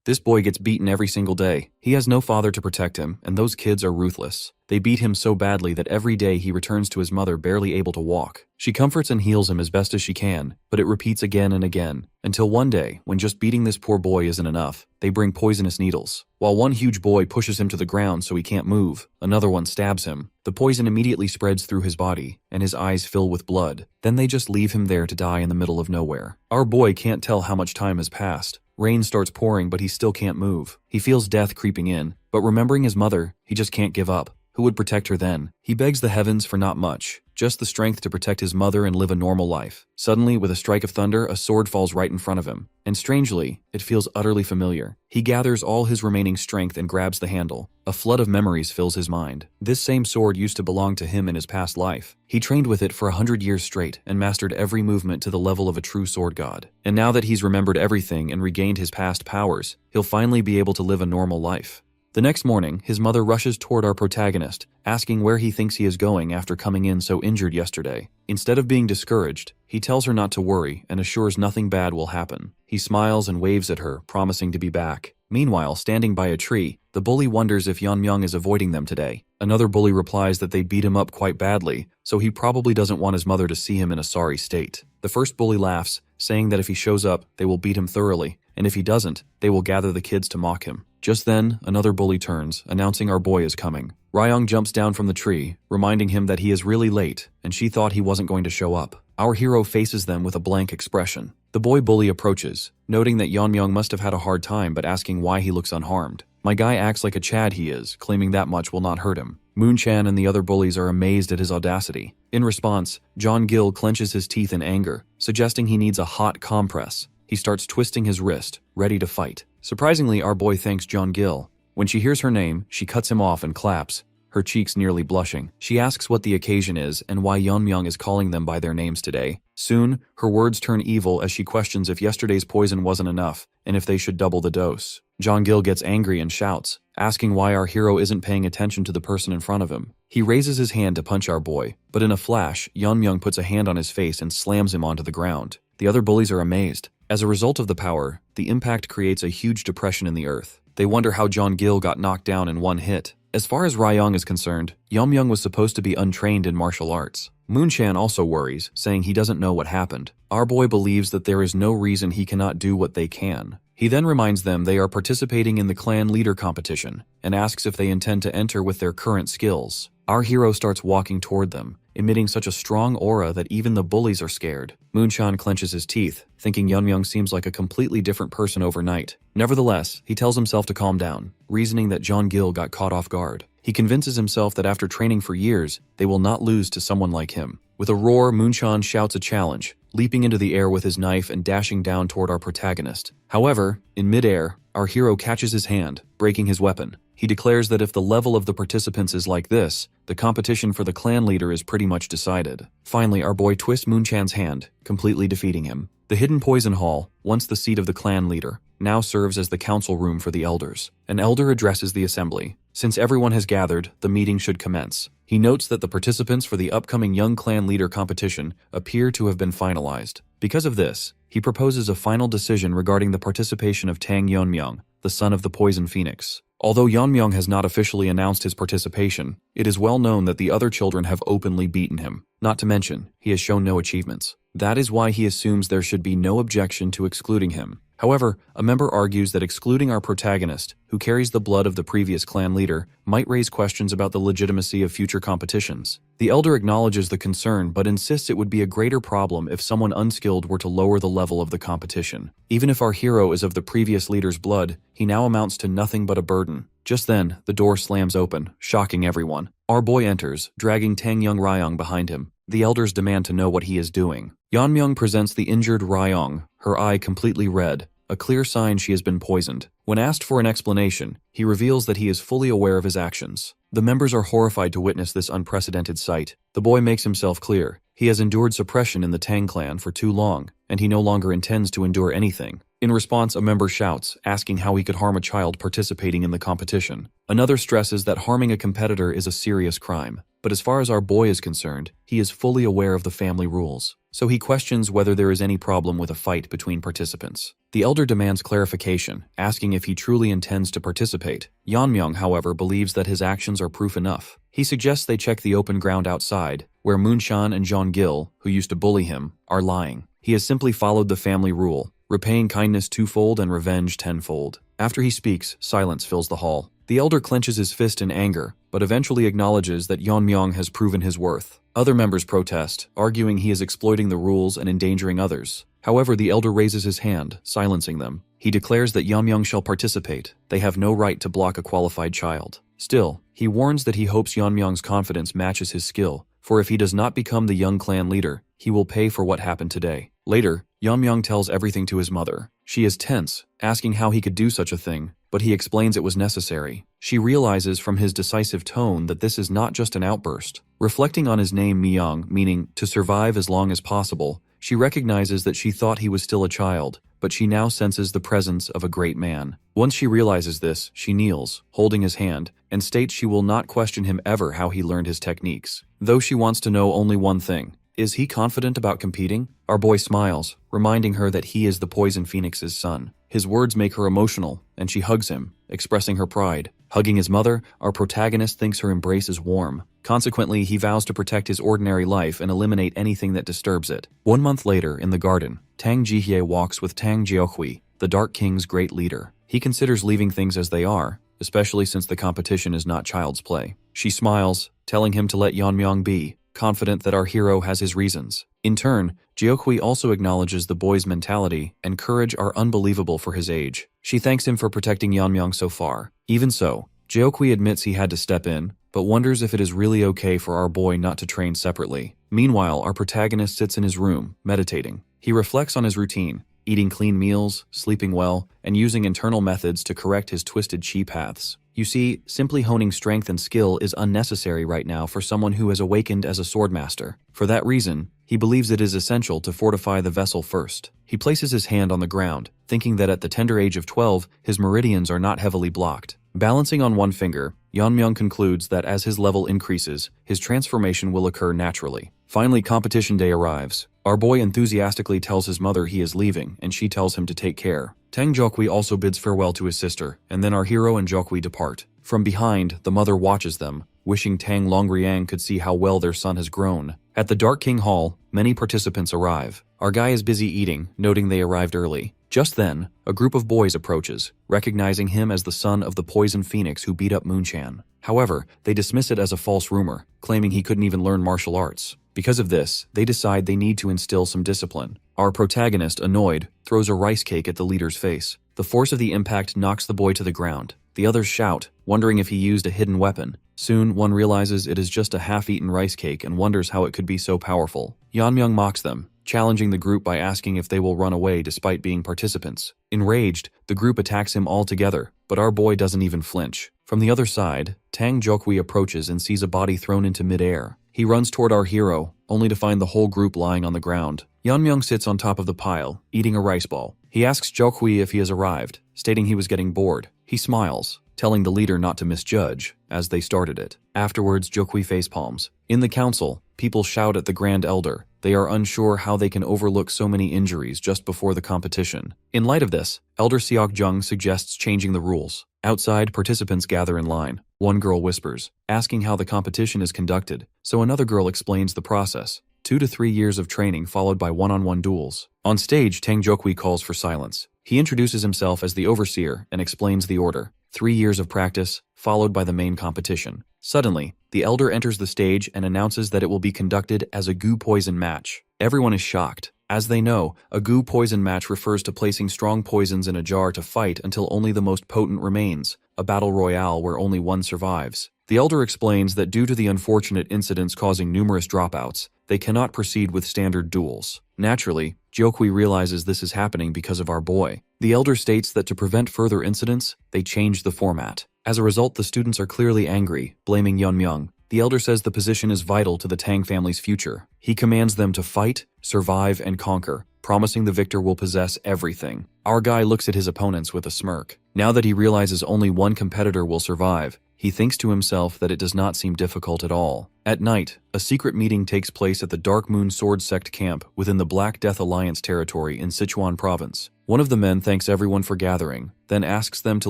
This boy gets beaten every single day. He has no father to protect him, and those kids are ruthless. They beat him so badly that every day he returns to his mother barely able to walk. She comforts and heals him as best as she can, but it repeats again and again, until one day, when just beating this poor boy isn't enough, they bring poisonous needles. While one huge boy pushes him to the ground so he can't move, another one stabs him. The poison immediately spreads through his body, and his eyes fill with blood. Then they just leave him there to die in the middle of nowhere. Our boy can't tell how much time has passed. Rain starts pouring, but he still can't move. He feels death creeping in, but remembering his mother, he just can't give up. Who would protect her then? He begs the heavens for not much, just the strength to protect his mother and live a normal life. Suddenly, with a strike of thunder, a sword falls right in front of him, and strangely, it feels utterly familiar. He gathers all his remaining strength and grabs the handle. A flood of memories fills his mind. This same sword used to belong to him in his past life. He trained with it for 100 years straight and mastered every movement to the level of a true sword god. And now that he's remembered everything and regained his past powers, he'll finally be able to live a normal life. The next morning, his mother rushes toward our protagonist, asking where he thinks he is going after coming in so injured yesterday. Instead of being discouraged, he tells her not to worry and assures nothing bad will happen. He smiles and waves at her, promising to be back. Meanwhile, standing by a tree, the bully wonders if Yeonmyeong is avoiding them today. Another bully replies that they beat him up quite badly, so he probably doesn't want his mother to see him in a sorry state. The first bully laughs, saying that if he shows up, they will beat him thoroughly, and if he doesn't, they will gather the kids to mock him. Just then, another bully turns, announcing our boy is coming. Ryong jumps down from the tree, reminding him that he is really late, and she thought he wasn't going to show up. Our hero faces them with a blank expression. The boy bully approaches, noting that Yeonmyeong must have had a hard time but asking why he looks unharmed. My guy acts like a Chad he is, claiming that much will not hurt him. Moonchan and the other bullies are amazed at his audacity. In response, John Gill clenches his teeth in anger, suggesting he needs a hot compress. He starts twisting his wrist, ready to fight. Surprisingly, our boy thanks John Gill. When she hears her name, she cuts him off and claps, her cheeks nearly blushing. She asks what the occasion is and why Yeonmyeong is calling them by their names today. Soon, her words turn evil as she questions if yesterday's poison wasn't enough and if they should double the dose. John Gill gets angry and shouts, asking why our hero isn't paying attention to the person in front of him. He raises his hand to punch our boy, but in a flash, Yeonmyeong puts a hand on his face and slams him onto the ground. The other bullies are amazed. As a result of the power, the impact creates a huge depression in the earth. They wonder how John Gill got knocked down in one hit. As far as Ryong is concerned, Yeonmyeong was supposed to be untrained in martial arts. Moonchan also worries, saying he doesn't know what happened. Our boy believes that there is no reason he cannot do what they can. He then reminds them they are participating in the clan leader competition, and asks if they intend to enter with their current skills. Our hero starts walking toward them, emitting such a strong aura that even the bullies are scared. Moonchan clenches his teeth, thinking Yeonmyeong seems like a completely different person overnight. Nevertheless, he tells himself to calm down, reasoning that John Gill got caught off guard. He convinces himself that after training for years, they will not lose to someone like him. With a roar, Moonchan shouts a challenge, leaping into the air with his knife and dashing down toward our protagonist. However, in midair, our hero catches his hand, breaking his weapon. He declares that if the level of the participants is like this, the competition for the clan leader is pretty much decided. Finally, our boy twists Moonchan's hand, completely defeating him. The hidden poison hall, once the seat of the clan leader, now serves as the council room for the elders. An elder addresses the assembly. Since everyone has gathered, the meeting should commence. He notes that the participants for the upcoming young clan leader competition appear to have been finalized. Because of this, he proposes a final decision regarding the participation of Tang Yeonmyeong, the son of the Poison Phoenix. Although Yeonmyeong has not officially announced his participation, it is well known that the other children have openly beaten him. Not to mention, he has shown no achievements. That is why he assumes there should be no objection to excluding him. However, a member argues that excluding our protagonist, who carries the blood of the previous clan leader, might raise questions about the legitimacy of future competitions. The elder acknowledges the concern but insists it would be a greater problem if someone unskilled were to lower the level of the competition. Even if our hero is of the previous leader's blood, he now amounts to nothing but a burden. Just then, the door slams open, shocking everyone. Our boy enters, dragging Tang Young Ryong behind him. The elders demand to know what he is doing. Yeonmyeong presents the injured Ryong, her eye completely red, a clear sign she has been poisoned. When asked for an explanation, he reveals that he is fully aware of his actions. The members are horrified to witness this unprecedented sight. The boy makes himself clear. He has endured suppression in the Tang clan for too long, and he no longer intends to endure anything. In response, a member shouts, asking how he could harm a child participating in the competition. Another stresses that harming a competitor is a serious crime. But as far as our boy is concerned, he is fully aware of the family rules. so he questions whether there is any problem with a fight between participants. The elder demands clarification, asking if he truly intends to participate. Yeonmyoung, however, believes that his actions are proof enough. He suggests they check the open ground outside, where Moonshan and Jeon-gil, who used to bully him, are lying. He has simply followed the family rule, repaying kindness twofold and revenge tenfold. After he speaks, silence fills the hall. The elder clenches his fist in anger, but eventually acknowledges that Yeonmyoung has proven his worth. Other members protest, arguing he is exploiting the rules and endangering others. However, the elder raises his hand, silencing them. He declares that Yeonmyoung shall participate. They have no right to block a qualified child. Still, he warns that he hopes Yeonmyoung's confidence matches his skill, for if he does not become the young clan leader, he will pay for what happened today. Later, Yeonmyoung tells everything to his mother. She is tense, asking how he could do such a thing, but he explains it was necessary. She realizes from his decisive tone that this is not just an outburst. Reflecting on his name Myeong, meaning to survive as long as possible, she recognizes that she thought he was still a child, but she now senses the presence of a great man. Once she realizes this, she kneels, holding his hand, and states she will not question him ever how he learned his techniques. Though she wants to know only one thing: is he confident about competing? Our boy smiles, reminding her that he is the Poison Phoenix's son. His words make her emotional, and she hugs him, expressing her pride. Hugging his mother, our protagonist thinks her embrace is warm. Consequently, he vows to protect his ordinary life and eliminate anything that disturbs it. 1 month later, in the garden, Tang Jihye walks with Tang Jeokhui, the Dark King's great leader. He considers leaving things as they are, especially since the competition is not child's play. She smiles, telling him to let Yeonmyoung be, confident that our hero has his reasons. In turn, Jeokhui also acknowledges the boy's mentality and courage are unbelievable for his age. She thanks him for protecting Yeonmyoung so far. Even so, Jeokhui admits he had to step in, but wonders if it is really okay for our boy not to train separately. Meanwhile, our protagonist sits in his room, meditating. He reflects on his routine, eating clean meals, sleeping well, and using internal methods to correct his twisted chi paths. You see, simply honing strength and skill is unnecessary right now for someone who has awakened as a swordmaster. For that reason, he believes it is essential to fortify the vessel first. He places his hand on the ground, thinking that at the tender age of 12, his meridians are not heavily blocked. Balancing on one finger, Yeonmyoung concludes that as his level increases, his transformation will occur naturally. Finally, competition day arrives. Our boy enthusiastically tells his mother he is leaving, and she tells him to take care. Tang Jeokhui also bids farewell to his sister, and then our hero and Jeokhui depart. From behind, the mother watches them, wishing Tang Longriang could see how well their son has grown. At the Dark King Hall, many participants arrive. Our guy is busy eating, noting they arrived early. Just then, a group of boys approaches, recognizing him as the son of the Poison Phoenix who beat up Moonshan. However, they dismiss it as a false rumor, claiming he couldn't even learn martial arts. Because of this, they decide they need to instill some discipline. Our protagonist, annoyed, throws a rice cake at the leader's face. The force of the impact knocks the boy to the ground. The others shout, wondering if he used a hidden weapon. Soon, one realizes it is just a half-eaten rice cake and wonders how it could be so powerful. Yeonmyoung mocks them, challenging the group by asking if they will run away despite being participants. Enraged, the group attacks him all together, but our boy doesn't even flinch. From the other side, Tang Jeokhui approaches and sees a body thrown into midair. He runs toward our hero, only to find the whole group lying on the ground. Yeonmyoung sits on top of the pile, eating a rice ball. He asks Jeokhui if he has arrived, stating he was getting bored. He smiles, telling the leader not to misjudge, as they started it. Afterwards, Jeokhui facepalms. In the council, people shout at the Grand Elder. They are unsure how they can overlook so many injuries just before the competition. In light of this, Elder Seok-jung suggests changing the rules. Outside, participants gather in line. One girl whispers, asking how the competition is conducted, so another girl explains the process. 2 to 3 years of training followed by one-on-one duels. On stage, Tang Jeokhui calls for silence. He introduces himself as the overseer and explains the order. 3 years of practice, followed by the main competition. Suddenly, the elder enters the stage and announces that it will be conducted as a goo poison match. Everyone is shocked. As they know, a goo poison match refers to placing strong poisons in a jar to fight until only the most potent remains, a battle royale where only one survives. The elder explains that due to the unfortunate incidents causing numerous dropouts, they cannot proceed with standard duels. Naturally, Jeokhui realizes this is happening because of our boy. The elder states that to prevent further incidents, they changed the format. As a result, the students are clearly angry, blaming Yeonmyoung. The elder says the position is vital to the Tang family's future. He commands them to fight, survive, and conquer, promising the victor will possess everything. Our guy looks at his opponents with a smirk. Now that he realizes only one competitor will survive, He thinks to himself that it does not seem difficult at all. At night, a secret meeting takes place at the Dark Moon Sword Sect camp within the Black Death Alliance territory in Sichuan province. One of the men thanks everyone for gathering, then asks them to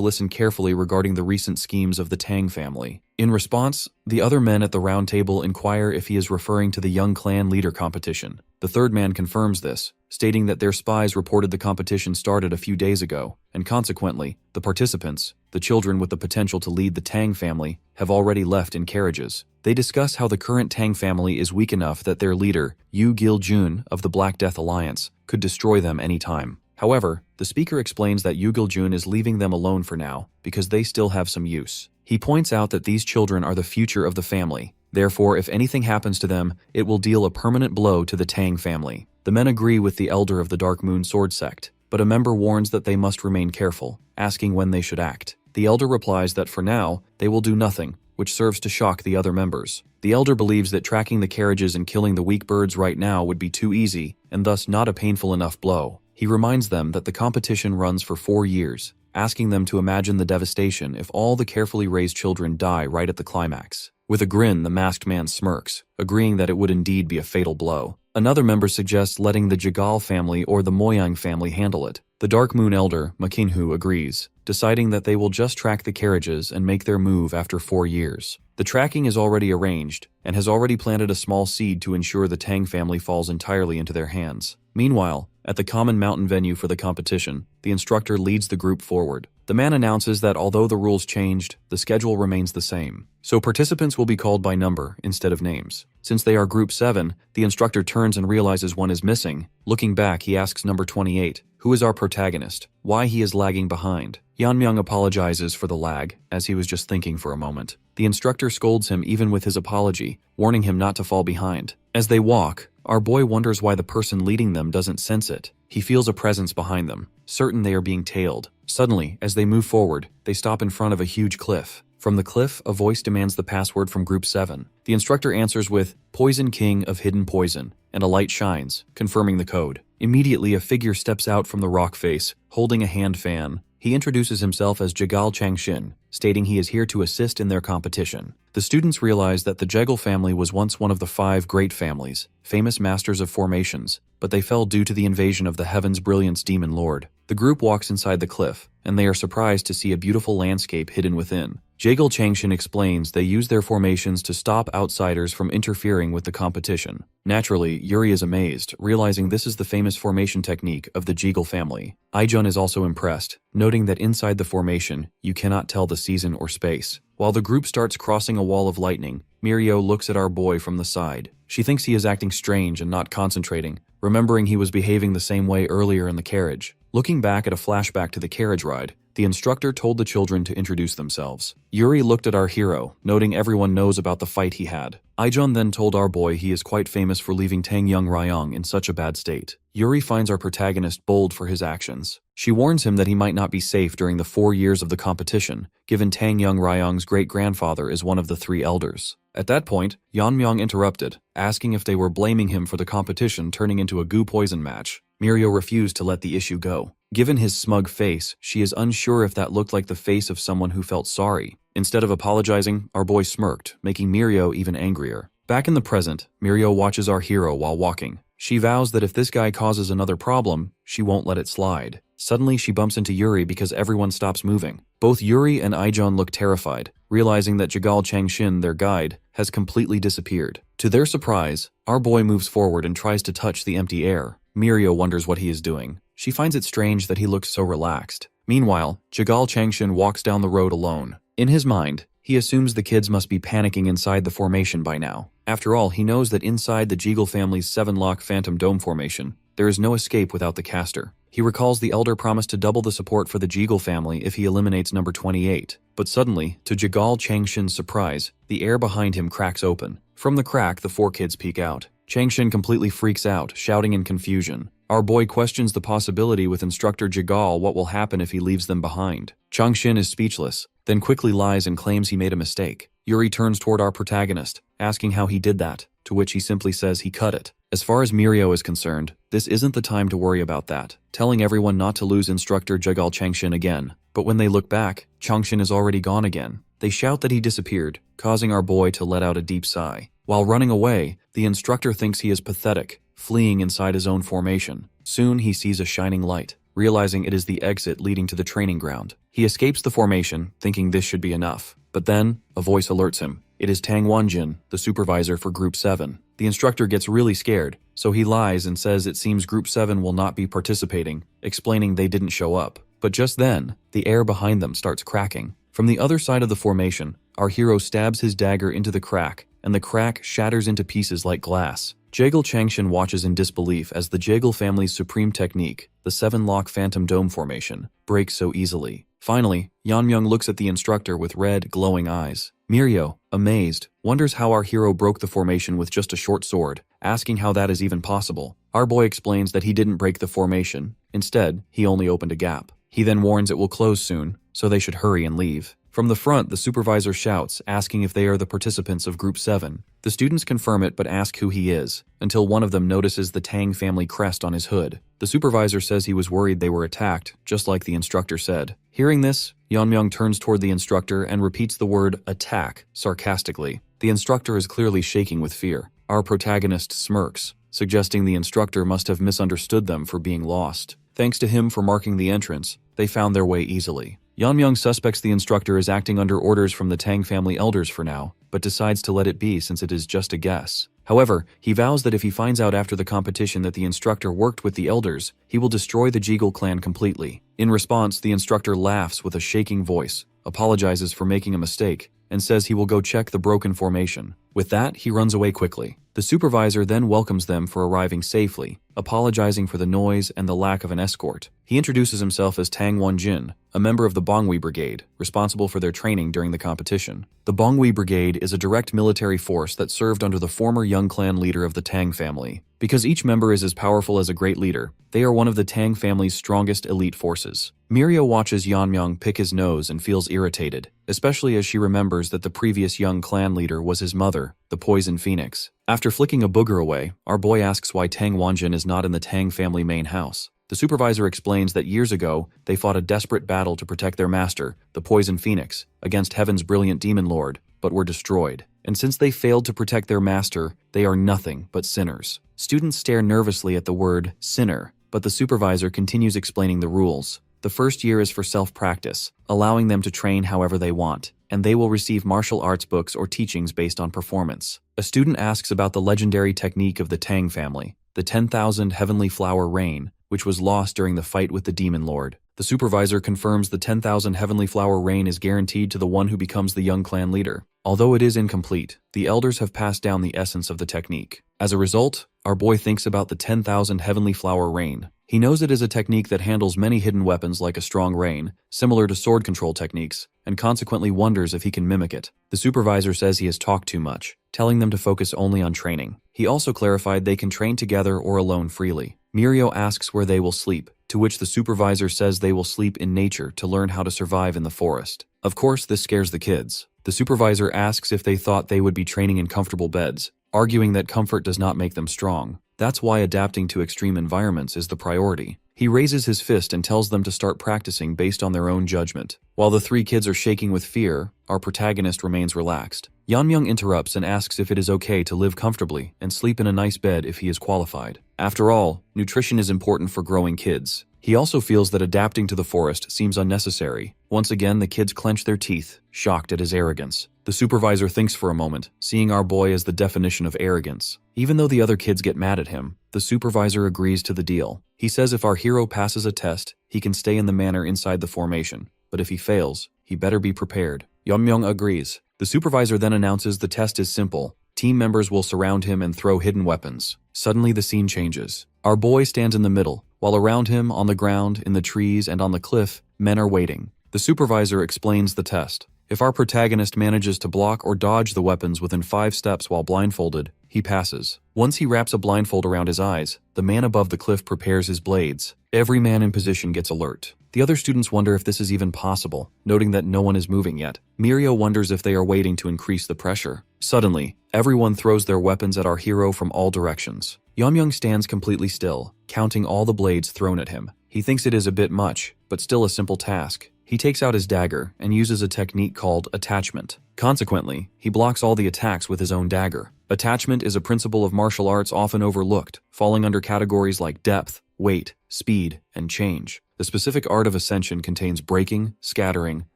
listen carefully regarding the recent schemes of the Tang family. In response, the other men at the round table inquire if he is referring to the young clan leader competition. The third man confirms this, stating that their spies reported the competition started a few days ago, and consequently, the participants, the children with the potential to lead the Tang family, have already left in carriages. They discuss how the current Tang family is weak enough that their leader, Yu Gil-jun of the Black Death Alliance, could destroy them anytime. However, the speaker explains that Yu Gil-jun is leaving them alone for now because they still have some use. He points out that these children are the future of the family. Therefore, if anything happens to them, it will deal a permanent blow to the Tang family. The men agree with the elder of the Dark Moon Sword Sect, but a member warns that they must remain careful, asking when they should act. The elder replies that for now, they will do nothing, which serves to shock the other members. The elder believes that tracking the carriages and killing the weak birds right now would be too easy, and thus not a painful enough blow. He reminds them that the competition runs for 4 years, asking them to imagine the devastation if all the carefully raised children die right at the climax. With a grin, the masked man smirks, agreeing that it would indeed be a fatal blow. Another member suggests letting the Jigal family or the Moyang family handle it. The Dark Moon elder, Makinhu, agrees, deciding that they will just track the carriages and make their move after 4 years. The tracking is already arranged, and has already planted a small seed to ensure the Tang family falls entirely into their hands. Meanwhile, at the common mountain venue for the competition, the instructor leads the group forward. The man announces that although the rules changed, the schedule remains the same. So participants will be called by number instead of names. Since they are Group 7, the instructor turns and realizes one is missing. Looking back, he asks number 28, who is our protagonist, why he is lagging behind. Yanmyung apologizes for the lag, as he was just thinking for a moment. The instructor scolds him even with his apology, warning him not to fall behind. As they walk, our boy wonders why the person leading them doesn't sense it. He feels a presence behind them, certain they are being tailed. Suddenly, as they move forward, they stop in front of a huge cliff. From the cliff, a voice demands the password from Group 7. The instructor answers with, Poison King of Hidden Poison, and a light shines, confirming the code. Immediately, a figure steps out from the rock face, holding a hand fan. He introduces himself as Jigal Changshin, stating he is here to assist in their competition. The students realize that the Jegal family was once one of the 5 great families, famous masters of formations, but they fell due to the invasion of the Heaven's Brilliance Demon Lord. The group walks inside the cliff, and they are surprised to see a beautiful landscape hidden within. Jegal Changshin explains they use their formations to stop outsiders from interfering with the competition. Naturally, Yuri is amazed, realizing this is the famous formation technique of the Jegal family. Aijun is also impressed, noting that inside the formation, you cannot tell the season or space. While the group starts crossing a wall of lightning, Mirio looks at our boy from the side. She thinks he is acting strange and not concentrating, remembering he was behaving the same way earlier in the carriage. Looking back at a flashback to the carriage ride, the instructor told the children to introduce themselves. Yuri looked at our hero, noting everyone knows about the fight he had. Aijun then told our boy he is quite famous for leaving Tang Young Ryong in such a bad state. Yuri finds our protagonist bold for his actions. She warns him that he might not be safe during the 4 years of the competition, given Tang Young Ryong's great-grandfather is one of the 3 elders. At that point, Yanmyung interrupted, asking if they were blaming him for the competition turning into a goo poison match. Mirio refused to let the issue go. Given his smug face, she is unsure if that looked like the face of someone who felt sorry. Instead of apologizing, our boy smirked, making Mirio even angrier. Back in the present, Mirio watches our hero while walking. She vows that if this guy causes another problem, she won't let it slide. Suddenly, she bumps into Yuri because everyone stops moving. Both Yuri and Aijun look terrified, realizing that Jigal Changshin, their guide, has completely disappeared. To their surprise, our boy moves forward and tries to touch the empty air. Mirio wonders what he is doing. She finds it strange that he looks so relaxed. Meanwhile, Jigal Changshin walks down the road alone. In his mind, he assumes the kids must be panicking inside the formation by now. After all, he knows that inside the Jegal family's 7-lock Phantom Dome formation, there is no escape without the caster. He recalls the elder promised to double the support for the Jegal family if he eliminates number 28. But suddenly, to Jigal Changshin's surprise, the air behind him cracks open. From the crack, the 4 kids peek out. Changshin completely freaks out, shouting in confusion. Our boy questions the possibility with instructor Jigal what will happen if he leaves them behind. Changshin is speechless, then quickly lies and claims he made a mistake. Yuri turns toward our protagonist, asking how he did that, to which he simply says he cut it. As far as Mirio is concerned, this isn't the time to worry about that, telling everyone not to lose instructor Jigal Changshin again. But when they look back, Changshin is already gone again. They shout that he disappeared, causing our boy to let out a deep sigh. While running away, the instructor thinks he is pathetic, fleeing inside his own formation. Soon he sees a shining light, realizing it is the exit leading to the training ground. He escapes the formation, thinking this should be enough. But then, a voice alerts him. It is Tang Wanjin, the supervisor for Group 7. The instructor gets really scared, so he lies and says it seems Group 7 will not be participating, explaining they didn't show up. But just then, the air behind them starts cracking. From the other side of the formation, our hero stabs his dagger into the crack, and the crack shatters into pieces like glass. Jaegil Changshin watches in disbelief as the Jaegil family's supreme technique, the 7-lock phantom dome formation, breaks so easily. Finally, Yeonmyoung looks at the instructor with red, glowing eyes. Mirio, amazed, wonders how our hero broke the formation with just a short sword, asking how that is even possible. Our boy explains that he didn't break the formation. Instead, he only opened a gap. He then warns it will close soon, so they should hurry and leave. From the front, the supervisor shouts, asking if they are the participants of Group 7. The students confirm it but ask who he is, until one of them notices the Tang family crest on his hood. The supervisor says he was worried they were attacked, just like the instructor said. Hearing this, Yeonmyoung turns toward the instructor and repeats the word attack sarcastically. The instructor is clearly shaking with fear. Our protagonist smirks, suggesting the instructor must have misunderstood them for being lost. Thanks to him for marking the entrance, they found their way easily. Yeonmyoung suspects the instructor is acting under orders from the Tang family elders for now, but decides to let it be since it is just a guess. However, he vows that if he finds out after the competition that the instructor worked with the elders, he will destroy the Jaegil clan completely. In response, the instructor laughs with a shaking voice, apologizes for making a mistake, and says he will go check the broken formation. With that, he runs away quickly. The supervisor then welcomes them for arriving safely, apologizing for the noise and the lack of an escort. He introduces himself as Tang Wanjin, a member of the Bongwi Brigade, responsible for their training during the competition. The Bongwi Brigade is a direct military force that served under the former young clan leader of the Tang family. Because each member is as powerful as a great leader, they are one of the Tang family's strongest elite forces. Mirio watches Yeonmyoung pick his nose and feels irritated, especially as she remembers that the previous young clan leader was his mother, the Poison Phoenix. After flicking a booger away, our boy asks why Tang Wanjin is not in the Tang family main house. The supervisor explains that years ago, they fought a desperate battle to protect their master, the Poison Phoenix, against Heaven's brilliant demon lord, but were destroyed. And since they failed to protect their master, they are nothing but sinners. Students stare nervously at the word sinner, but the supervisor continues explaining the rules. The first year is for self-practice, allowing them to train however they want, and they will receive martial arts books or teachings based on performance. A student asks about the legendary technique of the Tang family, the 10,000 Heavenly Flower Rain, which was lost during the fight with the Demon Lord. The supervisor confirms the 10,000 Heavenly Flower Rain is guaranteed to the one who becomes the young clan leader. Although it is incomplete, the elders have passed down the essence of the technique. As a result, our boy thinks about the 10,000 Heavenly Flower Rain. He knows it is a technique that handles many hidden weapons like a strong rain, similar to sword control techniques, and consequently wonders if he can mimic it. The supervisor says he has talked too much, telling them to focus only on training. He also clarified they can train together or alone freely. Mirio asks where they will sleep, to which the supervisor says they will sleep in nature to learn how to survive in the forest. Of course, this scares the kids. The supervisor asks if they thought they would be training in comfortable beds, arguing that comfort does not make them strong. That's why adapting to extreme environments is the priority. He raises his fist and tells them to start practicing based on their own judgment. While the three kids are shaking with fear, our protagonist remains relaxed. Yeonmyoung interrupts and asks if it is okay to live comfortably and sleep in a nice bed if he is qualified. After all, nutrition is important for growing kids. He also feels that adapting to the forest seems unnecessary. Once again, the kids clench their teeth, shocked at his arrogance. The supervisor thinks for a moment, seeing our boy as the definition of arrogance. Even though the other kids get mad at him, the supervisor agrees to the deal. He says if our hero passes a test, he can stay in the manor inside the formation, but if he fails, he better be prepared. Yeonmyoung agrees. The supervisor then announces the test is simple. Team members will surround him and throw hidden weapons. Suddenly the scene changes. Our boy stands in the middle, while around him, on the ground, in the trees, and on the cliff, men are waiting. The supervisor explains the test. If our protagonist manages to block or dodge the weapons within 5 steps while blindfolded, he passes. Once he wraps a blindfold around his eyes, the man above the cliff prepares his blades. Every man in position gets alert. The other students wonder if this is even possible, noting that no one is moving yet. Mirio wonders if they are waiting to increase the pressure. Suddenly, everyone throws their weapons at our hero from all directions. Yeonmyoung stands completely still, counting all the blades thrown at him. He thinks it is a bit much, but still a simple task. He takes out his dagger and uses a technique called attachment. Consequently, he blocks all the attacks with his own dagger. Attachment is a principle of martial arts often overlooked, falling under categories like depth, weight, speed, and change. The specific art of ascension contains breaking, scattering,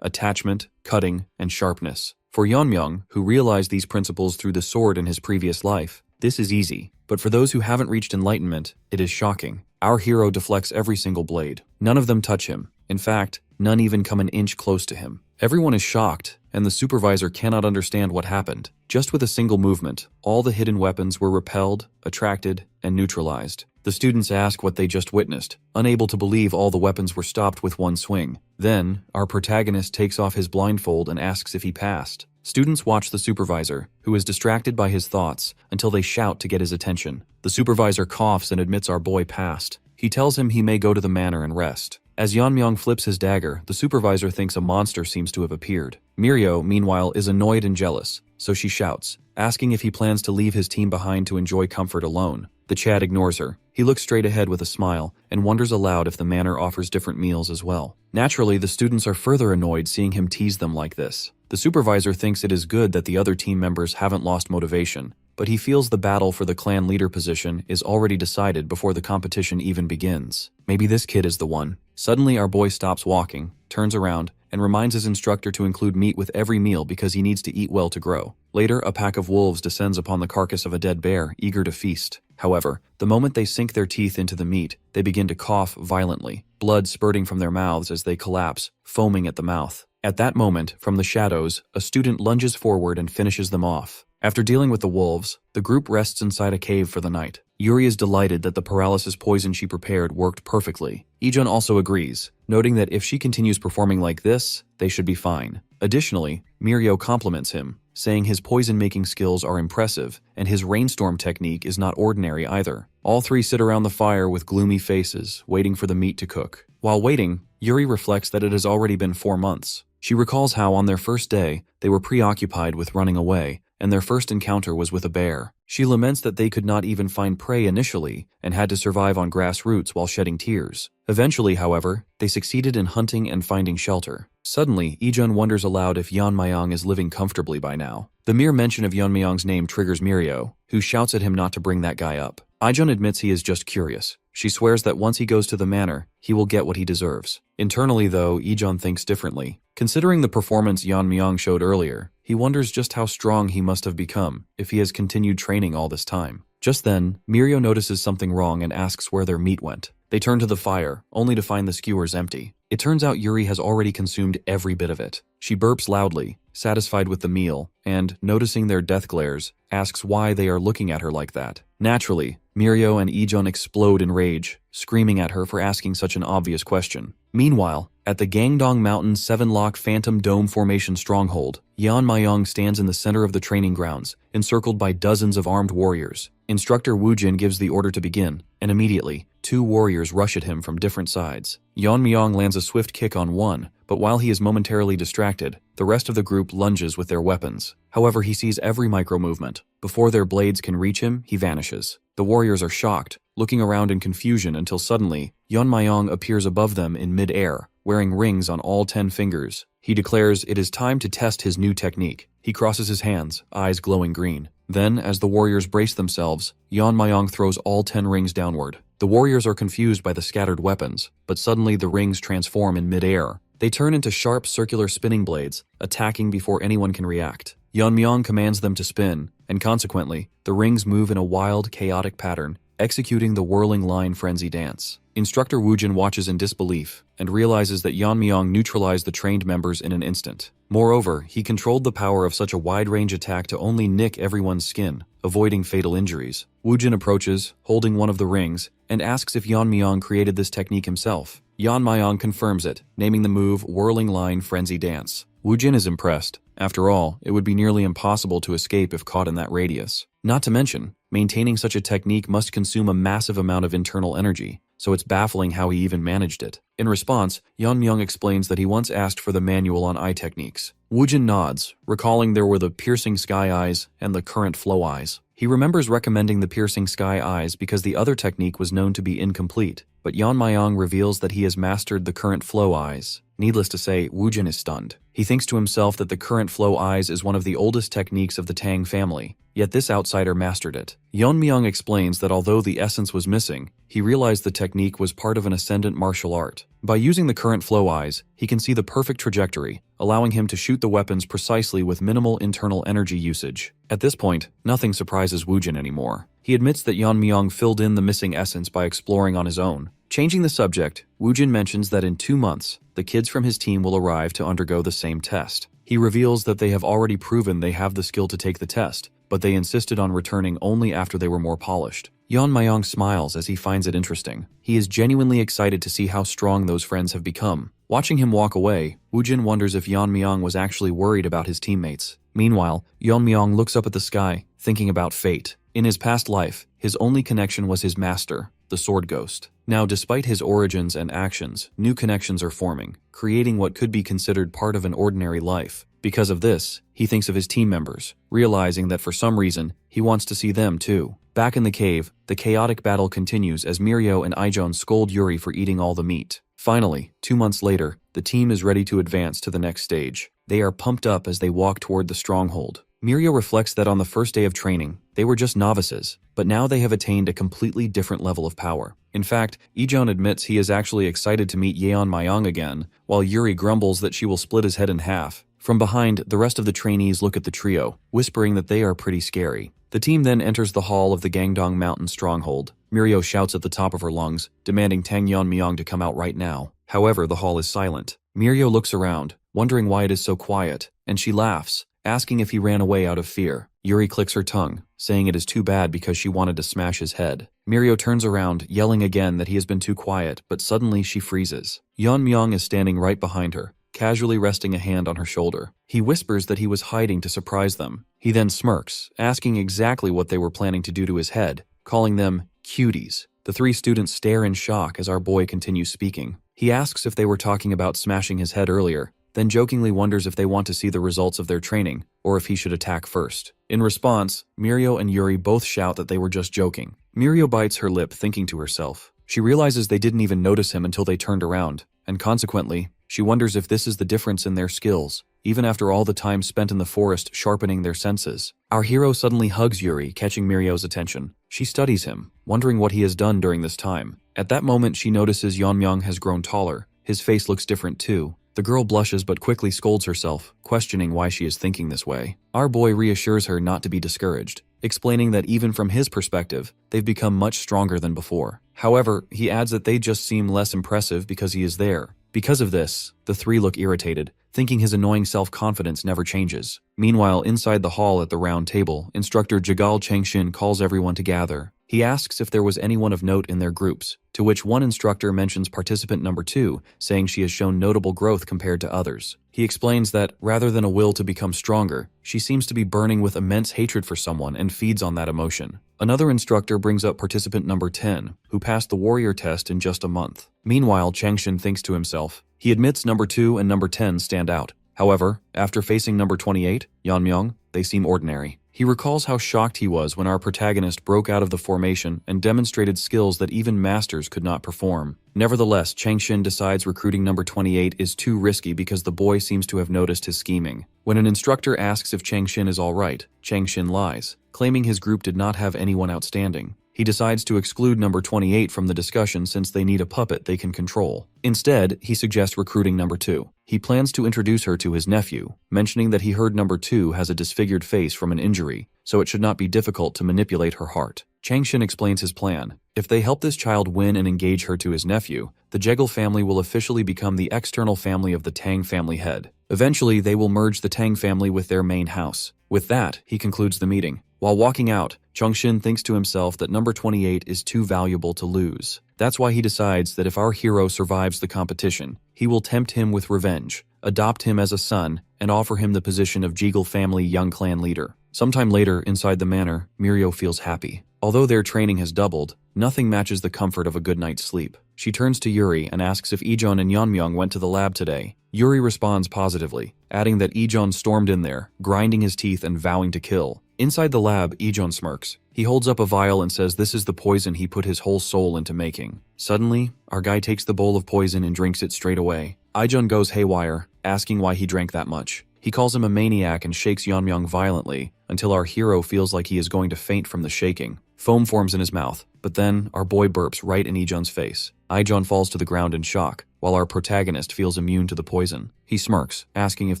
attachment, cutting, and sharpness. For Yeonmyeong, who realized these principles through the sword in his previous life, this is easy. But for those who haven't reached enlightenment, it is shocking. Our hero deflects every single blade. None of them touch him. In fact, none even come an inch close to him. Everyone is shocked, and the supervisor cannot understand what happened. Just with a single movement, all the hidden weapons were repelled, attracted, and neutralized. The students ask what they just witnessed, unable to believe all the weapons were stopped with one swing. Then, our protagonist takes off his blindfold and asks if he passed. Students watch the supervisor, who is distracted by his thoughts, until they shout to get his attention. The supervisor coughs and admits our boy passed. He tells him he may go to the manor and rest. As Yeonmyeong flips his dagger, the supervisor thinks a monster seems to have appeared. Mirio, meanwhile, is annoyed and jealous, so she shouts, asking if he plans to leave his team behind to enjoy comfort alone. The Chad ignores her. He looks straight ahead with a smile and wonders aloud if the manor offers different meals as well. Naturally, the students are further annoyed seeing him tease them like this. The supervisor thinks it is good that the other team members haven't lost motivation, but he feels the battle for the clan leader position is already decided before the competition even begins. Maybe this kid is the one. Suddenly, our boy stops walking, turns around, and reminds his instructor to include meat with every meal because he needs to eat well to grow. Later, a pack of wolves descends upon the carcass of a dead bear, eager to feast. However, the moment they sink their teeth into the meat, they begin to cough violently, blood spurting from their mouths as they collapse, foaming at the mouth. At that moment, from the shadows, a student lunges forward and finishes them off. After dealing with the wolves, the group rests inside a cave for the night. Yuri is delighted that the paralysis poison she prepared worked perfectly. Ijun also agrees, noting that if she continues performing like this, they should be fine. Additionally, Mirio compliments him, saying his poison-making skills are impressive, and his rainstorm technique is not ordinary either. All three sit around the fire with gloomy faces, waiting for the meat to cook. While waiting, Yuri reflects that it has already been 4 months. She recalls how on their first day, they were preoccupied with running away, and their first encounter was with a bear. She laments that they could not even find prey initially and had to survive on grass roots while shedding tears. Eventually, however, they succeeded in hunting and finding shelter. Suddenly, Ijun wonders aloud if Yeonmyeong is living comfortably by now. The mere mention of Yeonmyeong's name triggers Mirio, who shouts at him not to bring that guy up. Ijun admits he is just curious. She swears that once he goes to the manor, he will get what he deserves. Internally, though, Ijun thinks differently. Considering the performance Yeonmyeong showed earlier, he wonders just how strong he must have become if he has continued training all this time. Just then, Mirio notices something wrong and asks where their meat went. They turn to the fire, only to find the skewers empty. It turns out Yuri has already consumed every bit of it. She burps loudly, satisfied with the meal, and, noticing their death glares, asks why they are looking at her like that. Naturally, Mirio and Ijun explode in rage, screaming at her for asking such an obvious question. Meanwhile, at the Gangdong Mountain 7-Lock Phantom Dome Formation stronghold, Yeonmyeong stands in the center of the training grounds, encircled by dozens of armed warriors. Instructor Woojin gives the order to begin, and immediately, 2 warriors rush at him from different sides. Yeonmyeong lands a swift kick on one, but while he is momentarily distracted, the rest of the group lunges with their weapons. However, he sees every micro-movement. Before their blades can reach him, he vanishes. The warriors are shocked, looking around in confusion until suddenly, Yeonmyeong appears above them in mid-air, wearing rings on all 10 fingers. He declares it is time to test his new technique. He crosses his hands, eyes glowing green. Then, as the warriors brace themselves, Yeonmyeong throws all 10 rings downward. The warriors are confused by the scattered weapons, but suddenly the rings transform in mid-air. They turn into sharp circular spinning blades, attacking before anyone can react. Yeonmyeong commands them to spin, and consequently, the rings move in a wild, chaotic pattern, executing the whirling line frenzy dance. Instructor Woojin watches in disbelief and realizes that Yeonmyeong neutralized the trained members in an instant. Moreover, he controlled the power of such a wide-range attack to only nick everyone's skin, avoiding fatal injuries. Woojin approaches, holding one of the rings, and asks if Yeonmyeong created this technique himself. Yeonmyeong confirms it, naming the move Whirling Line Frenzy Dance. Woojin is impressed. After all, it would be nearly impossible to escape if caught in that radius. Not to mention, maintaining such a technique must consume a massive amount of internal energy, so it's baffling how he even managed it. In response, Yeonmyeong explains that he once asked for the manual on eye techniques. Woojin nods, recalling there were the piercing sky eyes and the current flow eyes. He remembers recommending the piercing sky eyes because the other technique was known to be incomplete, but Yeonmyeong reveals that he has mastered the current flow eyes. Needless to say, Woojin is stunned. He thinks to himself that the current flow eyes is one of the oldest techniques of the Tang family, yet this outsider mastered it. Yeonmyeong explains that although the essence was missing, he realized the technique was part of an ascendant martial art. By using the current flow eyes, he can see the perfect trajectory, allowing him to shoot the weapons precisely with minimal internal energy usage. At this point, nothing surprises Woojin anymore. He admits that Yeonmyeong filled in the missing essence by exploring on his own. Changing the subject, Woojin mentions that in 2 months, the kids from his team will arrive to undergo the same test. He reveals that they have already proven they have the skill to take the test, but they insisted on returning only after they were more polished. Yeonmyeong smiles as he finds it interesting. He is genuinely excited to see how strong those friends have become. Watching him walk away, Woojin wonders if Yeonmyeong was actually worried about his teammates. Meanwhile, Yeonmyeong looks up at the sky, thinking about fate. In his past life, his only connection was his master, the Sword Ghost. Now, despite his origins and actions, new connections are forming, creating what could be considered part of an ordinary life. Because of this, he thinks of his team members, realizing that for some reason, he wants to see them too. Back in the cave, the chaotic battle continues as Mirio and Ijon scold Yuri for eating all the meat. Finally, 2 months later, the team is ready to advance to the next stage. They are pumped up as they walk toward the stronghold. Mirio reflects that on the first day of training, they were just novices, but now they have attained a completely different level of power. In fact, Ijon admits he is actually excited to meet Yeonmyeong again, while Yuri grumbles that she will split his head in half. From behind, the rest of the trainees look at the trio, whispering that they are pretty scary. The team then enters the hall of the Gangdong Mountain stronghold. Mirio shouts at the top of her lungs, demanding Tang Yeonmyeong to come out right now. However, the hall is silent. Mirio looks around, wondering why it is so quiet, and she laughs, asking if he ran away out of fear. Yuri clicks her tongue, saying it is too bad because she wanted to smash his head. Mirio turns around, yelling again that he has been too quiet, but suddenly she freezes. Yeonmyeong is standing right behind her, casually resting a hand on her shoulder. He whispers that he was hiding to surprise them. He then smirks, asking exactly what they were planning to do to his head, calling them cuties. The 3 students stare in shock as our boy continues speaking. He asks if they were talking about smashing his head earlier, then jokingly wonders if they want to see the results of their training, or if he should attack first. In response, Mirio and Yuri both shout that they were just joking. Mirio bites her lip, thinking to herself. She realizes they didn't even notice him until they turned around, and consequently, she wonders if this is the difference in their skills, even after all the time spent in the forest sharpening their senses. Our hero suddenly hugs Yuri, catching Mirio's attention. She studies him, wondering what he has done during this time. At that moment, she notices Yeonmyeong has grown taller. His face looks different too. The girl blushes but quickly scolds herself, questioning why she is thinking this way. Our boy reassures her not to be discouraged, explaining that even from his perspective, they've become much stronger than before. However, he adds that they just seem less impressive because he is there. Because of this, the 3 look irritated, thinking his annoying self-confidence never changes. Meanwhile, inside the hall at the round table, instructor Jagal Changshin calls everyone to gather. He asks if there was anyone of note in their groups, to which one instructor mentions participant number 2, saying she has shown notable growth compared to others. He explains that, rather than a will to become stronger, she seems to be burning with immense hatred for someone and feeds on that emotion. Another instructor brings up participant number 10, who passed the warrior test in just a month. Meanwhile, Changshin thinks to himself. He admits number 2 and number 10 stand out. However, after facing number 28, Yeonmyeong, they seem ordinary. He recalls how shocked he was when our protagonist broke out of the formation and demonstrated skills that even masters could not perform. Nevertheless, Changshin decides recruiting number 28 is too risky because the boy seems to have noticed his scheming. When an instructor asks if Changshin is alright, Changshin lies, claiming his group did not have anyone outstanding. He decides to exclude number 28 from the discussion since they need a puppet they can control. Instead, he suggests recruiting number 2. He plans to introduce her to his nephew, mentioning that he heard number 2 has a disfigured face from an injury, so it should not be difficult to manipulate her heart. Changshin explains his plan. If they help this child win and engage her to his nephew, the Jegal family will officially become the external family of the Tang family head. Eventually, they will merge the Tang family with their main house. With that, he concludes the meeting. While walking out, Changshin thinks to himself that number 28 is too valuable to lose. That's why he decides that if our hero survives the competition, he will tempt him with revenge, adopt him as a son, and offer him the position of Jegal family young clan leader. Sometime later, inside the manor, Mirio feels happy. Although their training has doubled, nothing matches the comfort of a good night's sleep. She turns to Yuri and asks if Ijon and Yeonmyeong went to the lab today. Yuri responds positively, adding that Ijon stormed in there, grinding his teeth and vowing to kill. Inside the lab, Ijon smirks. He holds up a vial and says this is the poison he put his whole soul into making. Suddenly, our guy takes the bowl of poison and drinks it straight away. Ijun goes haywire, asking why he drank that much. He calls him a maniac and shakes Yeonmyoung violently until our hero feels like he is going to faint from the shaking. Foam forms in his mouth, but then our boy burps right in Ijun's face. Ijun falls to the ground in shock, while our protagonist feels immune to the poison. He smirks, asking if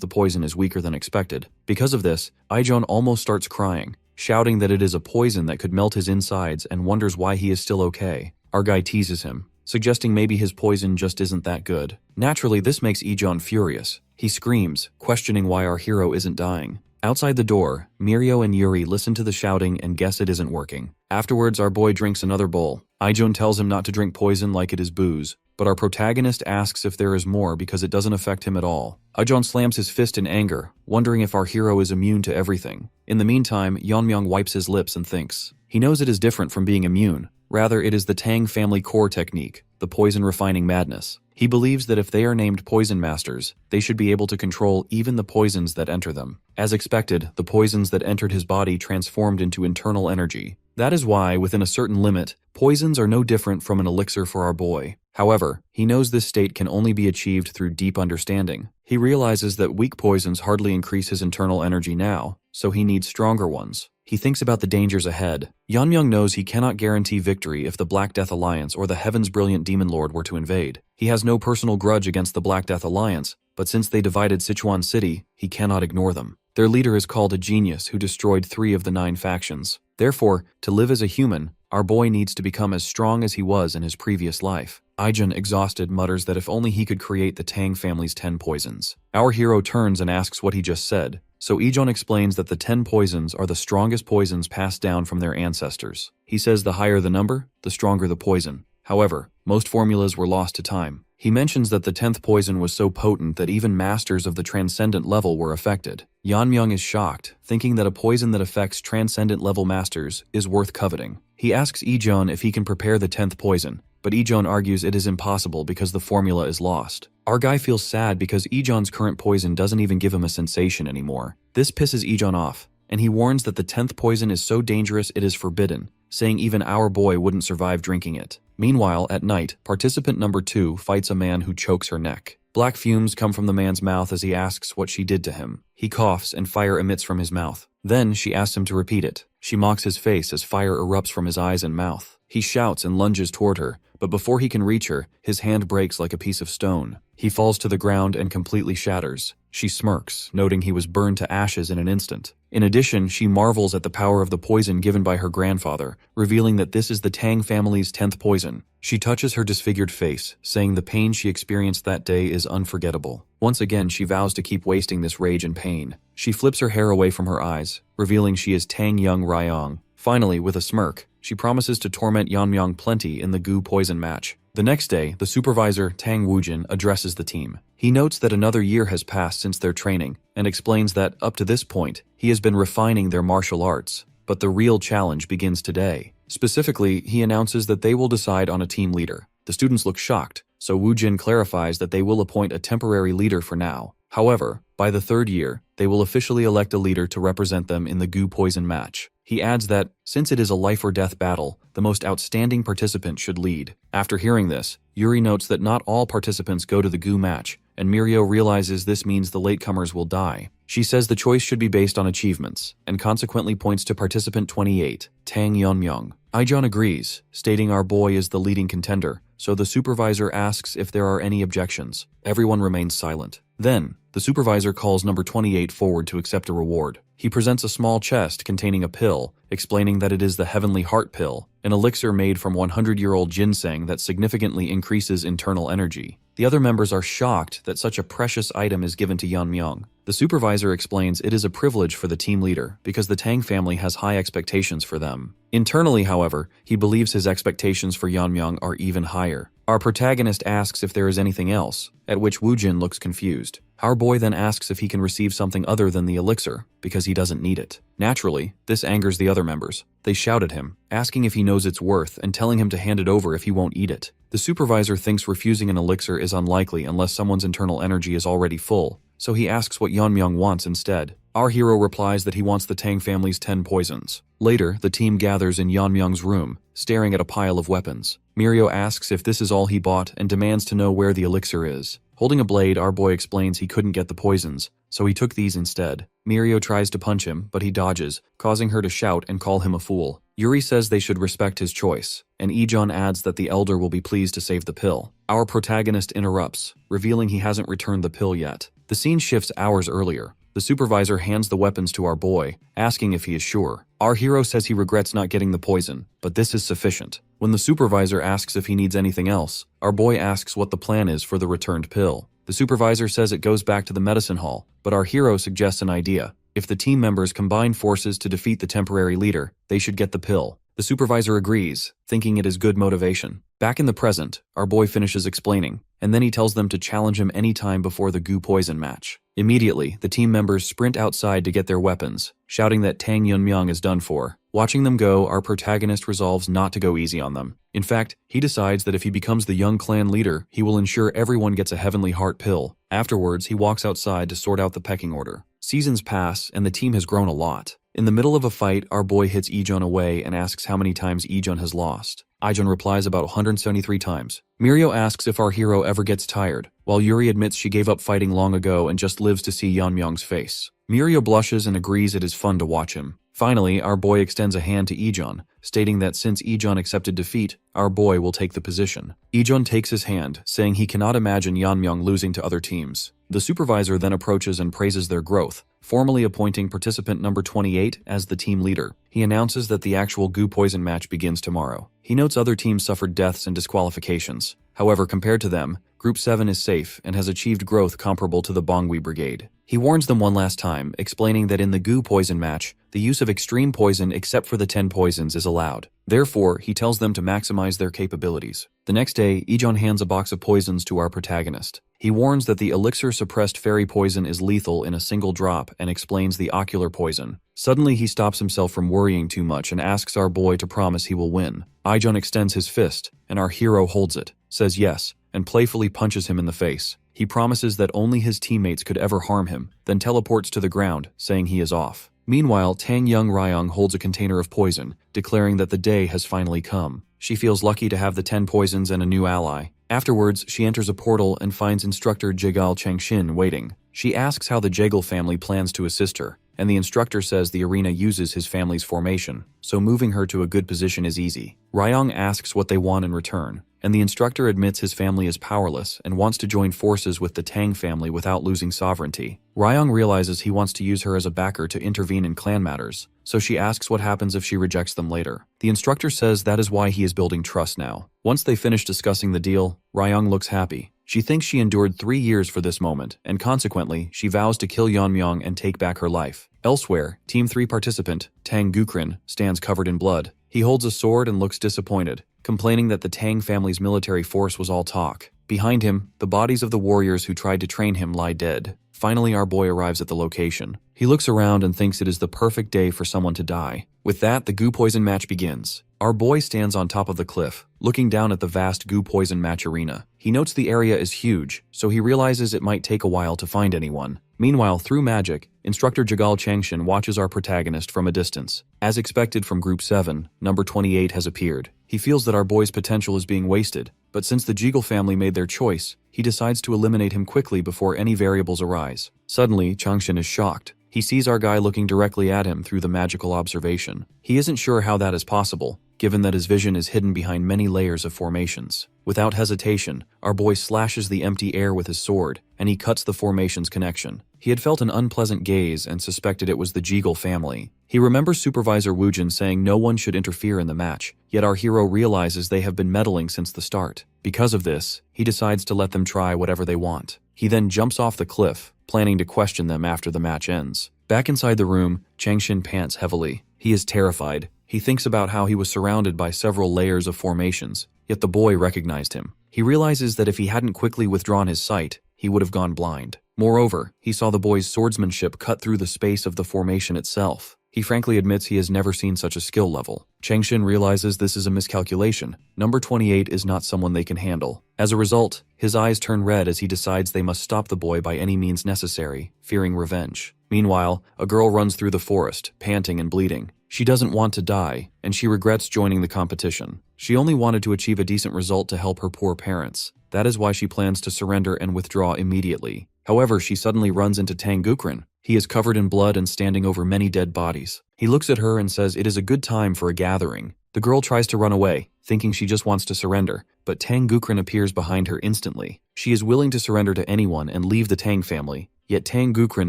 the poison is weaker than expected. Because of this, Ijun almost starts crying, shouting that it is a poison that could melt his insides and wonders why he is still okay. Our guy teases him, suggesting maybe his poison just isn't that good. Naturally, this makes Ijun furious. He screams, questioning why our hero isn't dying. Outside the door, Mirio and Yuri listen to the shouting and guess it isn't working. Afterwards, our boy drinks another bowl. Ijun tells him not to drink poison like it is booze, but our protagonist asks if there is more because it doesn't affect him at all. Ijun slams his fist in anger, wondering if our hero is immune to everything. In the meantime, Yeonmyoung wipes his lips and thinks. He knows it is different from being immune. Rather, it is the Tang family core technique, the poison refining madness. He believes that if they are named poison masters, they should be able to control even the poisons that enter them. As expected, the poisons that entered his body transformed into internal energy. That is why, within a certain limit, poisons are no different from an elixir for our boy. However, he knows this state can only be achieved through deep understanding. He realizes that weak poisons hardly increase his internal energy now, so he needs stronger ones. He thinks about the dangers ahead. Yeonmyoung knows he cannot guarantee victory if the Black Death Alliance or the Heaven's Brilliant Demon Lord were to invade. He has no personal grudge against the Black Death Alliance, but since they divided Sichuan City, he cannot ignore them. Their leader is called a genius who destroyed 3 of the 9 factions. Therefore, to live as a human, our boy needs to become as strong as he was in his previous life. Ijun, exhausted, mutters that if only he could create the Tang family's 10 poisons. Our hero turns and asks what he just said. So Ijun explains that the 10 poisons are the strongest poisons passed down from their ancestors. He says the higher the number, the stronger the poison. However, most formulas were lost to time. He mentions that the 10th poison was so potent that even masters of the transcendent level were affected. Yeonmyoung is shocked, thinking that a poison that affects transcendent level masters is worth coveting. He asks Ijun if he can prepare the 10th poison, but Ijun argues it is impossible because the formula is lost. Our guy feels sad because Ijun's current poison doesn't even give him a sensation anymore. This pisses Ijun off, and he warns that the 10th poison is so dangerous it is forbidden, saying even our boy wouldn't survive drinking it. Meanwhile, at night, participant number 2 fights a man who chokes her neck. Black fumes come from the man's mouth as he asks what she did to him. He coughs and fire emits from his mouth. Then she asks him to repeat it. She mocks his face as fire erupts from his eyes and mouth. He shouts and lunges toward her, but before he can reach her, his hand breaks like a piece of stone. He falls to the ground and completely shatters. She smirks, noting he was burned to ashes in an instant. In addition, she marvels at the power of the poison given by her grandfather, revealing that this is the Tang family's 10th poison. She touches her disfigured face, saying the pain she experienced that day is unforgettable. Once again, she vows to keep wasting this rage and pain. She flips her hair away from her eyes, revealing she is Tang Young Ryong. Finally, with a smirk, she promises to torment Yeonmyoung plenty in the goo poison match. The next day, the supervisor, Tang Woojin, addresses the team. He notes that another year has passed since their training, and explains that, up to this point, he has been refining their martial arts. But the real challenge begins today. Specifically, he announces that they will decide on a team leader. The students look shocked, so Woojin clarifies that they will appoint a temporary leader for now. However, by the 3rd year, they will officially elect a leader to represent them in the goo poison match. He adds that, since it is a life-or-death battle, the most outstanding participant should lead. After hearing this, Yuri notes that not all participants go to the goo match, and Mirio realizes this means the latecomers will die. She says the choice should be based on achievements, and consequently points to participant 28, Tang Yeonmyoung. Ijun agrees, stating our boy is the leading contender, so the supervisor asks if there are any objections. Everyone remains silent. Then, the supervisor calls number 28 forward to accept a reward. He presents a small chest containing a pill, explaining that it is the Heavenly Heart Pill, an elixir made from 100-year-old ginseng that significantly increases internal energy. The other members are shocked that such a precious item is given to Yeonmyoung. The supervisor explains it is a privilege for the team leader because the Tang family has high expectations for them. Internally, however, he believes his expectations for Yeonmyoung are even higher. Our protagonist asks if there is anything else, at which Woojin looks confused. Our boy then asks if he can receive something other than the elixir, because he doesn't need it. Naturally, this angers the other members. They shout at him, asking if he knows its worth and telling him to hand it over if he won't eat it. The supervisor thinks refusing an elixir is unlikely unless someone's internal energy is already full, so he asks what Yeonmyoung wants instead. Our hero replies that he wants the Tang family's 10 poisons. Later, the team gathers in Yeonmyoung's room, staring at a pile of weapons. Mirio asks if this is all he bought and demands to know where the elixir is. Holding a blade, our boy explains he couldn't get the poisons, so he took these instead. Mirio tries to punch him, but he dodges, causing her to shout and call him a fool. Yuri says they should respect his choice, and Ijon adds that the elder will be pleased to save the pill. Our protagonist interrupts, revealing he hasn't returned the pill yet. The scene shifts hours earlier. The supervisor hands the weapons to our boy, asking if he is sure. Our hero says he regrets not getting the poison, but this is sufficient. When the supervisor asks if he needs anything else, our boy asks what the plan is for the returned pill. The supervisor says it goes back to the medicine hall, but our hero suggests an idea. If the team members combine forces to defeat the temporary leader, they should get the pill. The supervisor agrees, thinking it is good motivation. Back in the present, our boy finishes explaining, and then he tells them to challenge him anytime before the goo poison match. Immediately, the team members sprint outside to get their weapons, shouting that Tang Yunmyung is done for. Watching them go, our protagonist resolves not to go easy on them. In fact, he decides that if he becomes the young clan leader, he will ensure everyone gets a heavenly heart pill. Afterwards, he walks outside to sort out the pecking order. Seasons pass, and the team has grown a lot. In the middle of a fight, our boy hits Ijon away and asks how many times Ijon has lost. Ijon replies about 173 times. Mirio asks if our hero ever gets tired, while Yuri admits she gave up fighting long ago and just lives to see Yeonmyung's face. Mirio blushes and agrees it is fun to watch him. Finally, our boy extends a hand to Ijon, stating that since Ijon accepted defeat, our boy will take the position. Ijon takes his hand, saying he cannot imagine Yeonmyung losing to other teams. The supervisor then approaches and praises their growth, formally appointing participant number 28 as the team leader. He announces that the actual goo poison match begins tomorrow. He notes other teams suffered deaths and disqualifications. However, compared to them, Group 7 is safe and has achieved growth comparable to the Bongwi Brigade. He warns them one last time, explaining that in the goo poison match, the use of extreme poison except for the 10 poisons is allowed. Therefore, he tells them to maximize their capabilities. The next day, Ijon hands a box of poisons to our protagonist. He warns that the elixir-suppressed fairy poison is lethal in a single drop and explains the ocular poison. Suddenly, he stops himself from worrying too much and asks our boy to promise he will win. Ijon extends his fist, and our hero holds it, says yes, and playfully punches him in the face. He promises that only his teammates could ever harm him, then teleports to the ground, saying he is off. Meanwhile, Tang Young Ryong holds a container of poison, declaring that the day has finally come. She feels lucky to have the 10 poisons and a new ally. Afterwards, she enters a portal and finds instructor Jigal Changshin waiting. She asks how the Jegal family plans to assist her, and the instructor says the arena uses his family's formation, so moving her to a good position is easy. Ryong asks what they want in return, and the instructor admits his family is powerless and wants to join forces with the Tang family without losing sovereignty. Ryong realizes he wants to use her as a backer to intervene in clan matters, so she asks what happens if she rejects them later. The instructor says that is why he is building trust now. Once they finish discussing the deal, Ryong looks happy. She thinks she endured 3 years for this moment, and consequently, she vows to kill Yeonmyung and take back her life. Elsewhere, Team 3 participant, Tang Gukrin, stands covered in blood. He holds a sword and looks disappointed, complaining that the Tang family's military force was all talk. Behind him, the bodies of the warriors who tried to train him lie dead. Finally, our boy arrives at the location. He looks around and thinks it is the perfect day for someone to die. With that, the goo poison match begins. Our boy stands on top of the cliff, looking down at the vast goo poison match arena. He notes the area is huge, so he realizes it might take a while to find anyone. Meanwhile, through magic, Instructor Jigal Changshin watches our protagonist from a distance. As expected from Group 7, number 28 has appeared. He feels that our boy's potential is being wasted, but since the Jegal family made their choice, he decides to eliminate him quickly before any variables arise. Suddenly, Changshin is shocked. He sees our guy looking directly at him through the magical observation. He isn't sure how that is possible, given that his vision is hidden behind many layers of formations. Without hesitation, our boy slashes the empty air with his sword, and he cuts the formation's connection. He had felt an unpleasant gaze and suspected it was the Jegal family. He remembers Supervisor Woojin saying no one should interfere in the match, yet our hero realizes they have been meddling since the start. Because of this, he decides to let them try whatever they want. He then jumps off the cliff, planning to question them after the match ends. Back inside the room, Changshin pants heavily. He is terrified. He thinks about how he was surrounded by several layers of formations, yet the boy recognized him. He realizes that if he hadn't quickly withdrawn his sight, he would have gone blind. Moreover, he saw the boy's swordsmanship cut through the space of the formation itself. He frankly admits he has never seen such a skill level. Changshin realizes this is a miscalculation. Number 28 is not someone they can handle. As a result, his eyes turn red as he decides they must stop the boy by any means necessary, fearing revenge. Meanwhile, a girl runs through the forest, panting and bleeding. She doesn't want to die, and she regrets joining the competition. She only wanted to achieve a decent result to help her poor parents. That is why she plans to surrender and withdraw immediately. However, she suddenly runs into Tang Gukren. He is covered in blood and standing over many dead bodies. He looks at her and says it is a good time for a gathering. The girl tries to run away, thinking she just wants to surrender, but Tang Gukren appears behind her instantly. She is willing to surrender to anyone and leave the Tang family, yet Tang Gukren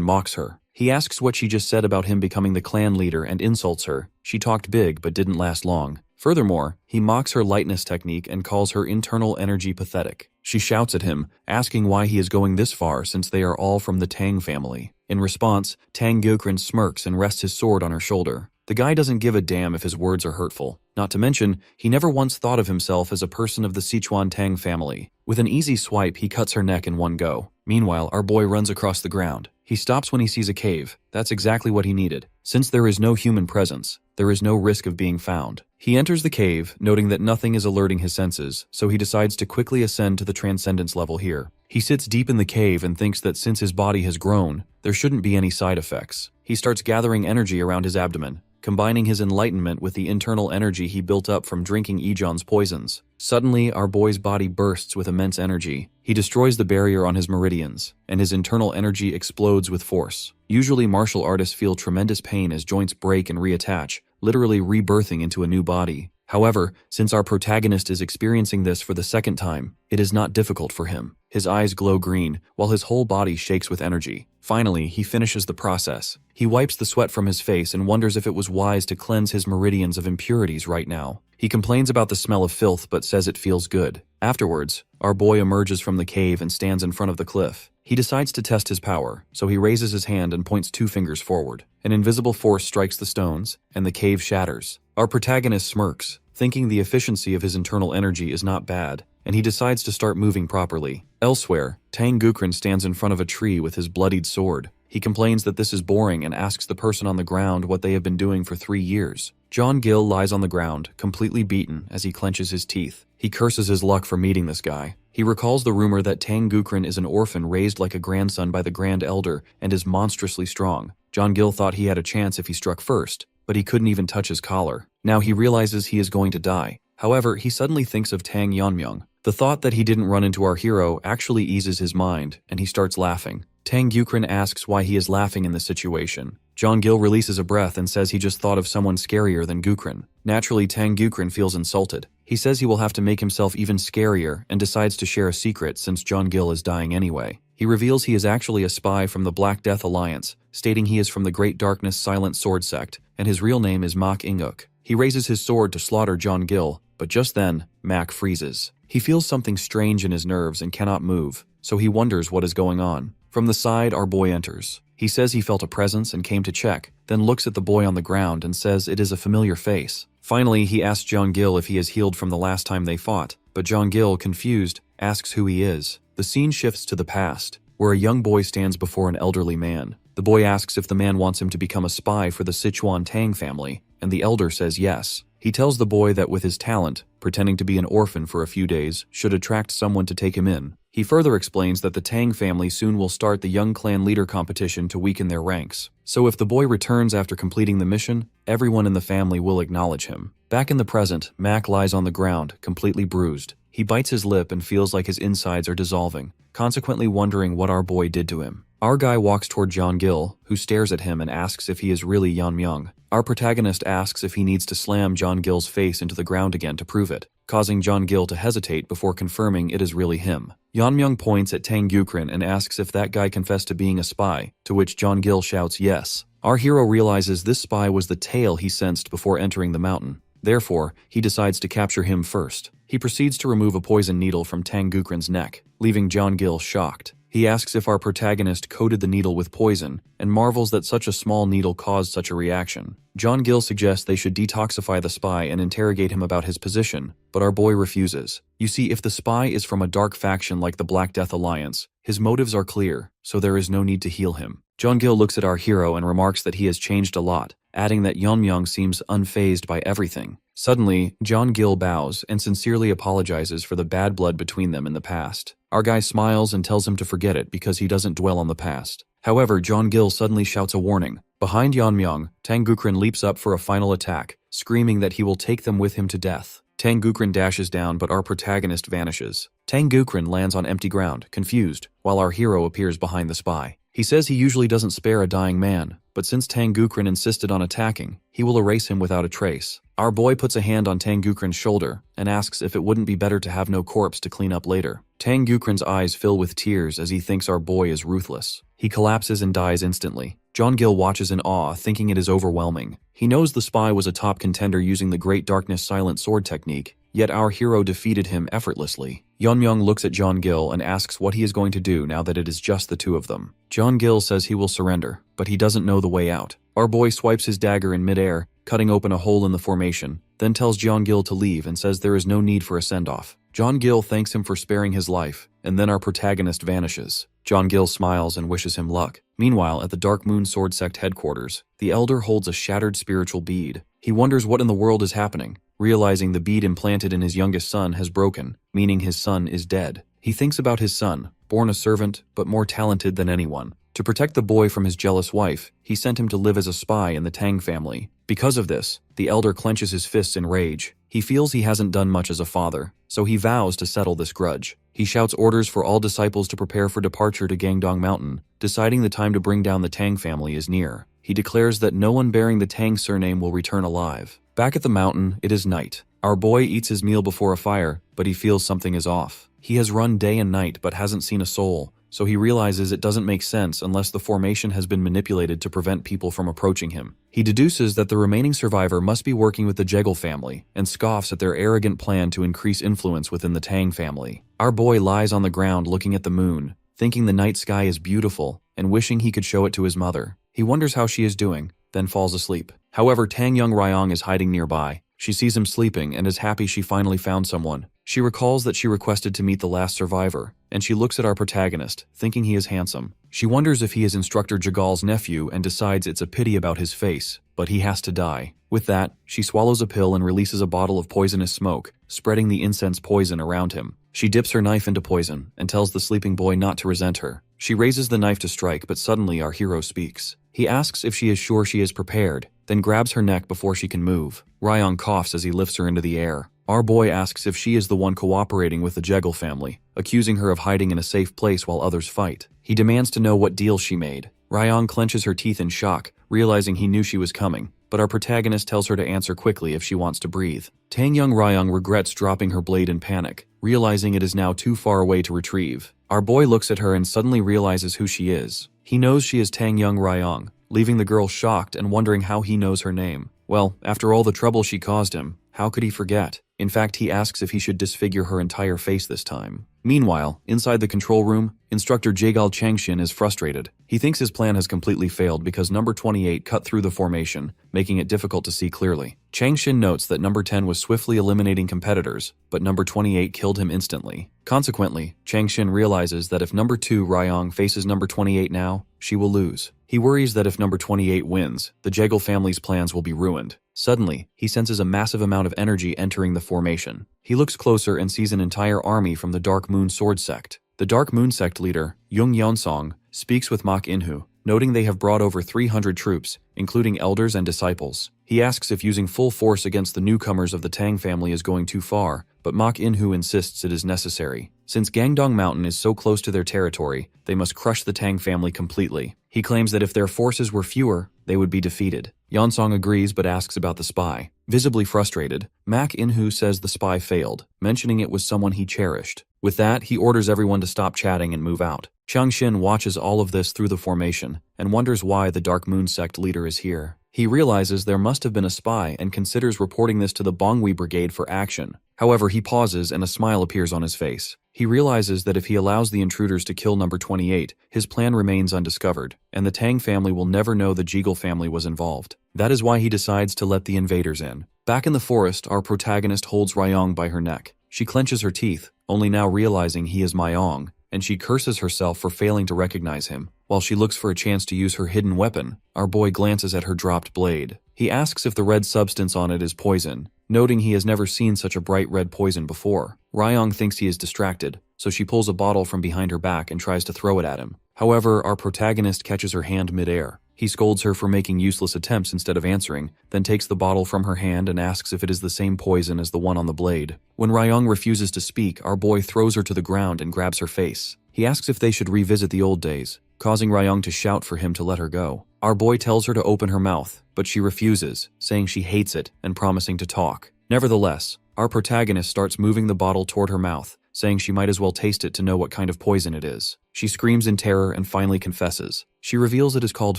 mocks her. He asks what she just said about him becoming the clan leader and insults her. She talked big but didn't last long. Furthermore, he mocks her lightness technique and calls her internal energy pathetic. She shouts at him, asking why he is going this far since they are all from the Tang family. In response, Tang Gukren smirks and rests his sword on her shoulder. The guy doesn't give a damn if his words are hurtful. Not to mention, he never once thought of himself as a person of the Sichuan Tang family. With an easy swipe, he cuts her neck in one go. Meanwhile, our boy runs across the ground. He stops when he sees a cave. That's exactly what he needed. Since there is no human presence, there is no risk of being found. He enters the cave, noting that nothing is alerting his senses, so he decides to quickly ascend to the transcendence level here. He sits deep in the cave and thinks that since his body has grown, there shouldn't be any side effects. He starts gathering energy around his abdomen, combining his enlightenment with the internal energy he built up from drinking Ejon's poisons. Suddenly, our boy's body bursts with immense energy. He destroys the barrier on his meridians, and his internal energy explodes with force. Usually, martial artists feel tremendous pain as joints break and reattach, literally rebirthing into a new body. However, since our protagonist is experiencing this for the second time, it is not difficult for him. His eyes glow green, while his whole body shakes with energy. Finally, he finishes the process. He wipes the sweat from his face and wonders if it was wise to cleanse his meridians of impurities right now. He complains about the smell of filth but says it feels good. Afterwards, our boy emerges from the cave and stands in front of the cliff. He decides to test his power, so he raises his hand and points 2 fingers forward. An invisible force strikes the stones, and the cave shatters. Our protagonist smirks, thinking the efficiency of his internal energy is not bad, and he decides to start moving properly. Elsewhere, Tang Gukren stands in front of a tree with his bloodied sword. He complains that this is boring and asks the person on the ground what they have been doing for 3 years. John Gill lies on the ground, completely beaten, as he clenches his teeth. He curses his luck for meeting this guy. He recalls the rumor that Tang Gukren is an orphan raised like a grandson by the Grand Elder and is monstrously strong. John Gill thought he had a chance if he struck first, but he couldn't even touch his collar. Now he realizes he is going to die. However, he suddenly thinks of Tang Yeonmyeong. The thought that he didn't run into our hero actually eases his mind, and he starts laughing. Tang Gukren asks why he is laughing in this situation. John Gill releases a breath and says he just thought of someone scarier than Gukren. Naturally, Tang Gukren feels insulted. He says he will have to make himself even scarier and decides to share a secret since John Gill is dying anyway. He reveals he is actually a spy from the Black Death Alliance, stating he is from the Great Darkness Silent Sword Sect, and his real name is Mak Inguk. He raises his sword to slaughter John Gill, but just then, Mak freezes. He feels something strange in his nerves and cannot move, so he wonders what is going on. From the side, our boy enters. He says he felt a presence and came to check, then looks at the boy on the ground and says it is a familiar face. Finally, he asks John Gill if he is healed from the last time they fought, but John Gill, confused, asks who he is. The scene shifts to the past, where a young boy stands before an elderly man. The boy asks if the man wants him to become a spy for the Sichuan Tang family, and the elder says yes. He tells the boy that with his talent, pretending to be an orphan for a few days should attract someone to take him in. He further explains that the Tang family soon will start the young clan leader competition to weaken their ranks. So if the boy returns after completing the mission, everyone in the family will acknowledge him. Back in the present, Mak lies on the ground, completely bruised. He bites his lip and feels like his insides are dissolving, consequently wondering what our boy did to him. Our guy walks toward John Gill, who stares at him and asks if he is really Yeonmyeong. Our protagonist asks if he needs to slam John Gill's face into the ground again to prove it, causing John Gill to hesitate before confirming it is really him. Yeonmyeong points at Tang Gukren and asks if that guy confessed to being a spy, to which John Gill shouts yes. Our hero realizes this spy was the tail he sensed before entering the mountain. Therefore, he decides to capture him first. He proceeds to remove a poison needle from Tang Gukren's neck, leaving John Gill shocked. He asks if our protagonist coated the needle with poison, and marvels that such a small needle caused such a reaction. John Gill suggests they should detoxify the spy and interrogate him about his position, but our boy refuses. You see, if the spy is from a dark faction like the Black Death Alliance, his motives are clear, so there is no need to heal him. John Gill looks at our hero and remarks that he has changed a lot, adding that Yeonmyeong seems unfazed by everything. Suddenly, John Gill bows and sincerely apologizes for the bad blood between them in the past. Our guy smiles and tells him to forget it because he doesn't dwell on the past. However, John Gill suddenly shouts a warning. Behind Yeonmyeong, Tang Gukren leaps up for a final attack, screaming that he will take them with him to death. Tang Gukren dashes down, but our protagonist vanishes. Tang Gukren lands on empty ground, confused, while our hero appears behind the spy. He says he usually doesn't spare a dying man, but since Tang Gukren insisted on attacking, he will erase him without a trace. Our boy puts a hand on Tang Gukren's shoulder and asks if it wouldn't be better to have no corpse to clean up later. Tang Gukren's eyes fill with tears as he thinks our boy is ruthless. He collapses and dies instantly. John Gill watches in awe, thinking it is overwhelming. He knows the spy was a top contender using the Great Darkness Silent Sword technique, yet our hero defeated him effortlessly. Yeonmyoung looks at John Gill and asks what he is going to do now that it is just the two of them. John Gill says he will surrender, but he doesn't know the way out. Our boy swipes his dagger in midair, cutting open a hole in the formation, then tells John Gill to leave and says there is no need for a send-off. John Gill thanks him for sparing his life, and then our protagonist vanishes. John Gill smiles and wishes him luck. Meanwhile, at the Dark Moon Sword Sect headquarters, the Elder holds a shattered spiritual bead. He wonders what in the world is happening, realizing the bead implanted in his youngest son has broken, meaning his son is dead. He thinks about his son, born a servant, but more talented than anyone. To protect the boy from his jealous wife, he sent him to live as a spy in the Tang family. Because of this, the Elder clenches his fists in rage. He feels he hasn't done much as a father, so he vows to settle this grudge. He shouts orders for all disciples to prepare for departure to Gangdong Mountain, deciding the time to bring down the Tang family is near. He declares that no one bearing the Tang surname will return alive. Back at the mountain, it is night. Our boy eats his meal before a fire, but he feels something is off. He has run day and night but hasn't seen a soul, so he realizes it doesn't make sense unless the formation has been manipulated to prevent people from approaching him. He deduces that the remaining survivor must be working with the Jegal family, and scoffs at their arrogant plan to increase influence within the Tang family. Our boy lies on the ground looking at the moon, thinking the night sky is beautiful, and wishing he could show it to his mother. He wonders how she is doing, then falls asleep. However, Tang Young Ryong is hiding nearby. She sees him sleeping and is happy she finally found someone. She recalls that she requested to meet the last survivor, and she looks at our protagonist, thinking he is handsome. She wonders if he is Instructor Jagal's nephew and decides it's a pity about his face, but he has to die. With that, she swallows a pill and releases a bottle of poisonous smoke, spreading the incense poison around him. She dips her knife into poison and tells the sleeping boy not to resent her. She raises the knife to strike, but suddenly our hero speaks. He asks if she is sure she is prepared, then grabs her neck before she can move. Ryong coughs as he lifts her into the air. Our boy asks if she is the one cooperating with the Jegal family, accusing her of hiding in a safe place while others fight. He demands to know what deal she made. Ryong clenches her teeth in shock, realizing he knew she was coming, but our protagonist tells her to answer quickly if she wants to breathe. Tang Young Ryong regrets dropping her blade in panic, realizing it is now too far away to retrieve. Our boy looks at her and suddenly realizes who she is. He knows she is Tang Young Ryong, leaving the girl shocked and wondering how he knows her name. Well, after all the trouble she caused him, how could he forget? In fact, he asks if he should disfigure her entire face this time. Meanwhile, inside the control room, Instructor Jagal Changshin is frustrated. He thinks his plan has completely failed because number 28 cut through the formation, making it difficult to see clearly. Changshin notes that number 10 was swiftly eliminating competitors, but number 28 killed him instantly. Consequently, Changshin realizes that if number 2 Ryong faces number 28 now, she will lose. He worries that if number 28 wins, the Jegal family's plans will be ruined. Suddenly, he senses a massive amount of energy entering the formation. He looks closer and sees an entire army from the Dark Moon Sword Sect. The Dark Moon Sect leader, Jung Yeonsong, speaks with Mok Inhu, noting they have brought over 300 troops, including elders and disciples. He asks if using full force against the newcomers of the Tang family is going too far, but Mok Inhu insists it is necessary. Since Gangdong Mountain is so close to their territory, they must crush the Tang family completely. He claims that if their forces were fewer, they would be defeated. Yeonsong agrees but asks about the spy. Visibly frustrated, Mok Inhu says the spy failed, mentioning it was someone he cherished. With that, he orders everyone to stop chatting and move out. Changshin watches all of this through the formation and wonders why the Dark Moon Sect leader is here. He realizes there must have been a spy and considers reporting this to the Bongwi Brigade for action. However, he pauses and a smile appears on his face. He realizes that if he allows the intruders to kill number 28, his plan remains undiscovered, and the Tang family will never know the Jegal family was involved. That is why he decides to let the invaders in. Back in the forest, our protagonist holds Ryong by her neck. She clenches her teeth, only now realizing he is Myong, and she curses herself for failing to recognize him. While she looks for a chance to use her hidden weapon, our boy glances at her dropped blade. He asks if the red substance on it is poison, noting he has never seen such a bright red poison before. Ryong thinks he is distracted, so she pulls a bottle from behind her back and tries to throw it at him. However, our protagonist catches her hand midair. He scolds her for making useless attempts instead of answering, then takes the bottle from her hand and asks if it is the same poison as the one on the blade. When Ryong refuses to speak, our boy throws her to the ground and grabs her face. He asks if they should revisit the old days, causing Ryong to shout for him to let her go. Our boy tells her to open her mouth, but she refuses, saying she hates it and promising to talk. Nevertheless, our protagonist starts moving the bottle toward her mouth, saying she might as well taste it to know what kind of poison it is. She screams in terror and finally confesses. She reveals it is called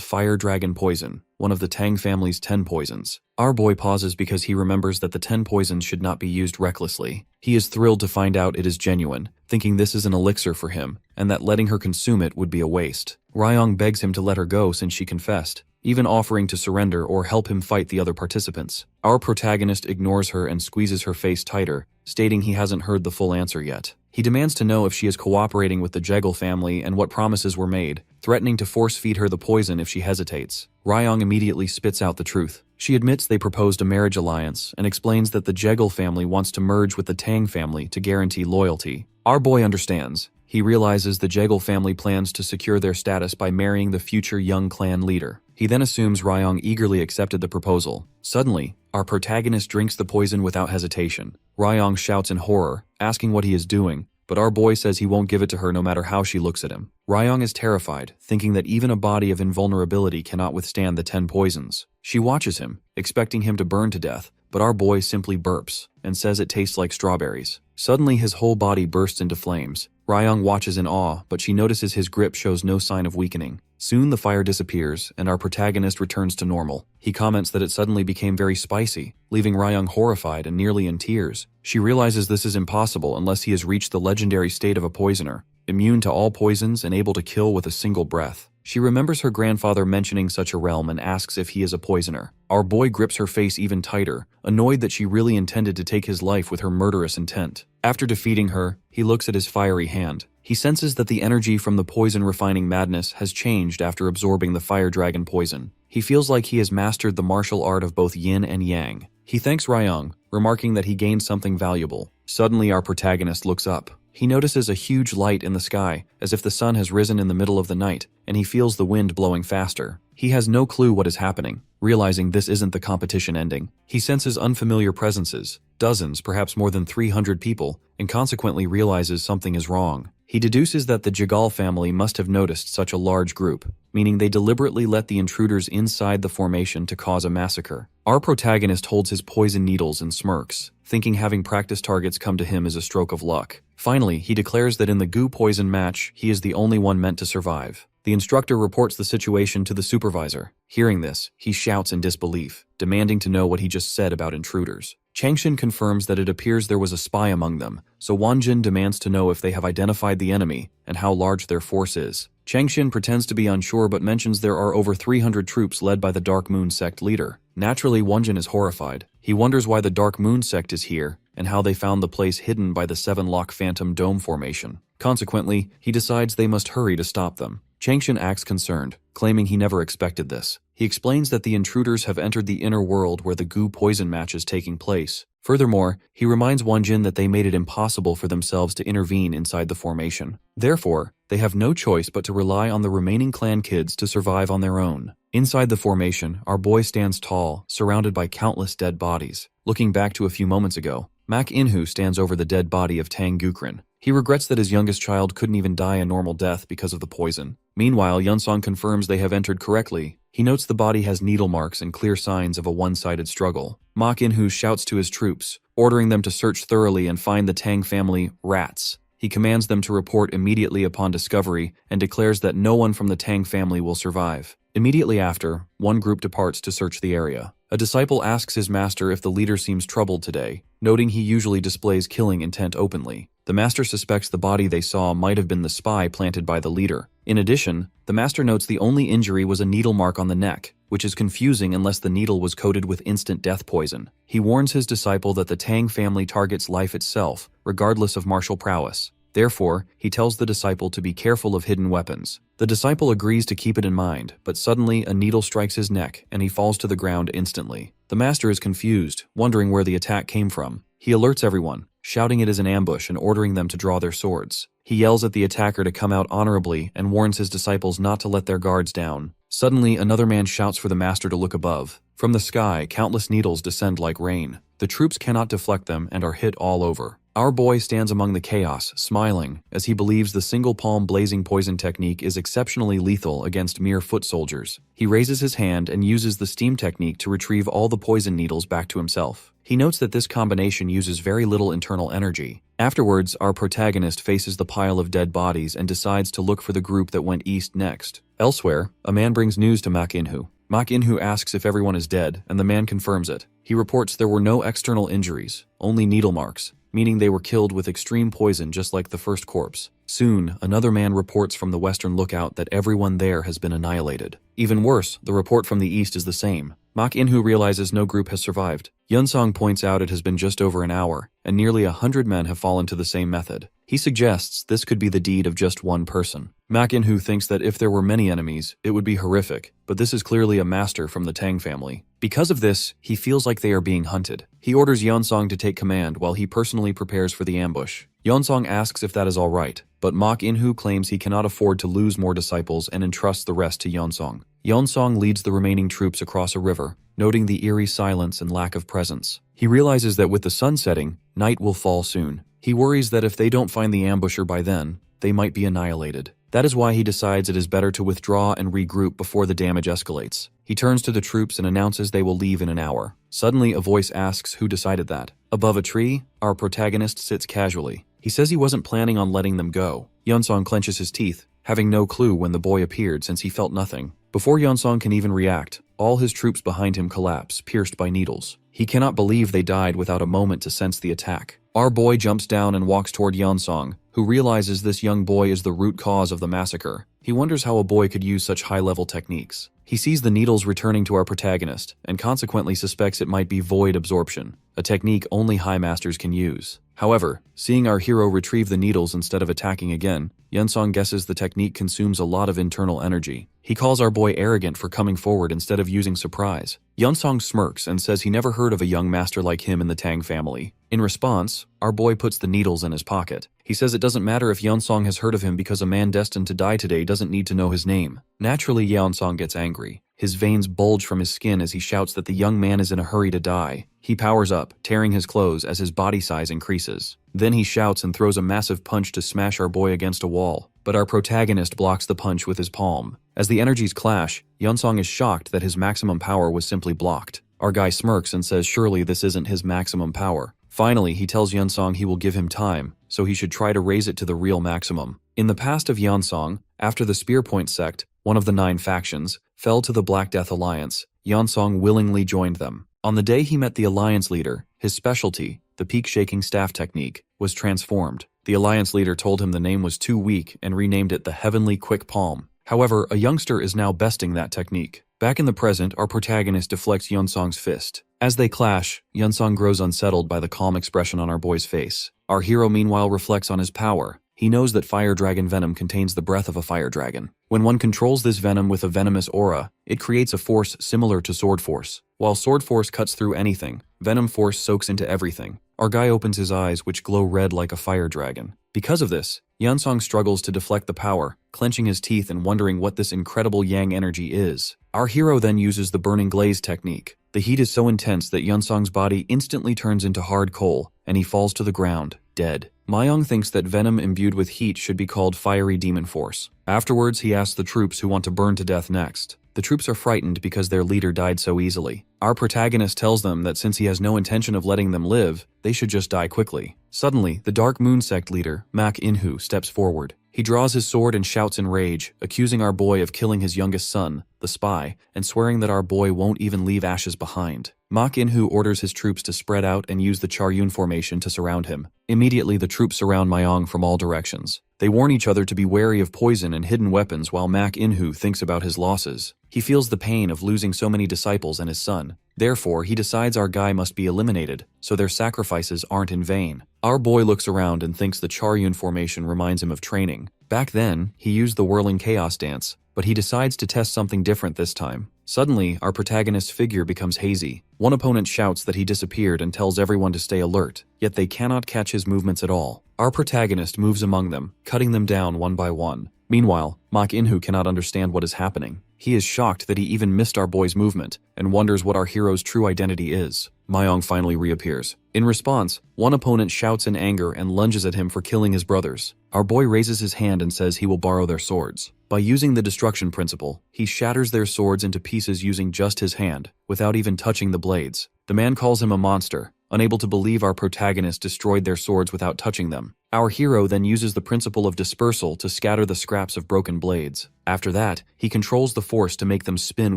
Fire Dragon Poison, one of the Tang family's 10 poisons. Our boy pauses because he remembers that the 10 poisons should not be used recklessly. He is thrilled to find out it is genuine, thinking this is an elixir for him, and that letting her consume it would be a waste. Ryong begs him to let her go since she confessed, even offering to surrender or help him fight the other participants. Our protagonist ignores her and squeezes her face tighter, stating he hasn't heard the full answer yet. He demands to know if she is cooperating with the Jegal family and what promises were made, threatening to force-feed her the poison if she hesitates. Ryong immediately spits out the truth. She admits they proposed a marriage alliance and explains that the Jegal family wants to merge with the Tang family to guarantee loyalty. Our boy understands. He realizes the Jegal family plans to secure their status by marrying the future young clan leader. He then assumes Ryong eagerly accepted the proposal. Suddenly, our protagonist drinks the poison without hesitation. Ryong shouts in horror, asking what he is doing, but our boy says he won't give it to her no matter how she looks at him. Ryong is terrified, thinking that even a body of invulnerability cannot withstand the 10 poisons. She watches him, expecting him to burn to death, but our boy simply burps and says it tastes like strawberries. Suddenly his whole body bursts into flames. Ryong watches in awe, but she notices his grip shows no sign of weakening. Soon the fire disappears, and our protagonist returns to normal. He comments that it suddenly became very spicy, leaving Ryong horrified and nearly in tears. She realizes this is impossible unless he has reached the legendary state of a poisoner, immune to all poisons and able to kill with a single breath. She remembers her grandfather mentioning such a realm and asks if he is a poisoner. Our boy grips her face even tighter, annoyed that she really intended to take his life with her murderous intent. After defeating her, he looks at his fiery hand. He senses that the energy from the poison-refining madness has changed after absorbing the fire dragon poison. He feels like he has mastered the martial art of both yin and yang. He thanks Ryong, remarking that he gained something valuable. Suddenly our protagonist looks up. He notices a huge light in the sky, as if the sun has risen in the middle of the night, and he feels the wind blowing faster. He has no clue what is happening, realizing this isn't the competition ending. He senses unfamiliar presences, dozens, perhaps more than 300 people, and consequently realizes something is wrong. He deduces that the Jegal family must have noticed such a large group, meaning they deliberately let the intruders inside the formation to cause a massacre. Our protagonist holds his poison needles and smirks, thinking having practice targets come to him is a stroke of luck. Finally, he declares that in the goo poison match, he is the only one meant to survive. The instructor reports the situation to the supervisor. Hearing this, he shouts in disbelief, demanding to know what he just said about intruders. Changshin confirms that it appears there was a spy among them, so Wanjin demands to know if they have identified the enemy and how large their force is. Changshin pretends to be unsure but mentions there are over 300 troops led by the Dark Moon sect leader. Naturally, Wanjin is horrified. He wonders why the Dark Moon sect is here and how they found the place hidden by the 7-lock Phantom Dome formation. Consequently, he decides they must hurry to stop them. Changshin acts concerned, claiming he never expected this. He explains that the intruders have entered the inner world where the goo poison match is taking place. Furthermore, he reminds Wanjin that they made it impossible for themselves to intervene inside the formation. Therefore, they have no choice but to rely on the remaining clan kids to survive on their own. Inside the formation, our boy stands tall, surrounded by countless dead bodies. Looking back to a few moments ago, Mak Inhu stands over the dead body of Tang Gukrin. He regrets that his youngest child couldn't even die a normal death because of the poison. Meanwhile, Yunsong confirms they have entered correctly. He notes the body has needle marks and clear signs of a one-sided struggle. Mak Inhu shouts to his troops, ordering them to search thoroughly and find the Tang family rats. He commands them to report immediately upon discovery and declares that no one from the Tang family will survive. Immediately after, one group departs to search the area. A disciple asks his master if the leader seems troubled today, noting he usually displays killing intent openly. The master suspects the body they saw might have been the spy planted by the leader. In addition, the master notes the only injury was a needle mark on the neck, which is confusing unless the needle was coated with instant death poison. He warns his disciple that the Tang family targets life itself, regardless of martial prowess. Therefore, he tells the disciple to be careful of hidden weapons. The disciple agrees to keep it in mind, but suddenly a needle strikes his neck and he falls to the ground instantly. The master is confused, wondering where the attack came from. He alerts everyone, shouting it is an ambush and ordering them to draw their swords. He yells at the attacker to come out honorably and warns his disciples not to let their guards down. Suddenly, another man shouts for the master to look above. From the sky, countless needles descend like rain. The troops cannot deflect them and are hit all over. Our boy stands among the chaos, smiling, as he believes the single palm blazing poison technique is exceptionally lethal against mere foot soldiers. He raises his hand and uses the steam technique to retrieve all the poison needles back to himself. He notes that this combination uses very little internal energy. Afterwards, our protagonist faces the pile of dead bodies and decides to look for the group that went east next. Elsewhere, a man brings news to Manhwa. Manhwa asks if everyone is dead, and the man confirms it. He reports there were no external injuries, only needle marks, meaning they were killed with extreme poison just like the first corpse. Soon, another man reports from the western lookout that everyone there has been annihilated. Even worse, the report from the east is the same. Manhwa realizes no group has survived. Yunsong points out it has been just over an hour, and nearly 100 men have fallen to the same method. He suggests this could be the deed of just one person. Manhwa thinks that if there were many enemies, it would be horrific, but this is clearly a master from the Tang family. Because of this, he feels like they are being hunted. He orders Yunsong to take command while he personally prepares for the ambush. Yunsong asks if that is all right, but Manhwa claims he cannot afford to lose more disciples and entrusts the rest to Yunsong. Yunsong leads the remaining troops across a river, noting the eerie silence and lack of presence. He realizes that with the sun setting, night will fall soon. He worries that if they don't find the ambusher by then, they might be annihilated. That is why he decides it is better to withdraw and regroup before the damage escalates. He turns to the troops and announces they will leave in an hour. Suddenly, a voice asks who decided that. Above a tree, our protagonist sits casually. He says he wasn't planning on letting them go. Yunsong clenches his teeth, having no clue when the boy appeared since he felt nothing. Before Yunsong can even react, all his troops behind him collapse, pierced by needles. He cannot believe they died without a moment to sense the attack. Our boy jumps down and walks toward Yunsong, who realizes this young boy is the root cause of the massacre. He wonders how a boy could use such high-level techniques. He sees the needles returning to our protagonist, and consequently suspects it might be void absorption, a technique only high masters can use. However, seeing our hero retrieve the needles instead of attacking again, Yunsong guesses the technique consumes a lot of internal energy. He calls our boy arrogant for coming forward instead of using surprise. Yunsong smirks and says he never heard of a young master like him in the Tang family. In response, our boy puts the needles in his pocket. He says it doesn't matter if Yunsong has heard of him because a man destined to die today doesn't need to know his name. Naturally, Yunsong gets angry. His veins bulge from his skin as he shouts that the young man is in a hurry to die. He powers up, tearing his clothes as his body size increases. Then he shouts and throws a massive punch to smash our boy against a wall. But our protagonist blocks the punch with his palm. As the energies clash, Yunsong is shocked that his maximum power was simply blocked. Our guy smirks and says surely this isn't his maximum power. Finally, he tells Yunsong he will give him time, so he should try to raise it to the real maximum. In the past of Yunsong, after the Spearpoint sect, one of the 9 factions, fell to the Black Death Alliance, Yunsong willingly joined them. On the day he met the Alliance leader, his specialty, the peak-shaking staff technique, was transformed. The Alliance leader told him the name was too weak and renamed it the Heavenly Quick Palm. However, a youngster is now besting that technique. Back in the present, our protagonist deflects Yunsong's fist. As they clash, Yunsong grows unsettled by the calm expression on our boy's face. Our hero meanwhile reflects on his power. He knows that fire dragon venom contains the breath of a fire dragon. When one controls this venom with a venomous aura, it creates a force similar to sword force. While sword force cuts through anything, venom force soaks into everything. Our guy opens his eyes, which glow red like a fire dragon. Because of this, Yunsong struggles to deflect the power, clenching his teeth and wondering what this incredible yang energy is. Our hero then uses the burning glaze technique. The heat is so intense that Yunsong's body instantly turns into hard coal, and he falls to the ground, dead. Mayong thinks that venom imbued with heat should be called fiery demon force. Afterwards, he asks the troops who want to burn to death next. The troops are frightened because their leader died so easily. Our protagonist tells them that since he has no intention of letting them live, they should just die quickly. Suddenly, the Dark Moon sect leader, Manhwa, steps forward. He draws his sword and shouts in rage, accusing our boy of killing his youngest son, the spy, and swearing that our boy won't even leave ashes behind. Manhwa orders his troops to spread out and use the Charyun formation to surround him. Immediately, the troops surround Mayong from all directions. They warn each other to be wary of poison and hidden weapons while Manhwa thinks about his losses. He feels the pain of losing so many disciples and his son. Therefore, he decides our guy must be eliminated, so their sacrifices aren't in vain. Our boy looks around and thinks the Charyun formation reminds him of training. Back then, he used the whirling chaos dance, but he decides to test something different this time. Suddenly, our protagonist's figure becomes hazy. One opponent shouts that he disappeared and tells everyone to stay alert, yet they cannot catch his movements at all. Our protagonist moves among them, cutting them down one by one. Meanwhile, Manhwa cannot understand what is happening. He is shocked that he even missed our boy's movement and wonders what our hero's true identity is. Mayong finally reappears. In response, one opponent shouts in anger and lunges at him for killing his brothers. Our boy raises his hand and says he will borrow their swords. By using the destruction principle, he shatters their swords into pieces using just his hand, without even touching the blades. The man calls him a monster, unable to believe our protagonist destroyed their swords without touching them. Our hero then uses the principle of dispersal to scatter the scraps of broken blades. After that, he controls the force to make them spin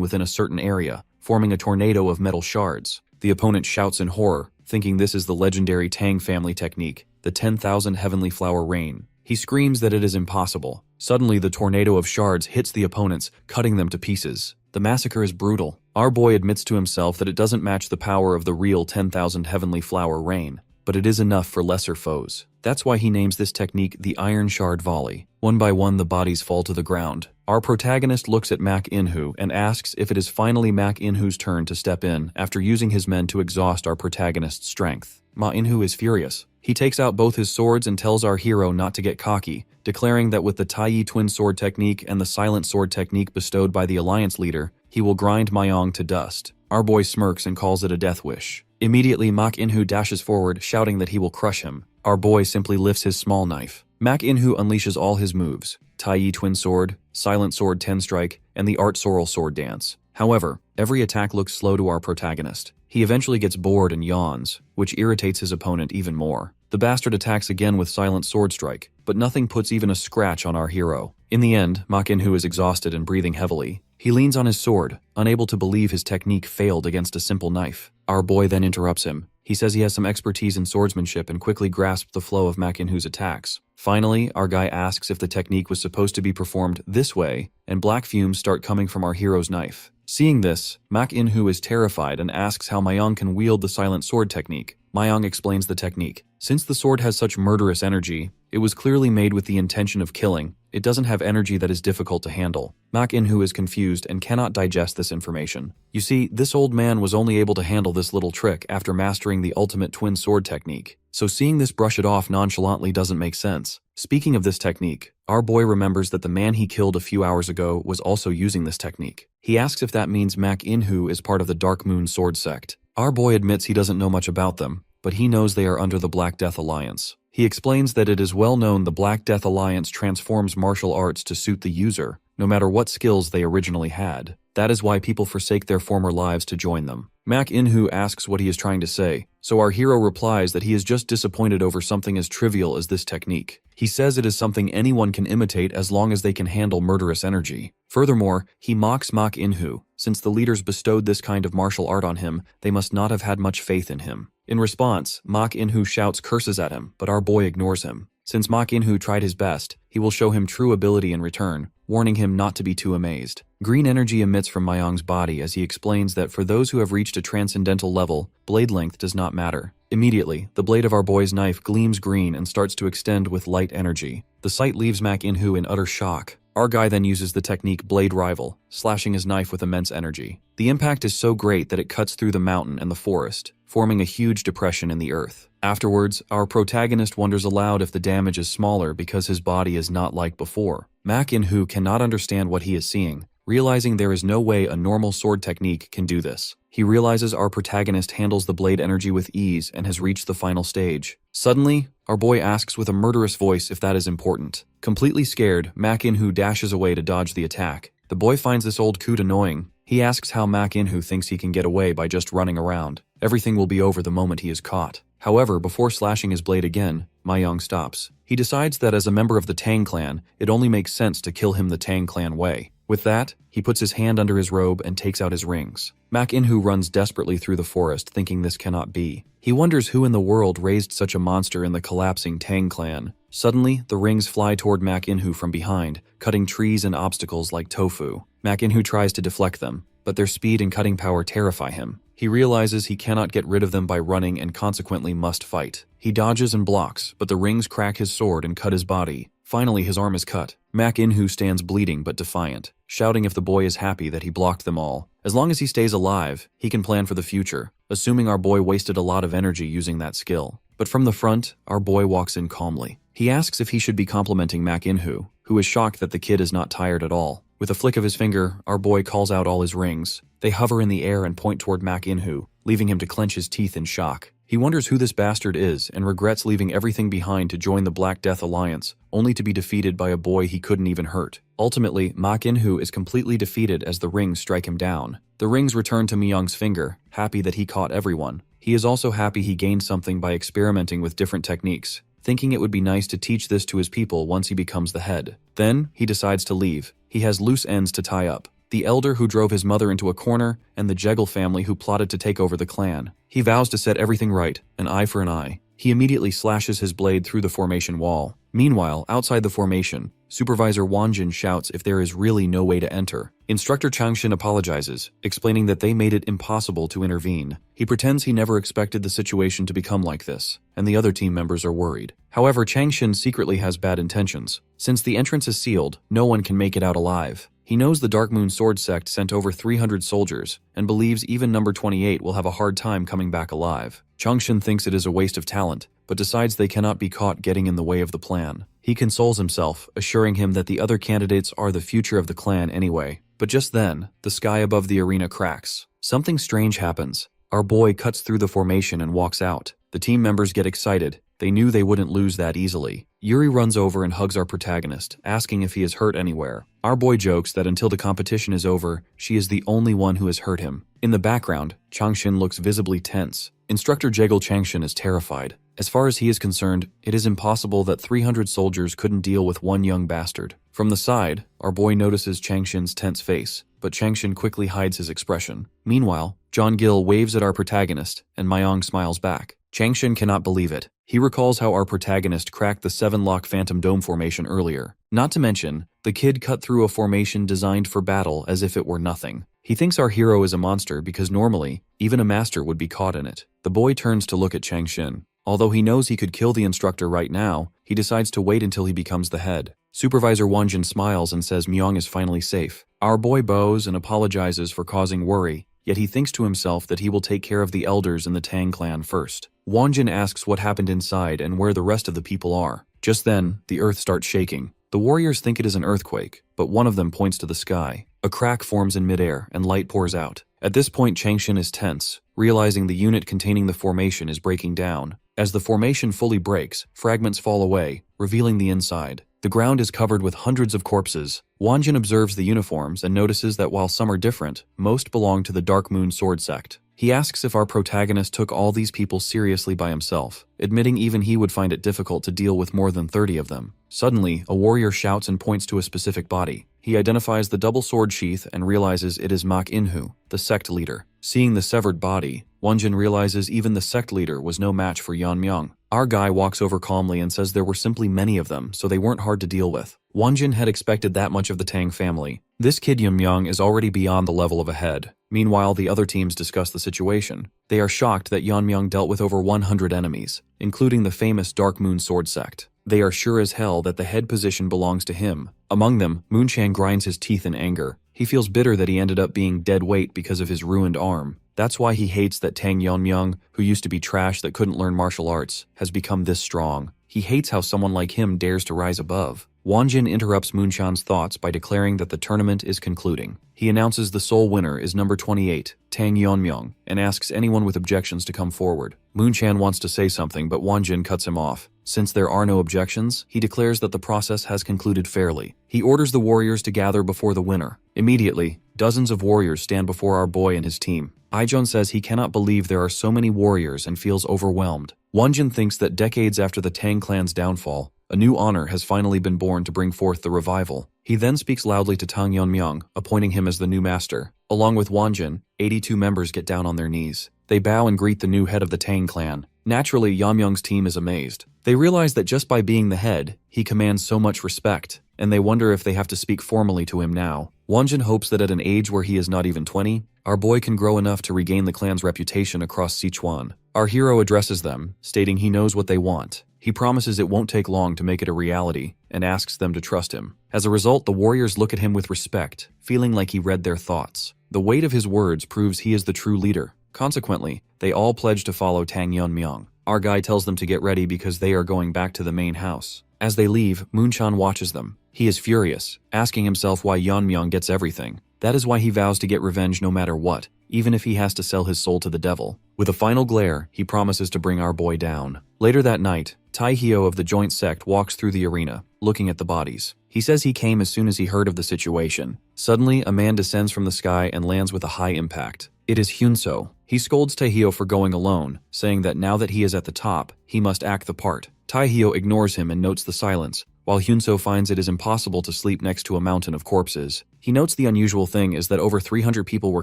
within a certain area, forming a tornado of metal shards. The opponent shouts in horror, thinking this is the legendary Tang family technique, the 10,000 heavenly flower rain. He screams that it is impossible. Suddenly, the tornado of shards hits the opponents, cutting them to pieces. The massacre is brutal. Our boy admits to himself that it doesn't match the power of the real 10,000 heavenly flower rain, but it is enough for lesser foes. That's why he names this technique the Iron Shard Volley. One by one, the bodies fall to the ground. Our protagonist looks at ManhwaCapped and asks if it is finally ManhwaCapped's turn to step in after using his men to exhaust our protagonist's strength. ManhwaCapped is furious. He takes out both his swords and tells our hero not to get cocky, declaring that with the Tai twin sword technique and the silent sword technique bestowed by the alliance leader, he will grind Mayong to dust. Our boy smirks and calls it a death wish. Immediately, ManhwaCapped dashes forward, shouting that he will crush him. Our boy simply lifts his small knife. ManhwaCapped unleashes all his moves: Tai twin sword, silent sword 10 strike, and the art sorrel sword dance. However, every attack looks slow to our protagonist. He eventually gets bored and yawns, which irritates his opponent even more. The bastard attacks again with silent sword strike, but nothing puts even a scratch on our hero. In the end, ManhwaCapped is exhausted and breathing heavily. He leans on his sword, unable to believe his technique failed against a simple knife. Our boy then interrupts him. He says he has some expertise in swordsmanship and quickly grasps the flow of ManhwaCapped's attacks. Finally, our guy asks if the technique was supposed to be performed this way, and black fumes start coming from our hero's knife. Seeing this, ManhwaCapped is terrified and asks how Mayong can wield the silent sword technique. Mayong explains the technique. Since the sword has such murderous energy, it was clearly made with the intention of killing. It doesn't have energy that is difficult to handle. ManhwaCapped is confused and cannot digest this information. You see, this old man was only able to handle this little trick after mastering the ultimate twin sword technique. So seeing this brush it off nonchalantly doesn't make sense. Speaking of this technique, our boy remembers that the man he killed a few hours ago was also using this technique. He asks if that means ManhwaCapped is part of the Dark Moon Sword sect. Our boy admits he doesn't know much about them, but he knows they are under the Black Death Alliance. He explains that it is well known the Black Death Alliance transforms martial arts to suit the user, no matter what skills they originally had. That is why people forsake their former lives to join them. ManhwaCapped asks what he is trying to say, so our hero replies that he is just disappointed over something as trivial as this technique. He says it is something anyone can imitate as long as they can handle murderous energy. Furthermore, he mocks ManhwaCapped. Since the leaders bestowed this kind of martial art on him, they must not have had much faith in him. In response, ManhwaCapped shouts curses at him, but our boy ignores him. Since ManhwaCapped tried his best, he will show him true ability in return, warning him not to be too amazed. Green energy emits from Mayong's body as he explains that for those who have reached a transcendental level, blade length does not matter. Immediately, the blade of our boy's knife gleams green and starts to extend with light energy. The sight leaves ManhwaCapped in utter shock. Our guy then uses the technique Blade Rival, slashing his knife with immense energy. The impact is so great that it cuts through the mountain and the forest, forming a huge depression in the earth. Afterwards, our protagonist wonders aloud if the damage is smaller because his body is not like before. ManhwaCapped cannot understand what he is seeing, realizing there is no way a normal sword technique can do this. He realizes our protagonist handles the blade energy with ease and has reached the final stage. Suddenly, our boy asks with a murderous voice if that is important. Completely scared, ManhwaCapped dashes away to dodge the attack. The boy finds this old coot annoying. He asks how ManhwaCapped thinks he can get away by just running around. Everything will be over the moment he is caught. However, before slashing his blade again, Mayong stops. He decides that as a member of the Tang clan, it only makes sense to kill him the Tang clan way. With that, he puts his hand under his robe and takes out his rings. ManhwaCapped runs desperately through the forest, thinking this cannot be. He wonders who in the world raised such a monster in the collapsing Tang clan. Suddenly, the rings fly toward ManhwaCapped from behind, cutting trees and obstacles like tofu. ManhwaCapped tries to deflect them, but their speed and cutting power terrify him. He realizes he cannot get rid of them by running and consequently must fight. He dodges and blocks, but the rings crack his sword and cut his body. Finally, his arm is cut. ManhwaCapped stands bleeding but defiant, shouting if the boy is happy that he blocked them all. As long as he stays alive, he can plan for the future, assuming our boy wasted a lot of energy using that skill. But from the front, our boy walks in calmly. He asks if he should be complimenting ManhwaCapped, who is shocked that the kid is not tired at all. With a flick of his finger, our boy calls out all his rings. They hover in the air and point toward Manhwa, leaving him to clench his teeth in shock. He wonders who this bastard is and regrets leaving everything behind to join the Black Death Alliance, only to be defeated by a boy he couldn't even hurt. Ultimately, Manhwa is completely defeated as the rings strike him down. The rings return to Myung's finger, happy that he caught everyone. He is also happy he gained something by experimenting with different techniques, thinking it would be nice to teach this to his people once he becomes the head. Then, he decides to leave. He has loose ends to tie up. The elder who drove his mother into a corner, and the Jekyll family who plotted to take over the clan. He vows to set everything right, an eye for an eye. He immediately slashes his blade through the formation wall. Meanwhile, outside the formation, Supervisor Wanjin shouts if there is really no way to enter. Instructor Changshin apologizes, explaining that they made it impossible to intervene. He pretends he never expected the situation to become like this, and the other team members are worried. However, Changshin secretly has bad intentions. Since the entrance is sealed, no one can make it out alive. He knows the Dark Moon Sword Sect sent over 300 soldiers, and believes even number 28 will have a hard time coming back alive. Changshin thinks it is a waste of talent, but decides they cannot be caught getting in the way of the plan. He consoles himself, assuring him that the other candidates are the future of the clan anyway. But just then, the sky above the arena cracks. Something strange happens. Our boy cuts through the formation and walks out. The team members get excited. They knew they wouldn't lose that easily. Yuri runs over and hugs our protagonist, asking if he is hurt anywhere. Our boy jokes that until the competition is over, she is the only one who has hurt him. In the background, Changshin looks visibly tense. Instructor Jekyll Changshin is terrified. As far as he is concerned, it is impossible that 300 soldiers couldn't deal with one young bastard. From the side, our boy notices Changshin's tense face, but Changshin quickly hides his expression. Meanwhile, John Gill waves at our protagonist, and Myung smiles back. Changshin cannot believe it. He recalls how our protagonist cracked the 7-lock Phantom Dome formation earlier. Not to mention, the kid cut through a formation designed for battle as if it were nothing. He thinks our hero is a monster because normally, even a master would be caught in it. The boy turns to look at Changshin. Although he knows he could kill the instructor right now, he decides to wait until he becomes the head. Supervisor Wanjin smiles and says Myung is finally safe. Our boy bows and apologizes for causing worry, yet he thinks to himself that he will take care of the elders in the Tang clan first. Wanjin asks what happened inside and where the rest of the people are. Just then, the earth starts shaking. The warriors think it is an earthquake, but one of them points to the sky. A crack forms in midair and light pours out. At this point, Changshin is tense, realizing the unit containing the formation is breaking down. As the formation fully breaks, fragments fall away, revealing the inside. The ground is covered with hundreds of corpses. Wanjin observes the uniforms and notices that while some are different, most belong to the Dark Moon Sword Sect. He asks if our protagonist took all these people seriously by himself, admitting even he would find it difficult to deal with more than 30 of them. Suddenly, a warrior shouts and points to a specific body. He identifies the double sword sheath and realizes it is Manhwa, the sect leader. Seeing the severed body, Wanjin realizes even the sect leader was no match for Yan Myung. Our guy walks over calmly and says there were simply many of them, so they weren't hard to deal with. Wanjin had expected that much of the Tang family. This kid Yan Myung is already beyond the level of a head. Meanwhile, the other teams discuss the situation. They are shocked that Yan Myung dealt with over 100 enemies, including the famous Dark Moon Sword Sect. They are sure as hell that the head position belongs to him. Among them, Moonchang grinds his teeth in anger. He feels bitter that he ended up being dead weight because of his ruined arm. That's why he hates that Tang Yeonmyeong, who used to be trash that couldn't learn martial arts, has become this strong. He hates how someone like him dares to rise above. Wanjin interrupts Moonchan's thoughts by declaring that the tournament is concluding. He announces the sole winner is number 28, Tang Yeonmyeong, and asks anyone with objections to come forward. Moonchan wants to say something, but Wanjin cuts him off. Since there are no objections, he declares that the process has concluded fairly. He orders the warriors to gather before the winner. Immediately, dozens of warriors stand before our boy and his team. Aijon says he cannot believe there are so many warriors and feels overwhelmed. Wanjin thinks that decades after the Tang clan's downfall, a new honor has finally been born to bring forth the revival. He then speaks loudly to Tang Yeonmyeong, appointing him as the new master. Along with Wanjin, 82 members get down on their knees. They bow and greet the new head of the Tang clan. Naturally, Yeonmyeong's team is amazed. They realize that just by being the head, he commands so much respect, and they wonder if they have to speak formally to him now. Wanjin hopes that at an age where he is not even 20, our boy can grow enough to regain the clan's reputation across Sichuan. Our hero addresses them, stating he knows what they want. He promises it won't take long to make it a reality, and asks them to trust him. As a result, the warriors look at him with respect, feeling like he read their thoughts. The weight of his words proves he is the true leader. Consequently, they all pledge to follow Tang Yeonmyeong. Our guy tells them to get ready because they are going back to the main house. As they leave, Moonchan watches them. He is furious, asking himself why Yeonmyeon gets everything. That is why he vows to get revenge no matter what, even if he has to sell his soul to the devil. With a final glare, he promises to bring our boy down. Later that night, Taehyo of the joint sect walks through the arena, looking at the bodies. He says he came as soon as he heard of the situation. Suddenly, a man descends from the sky and lands with a high impact. It is Hyunso. He scolds Taehyo for going alone, saying that now that he is at the top, he must act the part. Taehyo ignores him and notes the silence, while Hyunso finds it is impossible to sleep next to a mountain of corpses. He notes the unusual thing is that over 300 people were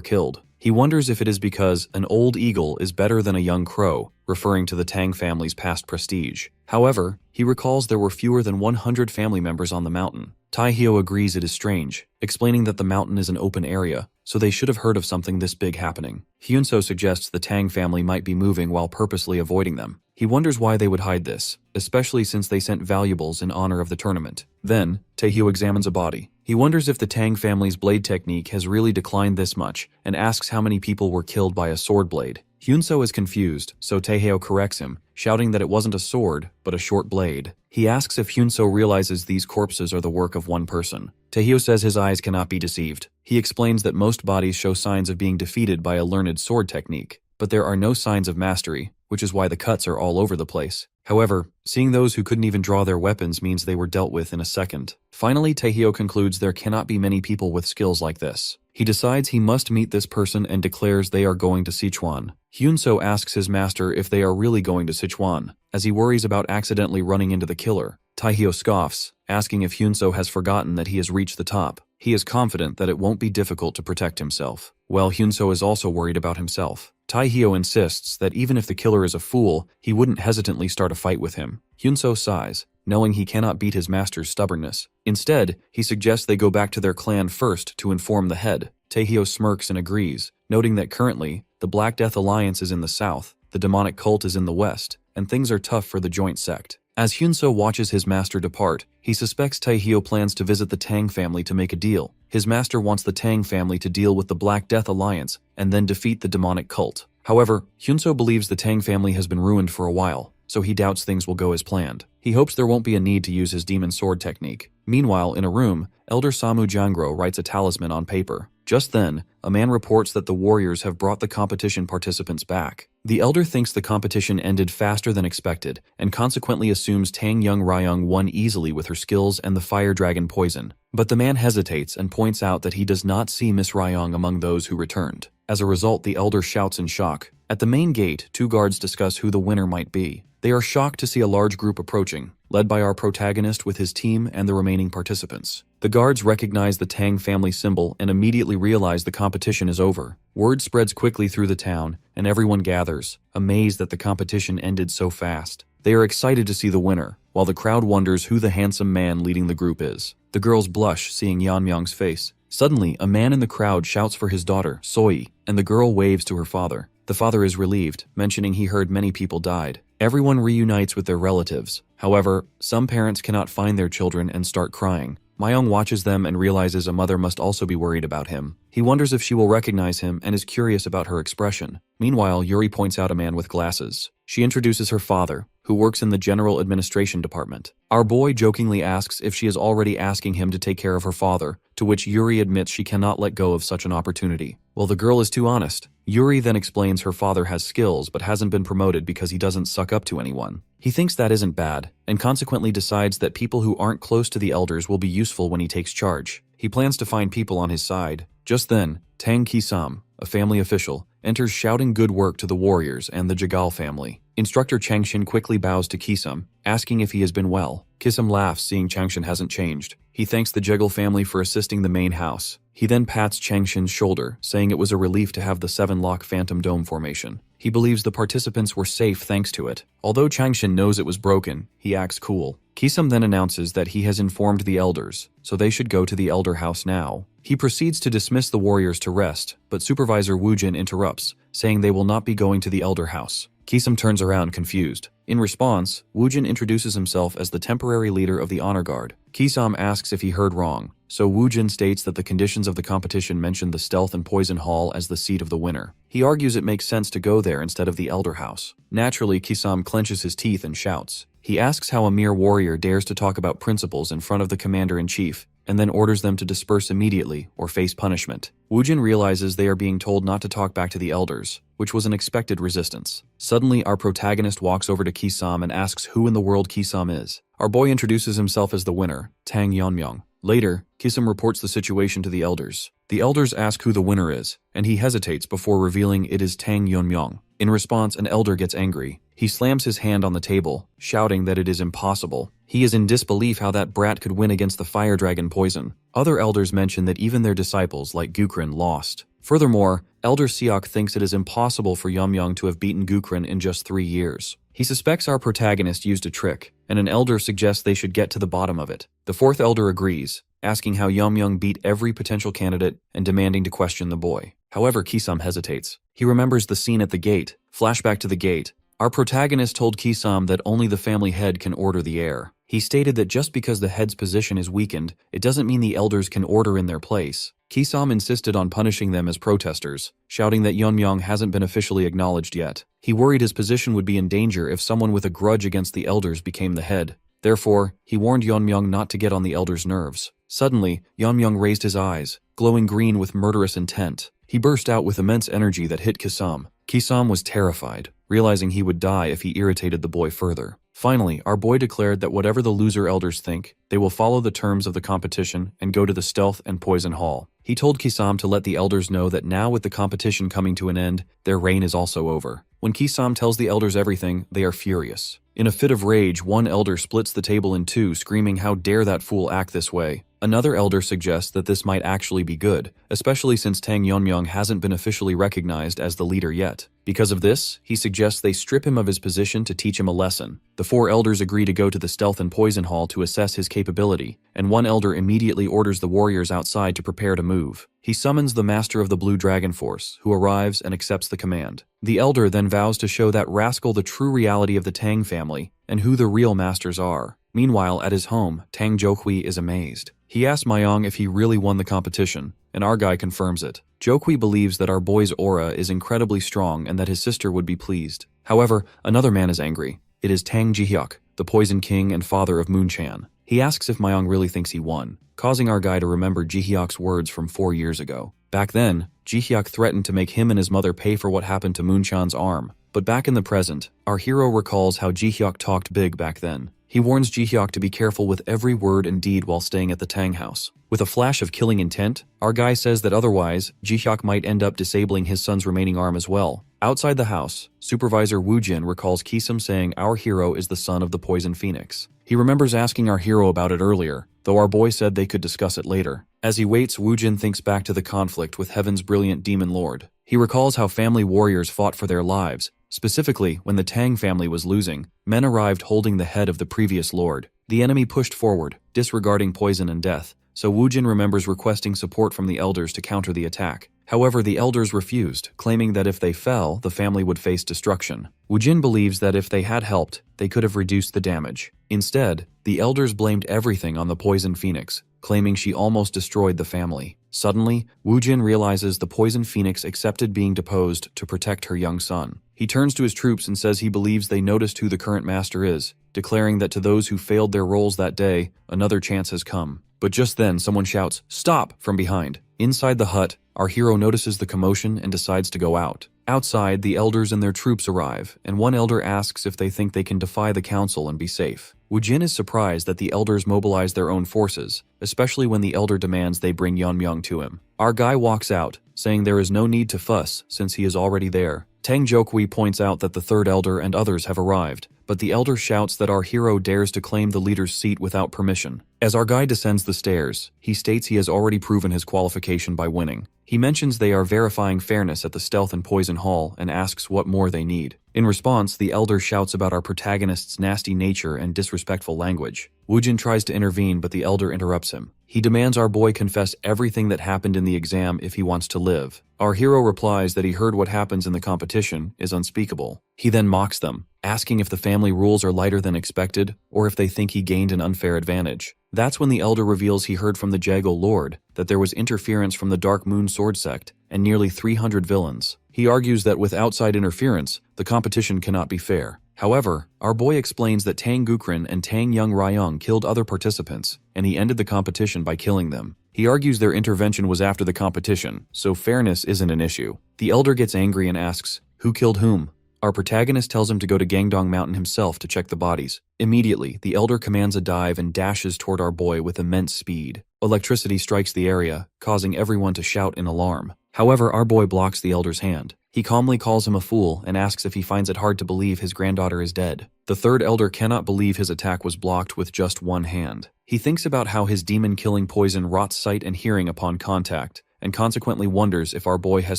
killed. He wonders if it is because an old eagle is better than a young crow, referring to the Tang family's past prestige. However, he recalls there were fewer than 100 family members on the mountain. Taehyo agrees it is strange, explaining that the mountain is an open area, so they should have heard of something this big happening. Hyunso suggests the Tang family might be moving while purposely avoiding them. He wonders why they would hide this, especially since they sent valuables in honor of the tournament. Then, Taehyo examines a body. He wonders if the Tang family's blade technique has really declined this much, and asks how many people were killed by a sword blade. Hyunso is confused, so Taehyo corrects him, shouting that it wasn't a sword, but a short blade. He asks if Hyunso realizes these corpses are the work of one person. Taehyo says his eyes cannot be deceived. He explains that most bodies show signs of being defeated by a learned sword technique, but there are no signs of mastery, which is why the cuts are all over the place. However, seeing those who couldn't even draw their weapons means they were dealt with in a second. Finally, Taehyo concludes there cannot be many people with skills like this. He decides he must meet this person and declares they are going to Sichuan. Hyunso asks his master if they are really going to Sichuan, as he worries about accidentally running into the killer. Taehyo scoffs, asking if Hyunso has forgotten that he has reached the top. He is confident that it won't be difficult to protect himself, while Hyunso is also worried about himself. Taehyo insists that even if the killer is a fool, he wouldn't hesitantly start a fight with him. Hyunso sighs, knowing he cannot beat his master's stubbornness. Instead, he suggests they go back to their clan first to inform the head. Taehyo smirks and agrees, noting that currently, the Black Death Alliance is in the south, the demonic cult is in the west, and things are tough for the joint sect. As Hyunso watches his master depart, he suspects Taehyo plans to visit the Tang family to make a deal. His master wants the Tang family to deal with the Black Death Alliance and then defeat the demonic cult. However, Hyunso believes the Tang family has been ruined for a while, so he doubts things will go as planned. He hopes there won't be a need to use his demon sword technique. Meanwhile, in a room, Elder Samu Jangro writes a talisman on paper. Just then, a man reports that the warriors have brought the competition participants back. The elder thinks the competition ended faster than expected, and consequently assumes Tang Young Ryung won easily with her skills and the fire dragon poison. But the man hesitates and points out that he does not see Miss Ryung among those who returned. As a result, the elder shouts in shock. At the main gate, two guards discuss who the winner might be. They are shocked to see a large group approaching, led by our protagonist with his team and the remaining participants. The guards recognize the Tang family symbol and immediately realize the competition is over. Word spreads quickly through the town, and everyone gathers, amazed that the competition ended so fast. They are excited to see the winner, while the crowd wonders who the handsome man leading the group is. The girls blush seeing Yeonmyeong's face. Suddenly, a man in the crowd shouts for his daughter, Soi, and the girl waves to her father. The father is relieved, mentioning he heard many people died. Everyone reunites with their relatives. However, some parents cannot find their children and start crying. Myung watches them and realizes a mother must also be worried about him. He wonders if she will recognize him and is curious about her expression. Meanwhile, Yuri points out a man with glasses. She introduces her father, who works in the General Administration Department. Our boy jokingly asks if she is already asking him to take care of her father, to which Yuri admits she cannot let go of such an opportunity. Well, the girl is too honest. Yuri then explains her father has skills but hasn't been promoted because he doesn't suck up to anyone. He thinks that isn't bad, and consequently decides that people who aren't close to the elders will be useful when he takes charge. He plans to find people on his side. Just then, Tang Ki-sam, a family official, enters shouting good work to the warriors and the Jagal family. Instructor Changshin quickly bows to Kisum, asking if he has been well. Kisum laughs seeing Changshin hasn't changed. He thanks the Jagal family for assisting the main house. He then pats Changshin's shoulder, saying it was a relief to have the 7-lock Phantom Dome formation. He believes the participants were safe thanks to it. Although Changshin knows it was broken, he acts cool. Kisum then announces that he has informed the elders, so they should go to the elder house now. He proceeds to dismiss the warriors to rest, but Supervisor Woojin interrupts, saying they will not be going to the elder house. Kisum turns around confused. In response, Woojin introduces himself as the temporary leader of the honor guard. Kisum asks if he heard wrong, so Woojin states that the conditions of the competition mention the Stealth and Poison Hall as the seat of the winner. He argues it makes sense to go there instead of the elder house. Naturally, Kisum clenches his teeth and shouts. He asks how a mere warrior dares to talk about principles in front of the commander-in-chief, and then orders them to disperse immediately or face punishment. Woojin realizes they are being told not to talk back to the elders, which was an expected resistance. Suddenly, our protagonist walks over to Kisam and asks who in the world Kisam is. Our boy introduces himself as the winner, Tang Yeonmyeong. Later, Kisam reports the situation to the elders. The elders ask who the winner is, and he hesitates before revealing it is Tang Yeonmyeong. In response, an elder gets angry. He slams his hand on the table, shouting that it is impossible. He is in disbelief how that brat could win against the fire dragon poison. Other elders mention that even their disciples, like Gukrin, lost. Furthermore, Elder Seok thinks it is impossible for Yeonmyeong to have beaten Gukrin in just 3 years. He suspects our protagonist used a trick, and an elder suggests they should get to the bottom of it. The fourth elder agrees, asking how Yeonmyeong beat every potential candidate and demanding to question the boy. However, Kisam hesitates. He remembers the scene at the gate. Flashback to the gate. Our protagonist told Kisam that only the family head can order the heir. He stated that just because the head's position is weakened, it doesn't mean the elders can order in their place. Kisam insisted on punishing them as protesters, shouting that Yeonmyeong hasn't been officially acknowledged yet. He worried his position would be in danger if someone with a grudge against the elders became the head. Therefore, he warned Yeonmyeong not to get on the elders' nerves. Suddenly, Yeonmyeong raised his eyes, glowing green with murderous intent. He burst out with immense energy that hit Kisam. Kisam was terrified, realizing he would die if he irritated the boy further. Finally, our boy declared that whatever the loser elders think, they will follow the terms of the competition and go to the stealth and poison hall. He told Kisam to let the elders know that now with the competition coming to an end, their reign is also over. When Kisam tells the elders everything, they are furious. In a fit of rage, one elder splits the table in two, screaming, "How dare that fool act this way?" Another elder suggests that this might actually be good, especially since Tang Yeonmyeong hasn't been officially recognized as the leader yet. Because of this, he suggests they strip him of his position to teach him a lesson. The 4 elders agree to go to the stealth and poison hall to assess his capability, and one elder immediately orders the warriors outside to prepare to move. He summons the master of the Blue Dragon Force, who arrives and accepts the command. The elder then vows to show that rascal the true reality of the Tang family and who the real masters are. Meanwhile, at his home, Tang Jokhui is amazed. He asks Myong if he really won the competition, and our guy confirms it. Jokhui believes that our boy's aura is incredibly strong and that his sister would be pleased. However, another man is angry. It is Tang Jihyuk, the Poison King and father of Moonchan. He asks if Myong really thinks he won, causing our guy to remember Jihyuk's words from 4 years ago. Back then, Jihyuk threatened to make him and his mother pay for what happened to Moonchan's arm. But back in the present, our hero recalls how Jihyuk talked big back then. He warns Jihyuk to be careful with every word and deed while staying at the Tang house. With a flash of killing intent, our guy says that otherwise, Jihyuk might end up disabling his son's remaining arm as well. Outside the house, Supervisor Woojin recalls Kisam saying our hero is the son of the Poison Phoenix. He remembers asking our hero about it earlier, though our boy said they could discuss it later. As he waits, Woojin thinks back to the conflict with Heaven's brilliant demon lord. He recalls how family warriors fought for their lives. Specifically, when the Tang family was losing, men arrived holding the head of the previous lord. The enemy pushed forward, disregarding poison and death, so Woojin remembers requesting support from the elders to counter the attack. However, the elders refused, claiming that if they fell, the family would face destruction. Woojin believes that if they had helped, they could have reduced the damage. Instead, the elders blamed everything on the Poison Phoenix, claiming she almost destroyed the family. Suddenly, Woojin realizes the Poison Phoenix accepted being deposed to protect her young son. He turns to his troops and says he believes they noticed who the current master is, declaring that to those who failed their roles that day, another chance has come. But just then, someone shouts, "Stop!" from behind. Inside the hut, our hero notices the commotion and decides to go out. Outside, the elders and their troops arrive, and one elder asks if they think they can defy the council and be safe. Woojin is surprised that the elders mobilize their own forces, especially when the elder demands they bring Yeonmyeong to him. Our guy walks out, saying there is no need to fuss since he is already there. Tang Jokhui points out that the third elder and others have arrived, but the elder shouts that our hero dares to claim the leader's seat without permission. As our guy descends the stairs, he states he has already proven his qualification by winning. He mentions they are verifying fairness at the Stealth and Poison Hall and asks what more they need. In response, the elder shouts about our protagonist's nasty nature and disrespectful language. Woojin tries to intervene, but the elder interrupts him. He demands our boy confess everything that happened in the exam if he wants to live. Our hero replies that he heard what happens in the competition is unspeakable. He then mocks them, asking if the family rules are lighter than expected or if they think he gained an unfair advantage. That's when the elder reveals he heard from the Jago Lord that there was interference from the Dark Moon Sword Sect and nearly 300 villains. He argues that with outside interference, the competition cannot be fair. However, our boy explains that Tang Gukrin and Tang Young Ryung killed other participants, and he ended the competition by killing them. He argues their intervention was after the competition, so fairness isn't an issue. The elder gets angry and asks, "Who killed whom?" Our protagonist tells him to go to Gangdong Mountain himself to check the bodies. Immediately, the elder commands a dive and dashes toward our boy with immense speed. Electricity strikes the area, causing everyone to shout in alarm. However, our boy blocks the elder's hand. He calmly calls him a fool and asks if he finds it hard to believe his granddaughter is dead. The third elder cannot believe his attack was blocked with just one hand. He thinks about how his demon-killing poison rots sight and hearing upon contact, and consequently wonders if our boy has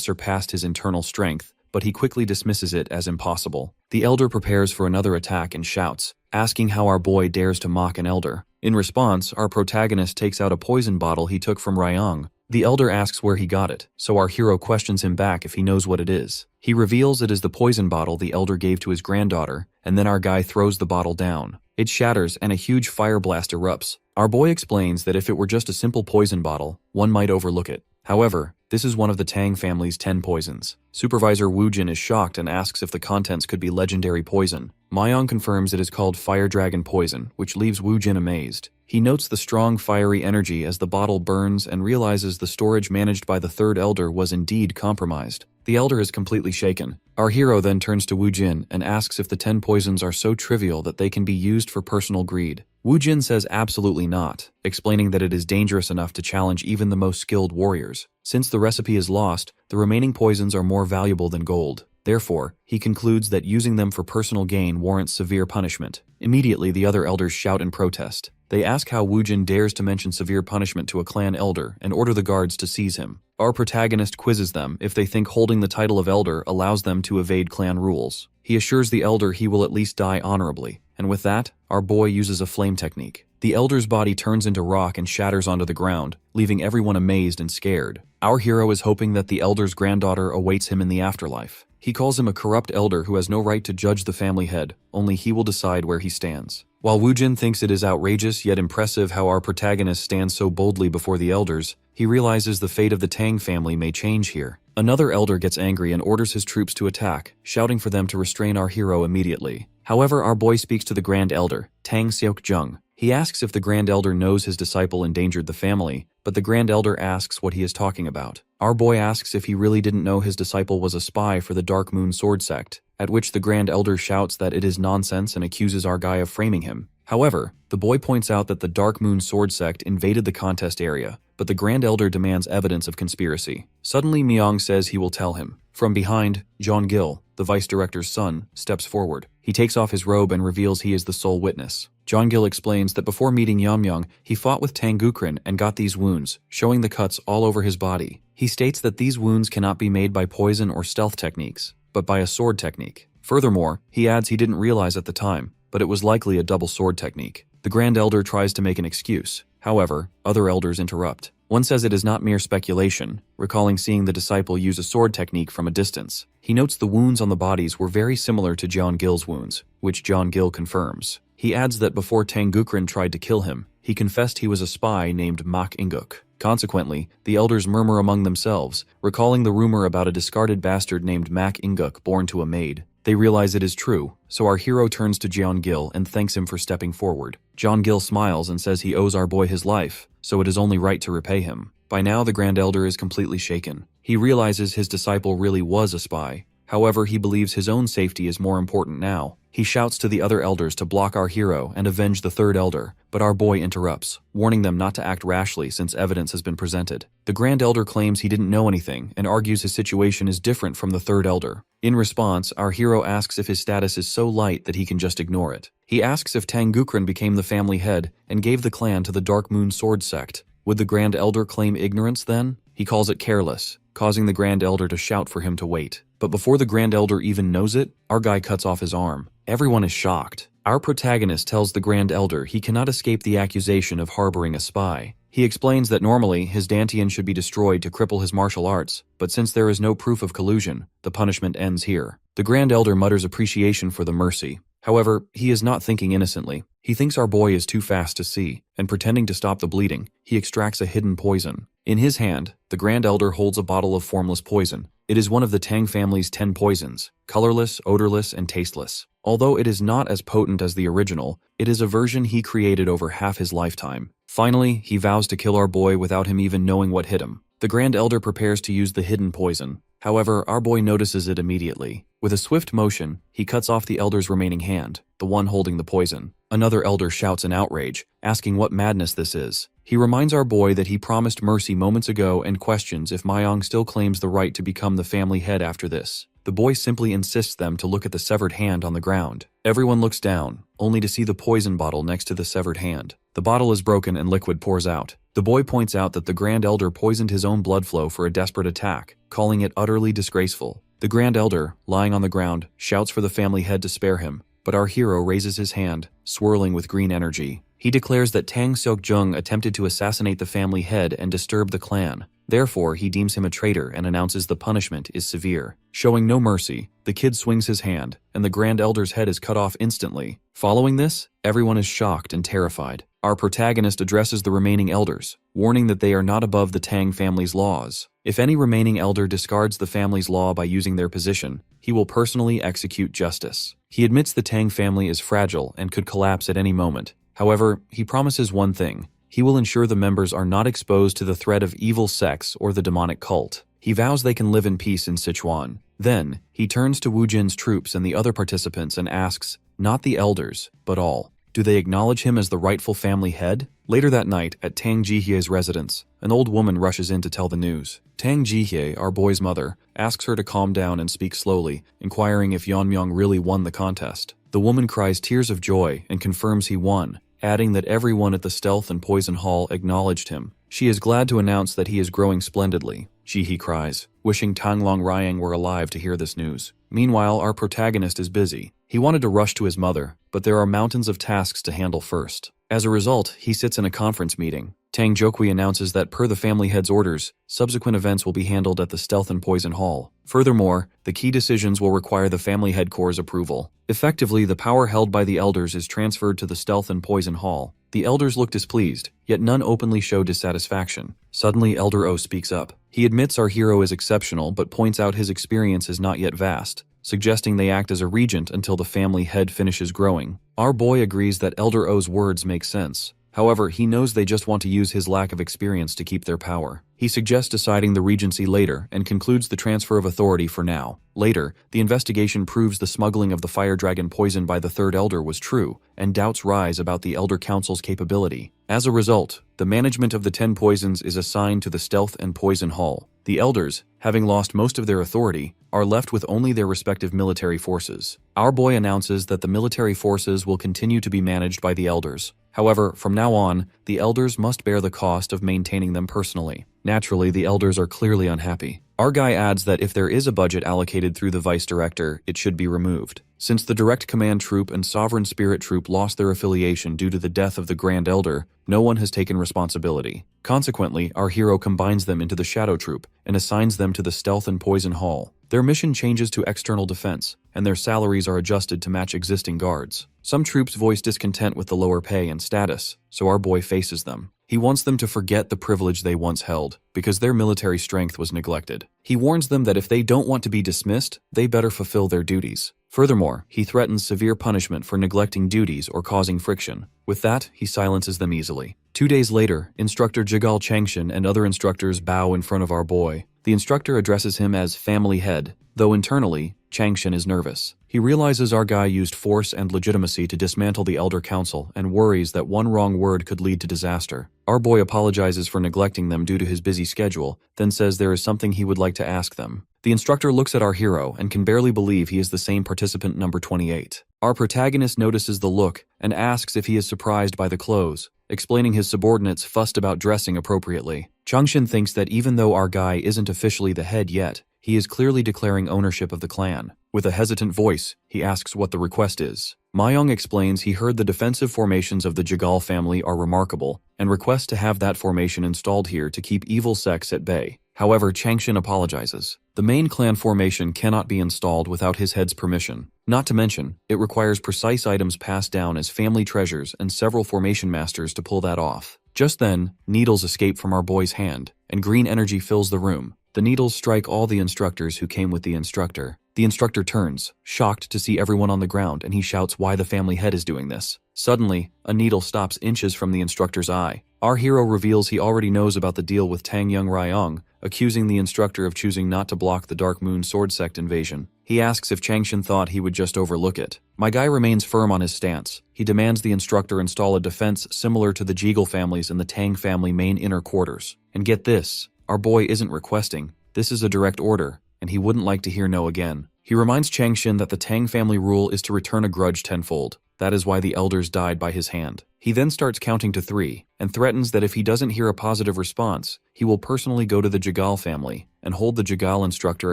surpassed his internal strength, but he quickly dismisses it as impossible. The elder prepares for another attack and shouts, asking how our boy dares to mock an elder. In response, our protagonist takes out a poison bottle he took from Ryong. The elder asks where he got it, so our hero questions him back if he knows what it is. He reveals it is the poison bottle the elder gave to his granddaughter, and then our guy throws the bottle down. It shatters and a huge fire blast erupts. Our boy explains that if it were just a simple poison bottle, one might overlook it. However, this is one of the Tang family's 10 poisons. Supervisor Wu Jin is shocked and asks if the contents could be legendary poison. Mayong confirms it is called Fire Dragon Poison, which leaves Wu Jin amazed. He notes the strong fiery energy as the bottle burns and realizes the storage managed by the third elder was indeed compromised. The elder is completely shaken. Our hero then turns to Wu Jin and asks if the 10 poisons are so trivial that they can be used for personal greed. Wu Jin says absolutely not, explaining that it is dangerous enough to challenge even the most skilled warriors. Since the recipe is lost, the remaining poisons are more valuable than gold. Therefore, he concludes that using them for personal gain warrants severe punishment. Immediately, the other elders shout in protest. They ask how Wu Jin dares to mention severe punishment to a clan elder and order the guards to seize him. Our protagonist quizzes them if they think holding the title of elder allows them to evade clan rules. He assures the elder he will at least die honorably, and with that, our boy uses a flame technique. The elder's body turns into rock and shatters onto the ground, leaving everyone amazed and scared. Our hero is hoping that the elder's granddaughter awaits him in the afterlife. He calls him a corrupt elder who has no right to judge the family head, only he will decide where he stands. While Wu Jin thinks it is outrageous yet impressive how our protagonist stands so boldly before the elders, he realizes the fate of the Tang family may change here. Another elder gets angry and orders his troops to attack, shouting for them to restrain our hero immediately. However, our boy speaks to the Grand Elder, Tang Seok-jung. He asks if the Grand Elder knows his disciple endangered the family, but the Grand Elder asks what he is talking about. Our boy asks if he really didn't know his disciple was a spy for the Dark Moon Sword Sect, at which the Grand Elder shouts that it is nonsense and accuses our guy of framing him. However, the boy points out that the Dark Moon Sword Sect invaded the contest area, but the Grand Elder demands evidence of conspiracy. Suddenly, Myong says he will tell him. From behind, John Gil, the vice director's son, steps forward. He takes off his robe and reveals he is the sole witness. John Gil explains that before meeting Yamyang, he fought with Tang Gukrin and got these wounds, showing the cuts all over his body. He states that these wounds cannot be made by poison or stealth techniques, but by a sword technique. Furthermore, he adds he didn't realize at the time, but it was likely a double sword technique. The Grand Elder tries to make an excuse. However, other elders interrupt. One says it is not mere speculation, recalling seeing the disciple use a sword technique from a distance. He notes the wounds on the bodies were very similar to John Gil's wounds, which John Gil confirms. He adds that before Tang Gukrin tried to kill him, he confessed he was a spy named Mak Inguk. Consequently, the elders murmur among themselves, recalling the rumor about a discarded bastard named Mak Inguk born to a maid. They realize it is true, so our hero turns to John Gil and thanks him for stepping forward. John Gil smiles and says he owes our boy his life, so it is only right to repay him. By now, the Grand Elder is completely shaken. He realizes his disciple really was a spy. However, he believes his own safety is more important now. He shouts to the other elders to block our hero and avenge the third elder, but our boy interrupts, warning them not to act rashly since evidence has been presented. The Grand Elder claims he didn't know anything and argues his situation is different from the third elder. In response, our hero asks if his status is so light that he can just ignore it. He asks if Tang Gukrin became the family head and gave the clan to the Dark Moon Sword Sect. Would the Grand Elder claim ignorance then? He calls it careless, causing the Grand Elder to shout for him to wait. But before the Grand Elder even knows it, our guy cuts off his arm. Everyone is shocked. Our protagonist tells the Grand Elder he cannot escape the accusation of harboring a spy. He explains that normally his Dantian should be destroyed to cripple his martial arts, but since there is no proof of collusion, the punishment ends here. The Grand Elder mutters appreciation for the mercy. However, he is not thinking innocently. He thinks our boy is too fast to see, and pretending to stop the bleeding, he extracts a hidden poison. In his hand, the Grand Elder holds a bottle of formless poison. It is one of the Tang family's 10 poisons, colorless, odorless, and tasteless. Although it is not as potent as the original, it is a version he created over half his lifetime. Finally, he vows to kill our boy without him even knowing what hit him. The Grand Elder prepares to use the hidden poison. However, our boy notices it immediately. With a swift motion, he cuts off the Elder's remaining hand, the one holding the poison. Another Elder shouts in outrage, asking what madness this is. He reminds our boy that he promised mercy moments ago and questions if Mayong still claims the right to become the family head after this. The boy simply insists them to look at the severed hand on the ground. Everyone looks down, only to see the poison bottle next to the severed hand. The bottle is broken and liquid pours out. The boy points out that the Grand Elder poisoned his own blood flow for a desperate attack, calling it utterly disgraceful. The Grand Elder, lying on the ground, shouts for the family head to spare him, but our hero raises his hand, swirling with green energy. He declares that Tang Seok-jung attempted to assassinate the family head and disturb the clan. Therefore, he deems him a traitor and announces the punishment is severe. Showing no mercy, the kid swings his hand, and the Grand Elder's head is cut off instantly. Following this, everyone is shocked and terrified. Our protagonist addresses the remaining elders, warning that they are not above the Tang family's laws. If any remaining elder discards the family's law by using their position, he will personally execute justice. He admits the Tang family is fragile and could collapse at any moment. However, he promises one thing. He will ensure the members are not exposed to the threat of evil sects or the demonic cult. He vows they can live in peace in Sichuan. Then, he turns to Wu Jin's troops and the other participants and asks, not the elders, but all, do they acknowledge him as the rightful family head? Later that night, at Tang Jihye's residence, an old woman rushes in to tell the news. Tang Jihye, our boy's mother, asks her to calm down and speak slowly, inquiring if Yeonmyeong really won the contest. The woman cries tears of joy and confirms he won, adding that everyone at the Stealth and Poison Hall acknowledged him. She is glad to announce that he is growing splendidly. Jihi cries, wishing Tang Long Ryang were alive to hear this news. Meanwhile, our protagonist is busy. He wanted to rush to his mother, but there are mountains of tasks to handle first. As a result, he sits in a conference meeting. Tang Jokwi announces that per the family head's orders, subsequent events will be handled at the Stealth and Poison Hall. Furthermore, the key decisions will require the family head core's approval. Effectively, the power held by the elders is transferred to the Stealth and Poison Hall. The elders look displeased, yet none openly show dissatisfaction. Suddenly, Elder O speaks up. He admits our hero is exceptional but points out his experience is not yet vast, suggesting they act as a regent until the family head finishes growing. Our boy agrees that Elder O's words make sense. However, he knows they just want to use his lack of experience to keep their power. He suggests deciding the regency later and concludes the transfer of authority for now. Later, the investigation proves the smuggling of the fire dragon poison by the third elder was true, and doubts rise about the Elder Council's capability. As a result, the management of the 10 poisons is assigned to the Stealth and Poison Hall. The elders, having lost most of their authority, are left with only their respective military forces. Our boy announces that the military forces will continue to be managed by the elders. However, from now on, the elders must bear the cost of maintaining them personally. Naturally, the elders are clearly unhappy. Our guy adds that if there is a budget allocated through the vice director, it should be removed. Since the Direct Command Troop and Sovereign Spirit Troop lost their affiliation due to the death of the Grand Elder, no one has taken responsibility. Consequently, our hero combines them into the Shadow Troop and assigns them to the Stealth and Poison Hall. Their mission changes to external defense, and their salaries are adjusted to match existing guards. Some troops voice discontent with the lower pay and status, so our boy faces them. He wants them to forget the privilege they once held, because their military strength was neglected. He warns them that if they don't want to be dismissed, they better fulfill their duties. Furthermore, he threatens severe punishment for neglecting duties or causing friction. With that, he silences them easily. 2 days later, Instructor Jigal Changshin and other instructors bow in front of our boy. The instructor addresses him as family head, though internally, Changshin is nervous. He realizes our guy used force and legitimacy to dismantle the Elder Council and worries that one wrong word could lead to disaster. Our boy apologizes for neglecting them due to his busy schedule, then says there is something he would like to ask them. The instructor looks at our hero and can barely believe he is the same participant number 28. Our protagonist notices the look and asks if he is surprised by the clothes, explaining his subordinates fussed about dressing appropriately. Changshin thinks that even though our guy isn't officially the head yet, he is clearly declaring ownership of the clan. With a hesitant voice, he asks what the request is. Mayong explains he heard the defensive formations of the Jigal family are remarkable and requests to have that formation installed here to keep evil sects at bay. However, Changshin apologizes. The main clan formation cannot be installed without his head's permission. Not to mention, it requires precise items passed down as family treasures and several formation masters to pull that off. Just then, needles escape from our boy's hand, and green energy fills the room. The needles strike all the instructors who came with the instructor. The instructor turns, shocked to see everyone on the ground, and he shouts why the family head is doing this. Suddenly, a needle stops inches from the instructor's eye. Our hero reveals he already knows about the deal with Tang Young Ryong, accusing the instructor of choosing not to block the Dark Moon Sword Sect invasion. He asks if Changshin thought he would just overlook it. My guy remains firm on his stance. He demands the instructor install a defense similar to the Jeagle families in the Tang family main inner quarters. And get this, our boy isn't requesting. This is a direct order, and he wouldn't like to hear no again. He reminds Changshin that the Tang family rule is to return a grudge tenfold. That is why the elders died by his hand. He then starts counting to 3, and threatens that if he doesn't hear a positive response, he will personally go to the Jagal family and hold the Jagal instructor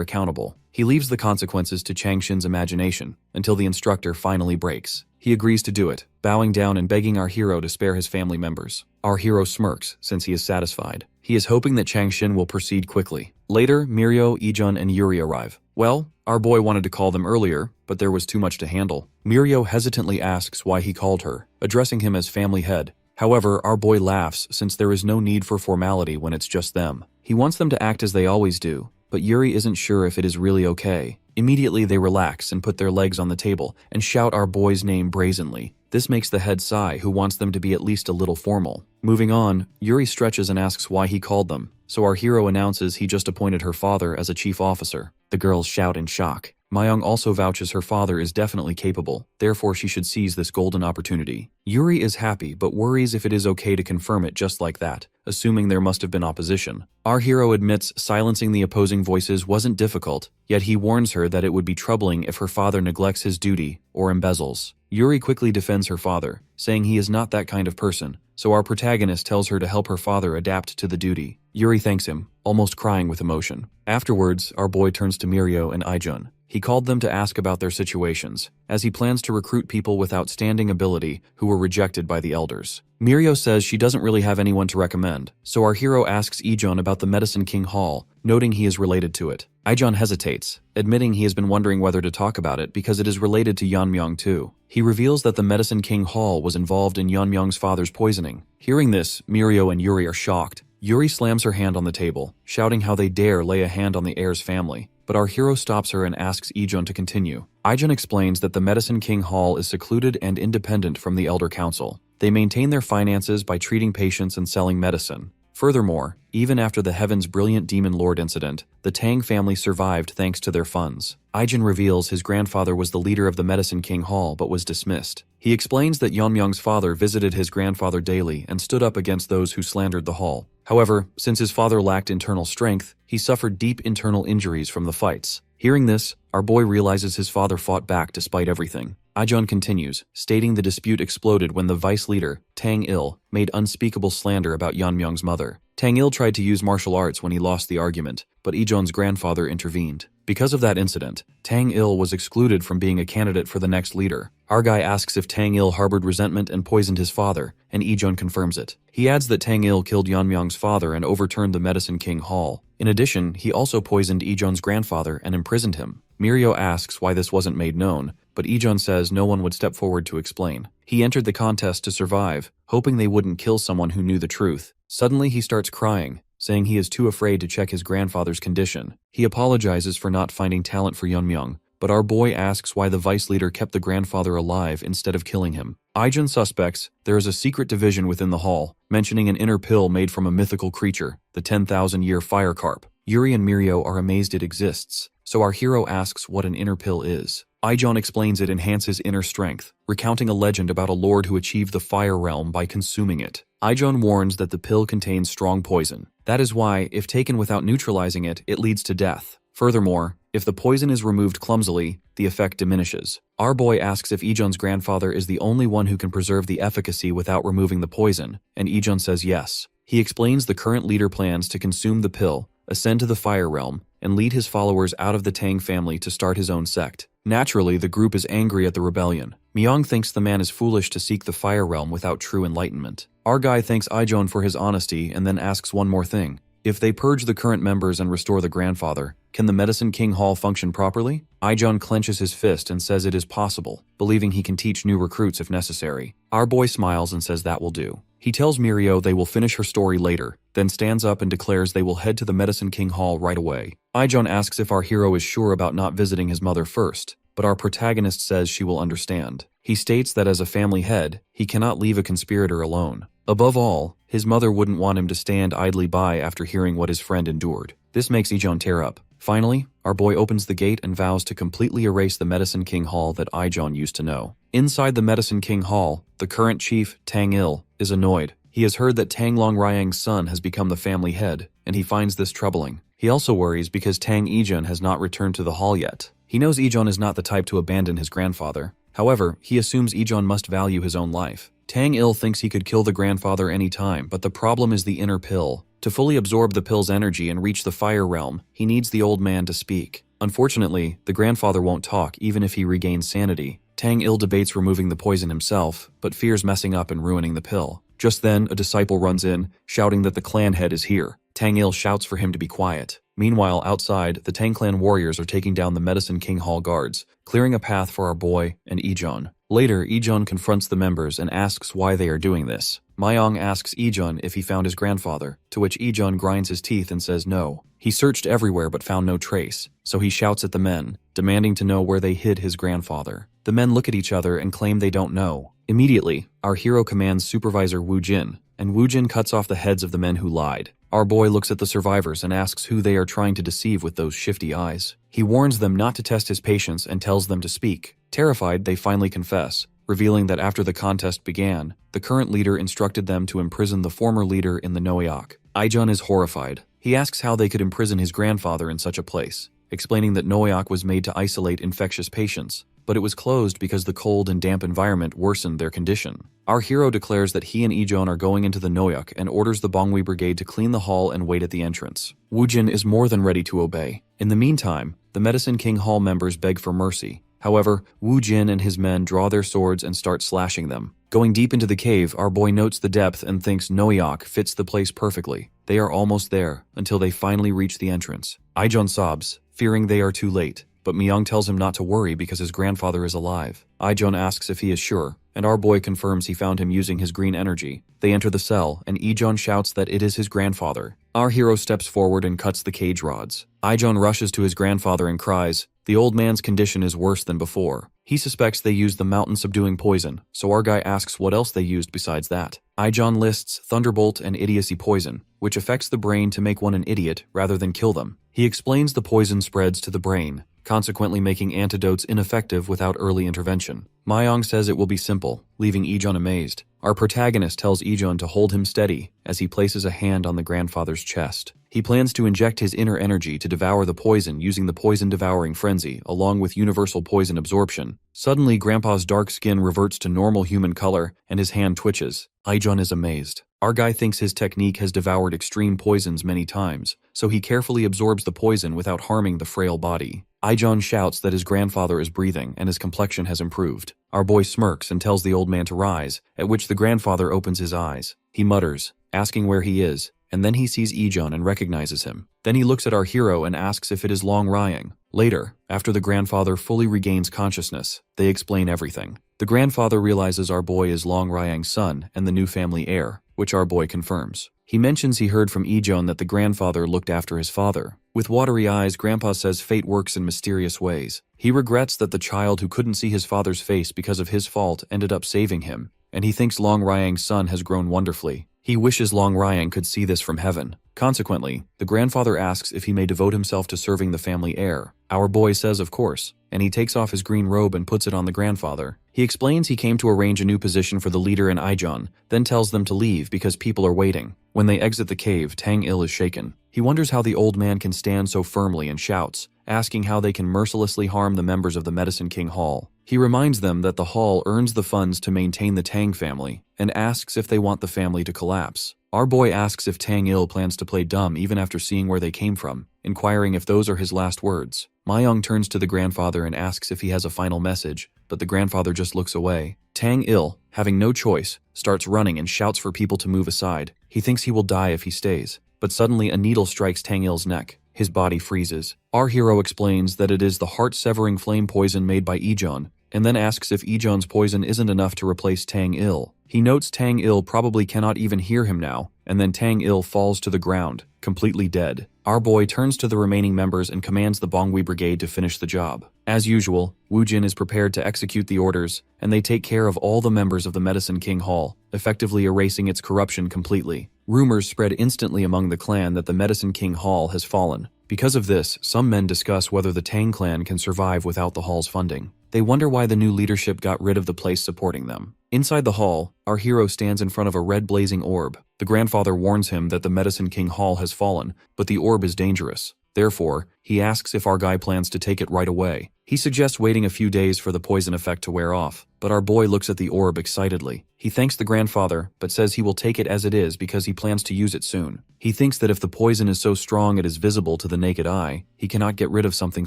accountable. He leaves the consequences to Changshin's imagination, until the instructor finally breaks. He agrees to do it, bowing down and begging our hero to spare his family members. Our hero smirks, since he is satisfied. He is hoping that Changshin will proceed quickly. Later, Mirio, Ijun, and Yuri arrive. Well, our boy wanted to call them earlier, but there was too much to handle. Mirio hesitantly asks why he called her, addressing him as family head. However, our boy laughs since there is no need for formality when it's just them. He wants them to act as they always do, but Yuri isn't sure if it is really okay. Immediately they relax and put their legs on the table and shout our boy's name brazenly. This makes the head sigh, who wants them to be at least a little formal. Moving on, Yuri stretches and asks why he called them, so our hero announces he just appointed her father as a chief officer. The girls shout in shock. Mayung also vouches her father is definitely capable, therefore she should seize this golden opportunity. Yuri is happy but worries if it is okay to confirm it just like that, assuming there must have been opposition. Our hero admits silencing the opposing voices wasn't difficult, yet he warns her that it would be troubling if her father neglects his duty or embezzles. Yuri quickly defends her father, saying he is not that kind of person, so our protagonist tells her to help her father adapt to the duty. Yuri thanks him, almost crying with emotion. Afterwards, our boy turns to Mirio and Ijun. He called them to ask about their situations, as he plans to recruit people with outstanding ability who were rejected by the elders. Mirio says she doesn't really have anyone to recommend, so our hero asks Ijun about the Medicine King Hall, noting he is related to it. Ijun hesitates, admitting he has been wondering whether to talk about it because it is related to Yeonmyeong too. He reveals that the Medicine King Hall was involved in Yeonmyeong's father's poisoning. Hearing this, Mirio and Yuri are shocked. Yuri slams her hand on the table, shouting how they dare lay a hand on the heir's family. But our hero stops her and asks Ijun to continue. Ijun explains that the Medicine King Hall is secluded and independent from the Elder Council. They maintain their finances by treating patients and selling medicine. Furthermore, even after the Heaven's Brilliant Demon Lord incident, the Tang family survived thanks to their funds. Ijun reveals his grandfather was the leader of the Medicine King Hall but was dismissed. He explains that Yeonmyeong's father visited his grandfather daily and stood up against those who slandered the hall. However, since his father lacked internal strength, he suffered deep internal injuries from the fights. Hearing this, our boy realizes his father fought back despite everything. Ijun continues, stating the dispute exploded when the vice leader, Tang Il, made unspeakable slander about Yeonmyeong's mother. Tang Il tried to use martial arts when he lost the argument, but Ijun's grandfather intervened. Because of that incident, Tang Il was excluded from being a candidate for the next leader. Our guy asks if Tang Il harbored resentment and poisoned his father, and Ijun confirms it. He adds that Tang Il killed Yeonmyeong's father and overturned the Medicine King Hall. In addition, he also poisoned Ijun's grandfather and imprisoned him. Mirio asks why this wasn't made known, but Ijun says no one would step forward to explain. He entered the contest to survive, hoping they wouldn't kill someone who knew the truth. Suddenly he starts crying, saying he is too afraid to check his grandfather's condition. He apologizes for not finding talent for Yeonmyeong, but our boy asks why the vice leader kept the grandfather alive instead of killing him. Ijun suspects there is a secret division within the hall, mentioning an inner pill made from a mythical creature, the 10,000-year fire carp. Yuri and Mirio are amazed it exists, so our hero asks what an inner pill is. Ijun explains it enhances inner strength, recounting a legend about a lord who achieved the fire realm by consuming it. Ijun warns that the pill contains strong poison. That is why, if taken without neutralizing it, it leads to death. Furthermore, if the poison is removed clumsily, the effect diminishes. Our boy asks if Ijun's grandfather is the only one who can preserve the efficacy without removing the poison, and Ijun says yes. He explains the current leader plans to consume the pill, ascend to the fire realm, and lead his followers out of the Tang family to start his own sect. Naturally, the group is angry at the rebellion. Myung thinks the man is foolish to seek the fire realm without true enlightenment. Our guy thanks Ijun for his honesty and then asks one more thing. If they purge the current members and restore the grandfather, can the Medicine King Hall function properly? Ijun clenches his fist and says it is possible, believing he can teach new recruits if necessary. Our boy smiles and says that will do. He tells Mirio they will finish her story later, then stands up and declares they will head to the Medicine King Hall right away. Ijon asks if our hero is sure about not visiting his mother first, but our protagonist says she will understand. He states that as a family head, he cannot leave a conspirator alone. Above all, his mother wouldn't want him to stand idly by after hearing what his friend endured. This makes Ijon tear up. Finally, our boy opens the gate and vows to completely erase the Medicine King Hall that Ijon used to know. Inside the Medicine King Hall, the current chief, Tang Il, is annoyed. He has heard that Tang Longryang's son has become the family head, and he finds this troubling. He also worries because Tang Ijon has not returned to the hall yet. He knows Ijon is not the type to abandon his grandfather. However, he assumes Ijon must value his own life. Tang Il thinks he could kill the grandfather any time, but the problem is the inner pill. To fully absorb the pill's energy and reach the fire realm, he needs the old man to speak. Unfortunately, the grandfather won't talk even if he regains sanity. Tang Il debates removing the poison himself, but fears messing up and ruining the pill. Just then, a disciple runs in, shouting that the clan head is here. Tang Il shouts for him to be quiet. Meanwhile, outside, the Tang clan warriors are taking down the Medicine King Hall guards, clearing a path for our boy and Ijon. Later, Ijon confronts the members and asks why they are doing this. Mayong asks Ijon if he found his grandfather, to which Ijon grinds his teeth and says no. He searched everywhere but found no trace, so he shouts at the men, demanding to know where they hid his grandfather. The men look at each other and claim they don't know. Immediately, our hero commands Supervisor Wu Jin, and Wu Jin cuts off the heads of the men who lied. Our boy looks at the survivors and asks who they are trying to deceive with those shifty eyes. He warns them not to test his patience and tells them to speak. Terrified, they finally confess, revealing that after the contest began, the current leader instructed them to imprison the former leader in the Noyak. Ijon is horrified. He asks how they could imprison his grandfather in such a place, explaining that Noyak was made to isolate infectious patients, but it was closed because the cold and damp environment worsened their condition. Our hero declares that he and Ijon are going into the Noyak and orders the Bongui Brigade to clean the hall and wait at the entrance. Woojin is more than ready to obey. In the meantime, the Medicine King Hall members beg for mercy. However, Wu Jin and his men draw their swords and start slashing them. Going deep into the cave, our boy notes the depth and thinks Noyak fits the place perfectly. They are almost there, until they finally reach the entrance. Ijon sobs, fearing they are too late, but Myung tells him not to worry because his grandfather is alive. Ijon asks if he is sure, and our boy confirms he found him using his green energy. They enter the cell, and Ijon shouts that it is his grandfather. Our hero steps forward and cuts the cage rods. Ijon rushes to his grandfather and cries, "The old man's condition is worse than before." He suspects they used the mountain-subduing poison, so our guy asks what else they used besides that. Ijon lists Thunderbolt and Idiocy poison, which affects the brain to make one an idiot rather than kill them. He explains the poison spreads to the brain, consequently making antidotes ineffective without early intervention. Myong says it will be simple, leaving Ijon amazed. Our protagonist tells Ijon to hold him steady as he places a hand on the grandfather's chest. He plans to inject his inner energy to devour the poison using the poison-devouring frenzy, along with universal poison absorption. Suddenly, Grandpa's dark skin reverts to normal human color, and his hand twitches. Ijon is amazed. Our guy thinks his technique has devoured extreme poisons many times, so he carefully absorbs the poison without harming the frail body. Ijon shouts that his grandfather is breathing and his complexion has improved. Our boy smirks and tells the old man to rise, at which the grandfather opens his eyes. He mutters, asking where he is, and then he sees Ijon and recognizes him. Then he looks at our hero and asks if it is Long Ryang. Later, after the grandfather fully regains consciousness, they explain everything. The grandfather realizes our boy is Long Ryang's son and the new family heir, which our boy confirms. He mentions he heard from Ijon that the grandfather looked after his father. With watery eyes, Grandpa says fate works in mysterious ways. He regrets that the child who couldn't see his father's face because of his fault ended up saving him, and he thinks Long Ryang's son has grown wonderfully. He wishes Long Ryang could see this from heaven. Consequently, the grandfather asks if he may devote himself to serving the family heir. Our boy says of course, and he takes off his green robe and puts it on the grandfather. He explains he came to arrange a new position for the leader and Ijon, then tells them to leave because people are waiting. When they exit the cave, Tang Il is shaken. He wonders how the old man can stand so firmly and shouts, asking how they can mercilessly harm the members of the Medicine King Hall. He reminds them that the hall earns the funds to maintain the Tang family, and asks if they want the family to collapse. Our boy asks if Tang Il plans to play dumb even after seeing where they came from, inquiring if those are his last words. Myung turns to the grandfather and asks if he has a final message, but the grandfather just looks away. Tang Il, having no choice, starts running and shouts for people to move aside. He thinks he will die if he stays, but suddenly a needle strikes Tang Il's neck. His body freezes. Our hero explains that it is the heart-severing flame poison made by Ijon, and then asks if Ijon's poison isn't enough to replace Tang Il. He notes Tang Il probably cannot even hear him now, and then Tang Il falls to the ground, completely dead. Our boy turns to the remaining members and commands the Bongui Brigade to finish the job. As usual, Wu Jin is prepared to execute the orders, and they take care of all the members of the Medicine King Hall, effectively erasing its corruption completely. Rumors spread instantly among the clan that the Medicine King Hall has fallen. Because of this, some men discuss whether the Tang clan can survive without the hall's funding. They wonder why the new leadership got rid of the place supporting them. Inside the hall, our hero stands in front of a red blazing orb. The grandfather warns him that the Medicine King Hall has fallen, but the orb is dangerous. Therefore, he asks if our guy plans to take it right away. He suggests waiting a few days for the poison effect to wear off, but our boy looks at the orb excitedly. He thanks the grandfather, but says he will take it as it is because he plans to use it soon. He thinks that if the poison is so strong it is visible to the naked eye, he cannot get rid of something